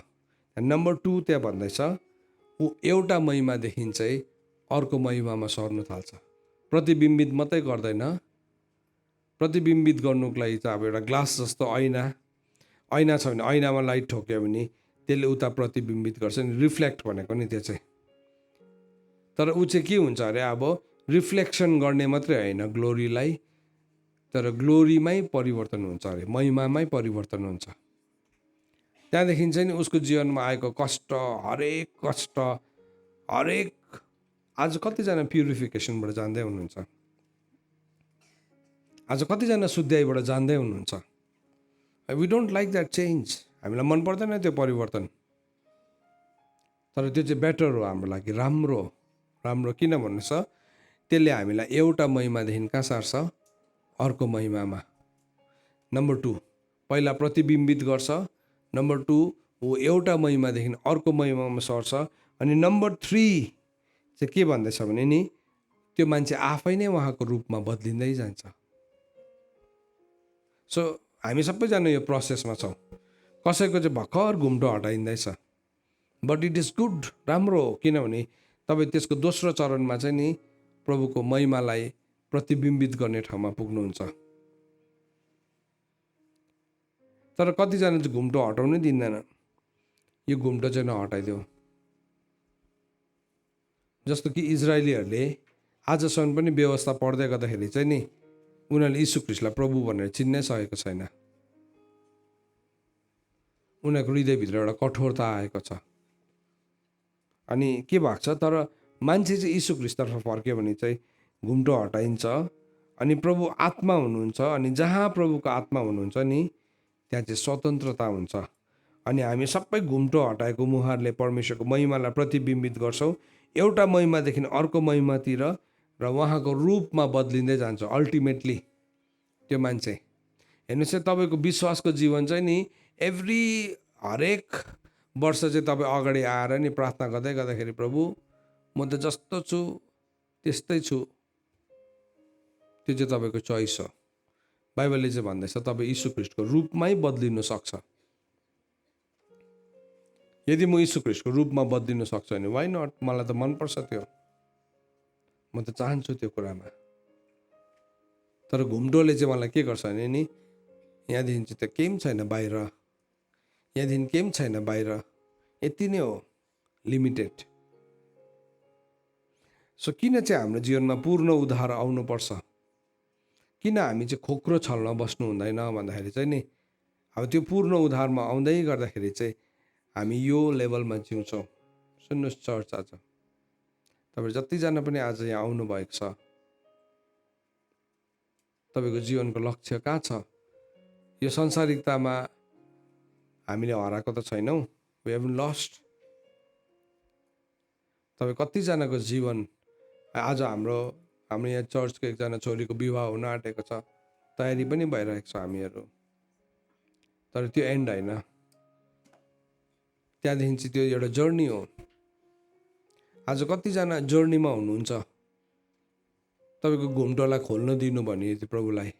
नम्बर 2 त्यहाँ भन्दैछ ऊ एउटा महिमादेखि चाहिँ अर्को महिमामा सर्नु थाल्छ। प्रतिबिम्बित मात्रै गर्दैन, प्रतिबिम्बित गर्नुको लागि चाहिँ अब एउटा ग्लास जस्तो ऐना छ भने ऐनामा लाइट ठोक्यो भने त्यसले उता प्रतिबिम्बित गर्छ नि, रिफ्लेक्ट भनेको नि त्यो चाहिँ। तर ऊ चाहिँ के हुन्छ अरे, अब रिफ्लेक्सन गर्ने मात्रै होइन ग्लोरीलाई, तर ग्लोरीमै परिवर्तन हुन्छ अरे, महिमामै परिवर्तन हुन्छ। त्यहाँदेखि चाहिँ नि उसको जीवनमा आएको कष्ट, हरेक आज कतिजना प्युरिफिकेसनबाट जान्दै हुनुहुन्छ, आज कतिजना शुद्धिबाट जान्दै हुनुहुन्छ। We don't like that change, हामीलाई मन पर्दैन त्यो परिवर्तन। तर त्यो चाहिँ बेटर हो हाम्रो लागि, राम्रो किन भन्नुहोस्, त्यसले हामीलाई एउटा महिमादेखि कहाँ सार्छ, अर्को महिमामा। नम्बर 2 पहिला प्रतिबिम्बित गर्छ, नम्बर 2 ऊ एउटा महिमादेखि अर्को महिमामा सर्छ, अनि नम्बर 3 चाहिँ के भन्दैछ भने नि त्यो मान्छे आफै नै उहाँको रूपमा बदलिँदै जान्छ। सो हामी सबैजना यो प्रोसेसमा छौँ। कसैको चाहिँ भर्खर घुम्टो हटाइँदैछ, बट इट इज गुड, राम्रो हो, किनभने तपाईँ त्यसको दोस्रो चरणमा चाहिँ नि प्रभुको महिमालाई प्रतिबिम्बित गर्ने ठाउँमा पुग्नुहुन्छ। तर कतिजना चाहिँ घुम्टो हटाउनै दिँदैन, यो घुम्टो चाहिँ नहटाइदेऊ। जस्तो कि इजरायलीहरूले आजसम्म पनि व्यवस्था पढ्दै गर्दाखेरि चाहिँ नि उनीहरूले यीशु ख्रीष्टलाई प्रभु भनेर चिन्नै सकेको छैन। उनीहरूको हृदयभित्र एउटा कठोरता आएको छ। अनि के भएको छ, तर मान्छे चाहिँ यीशु ख्रीष्टतर्फ फर्क्यो भने चाहिँ घुम्टो हटाइन्छ, अनि प्रभु आत्मा हुनुहुन्छ, अनि जहाँ प्रभुको आत्मा हुनुहुन्छ नि त्यहाँ चाहिँ स्वतन्त्रता हुन्छ। अनि हामी सबै घुम्टो हटाएको मुहारले परमेश्वरको महिमालाई प्रतिबिम्बित गर्छौँ, एउटा महिमादेखि अर्को महिमातिर, र उहाँको रूपमा बदलिँदै जान्छ अल्टिमेटली त्यो मान्छे। हेर्नुहोस्, तपाईँको विश्वासको जीवन चाहिँ नि हरेक वर्ष चाहिँ तपाईँ अगाडि आएर नि प्रार्थना गर्दाखेरि प्रभु म त जस्तो छु त्यस्तै छु, त्यो चाहिँ तपाईँको चोइस हो। बाइबलले चाहिँ भन्दैछ तपाईँ यीशु ख्रीष्टको रूपमै बदलिनु सक्छ। यदि म यीशु ख्रीष्टको रूपमा बदलिनु सक्छु भने वाइ नट, मलाई त मनपर्छ त्यो, म त चाहन्छु त्यो कुरामा। तर घुम्टोले चाहिँ मलाई के गर्छ भने नि यहाँदेखि चाहिँ त केही पनि छैन बाहिर, यहाँदेखि केही पनि छैन बाहिर, यति नै हो, लिमिटेड। सो किन चाहिँ हाम्रो जीवनमा पूर्ण उद्धार आउनुपर्छ, किन हामी चाहिँ खोक्रो छलमा बस्नु हुँदैन भन्दाखेरि चाहिँ नि अब त्यो पूर्ण उद्धारमा आउँदै गर्दाखेरि चाहिँ हामी यो लेभलमा जिउँछौँ। सुन्नुहोस् चर्च, आज तपाईँ जतिजना पनि आज यहाँ आउनुभएको छ, तपाईँको जीवनको लक्ष्य कहाँ छ? यो संसारिकतामा हामीले हराएको त छैनौँ, वी हेभन लस्ट। तपाईँ कतिजनाको जीवन आज हाम्रो यहाँ चर्चको एकजना छोरीको विवाह हुन आँटेको छ, तयारी पनि भइरहेको छ हामीहरू, तर त्यो एन्ड होइन। त्यहाँदेखि चाहिँ त्यो एउटा जर्नी हो। आज कतिजना जर्नीमा हुनुहुन्छ, तपाईँको घुम्टोलाई खोल्न दिनु भने, यदि प्रभुलाई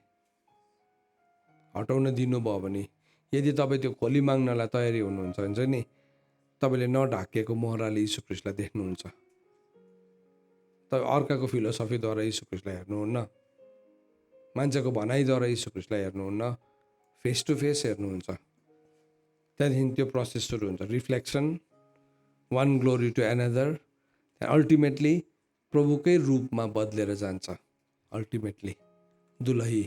हटाउन दिनुभयो भने, यदि तपाईँ त्यो खोली माग्नलाई तयारी हुनुहुन्छ भने चाहिँ नि तपाईँले नढाकिएको मोहराले यीशु ख्रीष्टलाई देख्नुहुन्छ। तपाईँ अर्काको फिलोसफीद्वारा यीशु ख्रीष्टलाई हेर्नुहुन्न, मान्छेको भनाइद्वारा यीशु ख्रीष्टलाई हेर्नुहुन्न, फेस टु फेस हेर्नुहुन्छ। त्यहाँदेखि त्यो प्रोसेस सुरु हुन्छ, reflection, one glory to another, ultimately प्रभुकै रूपमा बदलेर जान्छ अल्टिमेटली दुलही।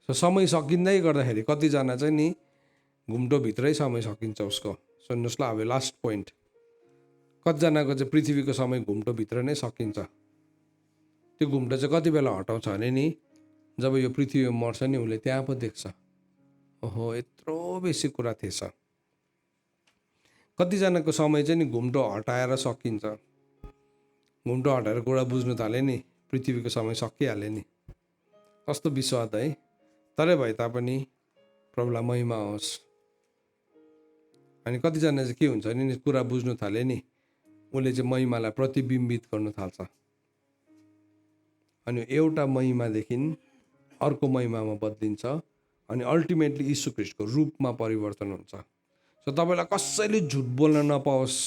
सो समय सकिँदै गर्दाखेरि कतिजना चाहिँ नि घुम्टोभित्रै समय सकिन्छ उसको। सुन्नुहोस् ल, अब लास्ट पोइन्ट, कतिजनाको चाहिँ पृथ्वीको समय घुम्टोभित्र नै सकिन्छ। त्यो घुम्टो चाहिँ कति बेला हटाउँछ भने नि जब यो पृथ्वीमा मर्छ नि उसले त्यहाँ पो देख्छ, ओहो यत्रो बेसी कुरा थिएछ। कतिजनाको समय चाहिँ नि घुम्टो हटाएर सकिन्छ, घुम्टो हटाएर कुरा बुझ्नु थाले नि पृथ्वीको समय सकिहाल्यो नि, कस्तो विश्वास है। तरै भए तापनि प्रभुलाई महिमा होस्। अनि कतिजना चाहिँ के हुन्छ नि कुरा बुझ्नु थाले नि उसले चाहिँ महिमालाई प्रतिबिम्बित गर्नु थाल्छ, अनि एउटा महिमादेखि अर्को महिमामा बदलिन्छ, अनि अल्टिमेटली यीशु ख्रीष्टको रूपमा परिवर्तन हुन्छ। सो तपाईँलाई कसैले झुट बोल्न नपाओस्।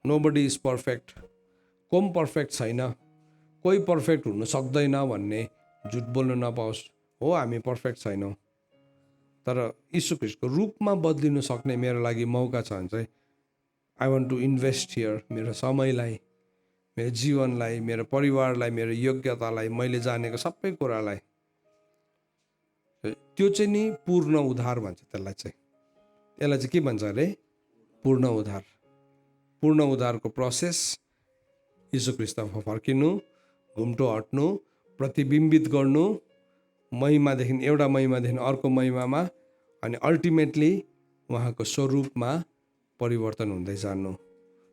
नोबडी इज पर्फेक्ट, कोही पर्फेक्ट छैन, कोही पर्फेक्ट हुनु सक्दैन भन्ने झुट बोल्नु नपाओस्। हो हामी पर्फेक्ट छैनौँ, तर यीशु ख्रीष्टको रूपमा बदलिनु सक्ने मेरो लागि मौका छ भने चाहिँ I want to invest here, मेरो समयलाई, मेरो जीवनलाई, मेरो परिवारलाई, मेरो योग्यतालाई, मैले जानेको सबै कुरालाई, त्यो चाहिँ नि पूर्ण उद्धार भन्छ। त्यसलाई चाहिँ के भन्छ अरे? पूर्ण उद्धार। पूर्ण उद्धारको प्रोसेस यीशु ख्रीष्टमा फर्किनु, घुम्टो हट्नु, प्रतिबिम्बित गर्नु, महिमादेखि एउटा महिमादेखि अर्को महिमामा, अनि अल्टिमेटली उहाँको स्वरूपमा परिवर्तन हुँदै जानु।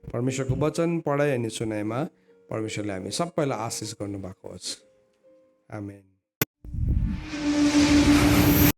परमेश्वरको वचन पढाइ अनि सुनाइमा परमेश्वरले हामी सबैलाई आशिष गर्नुभएको होस्। आमेन।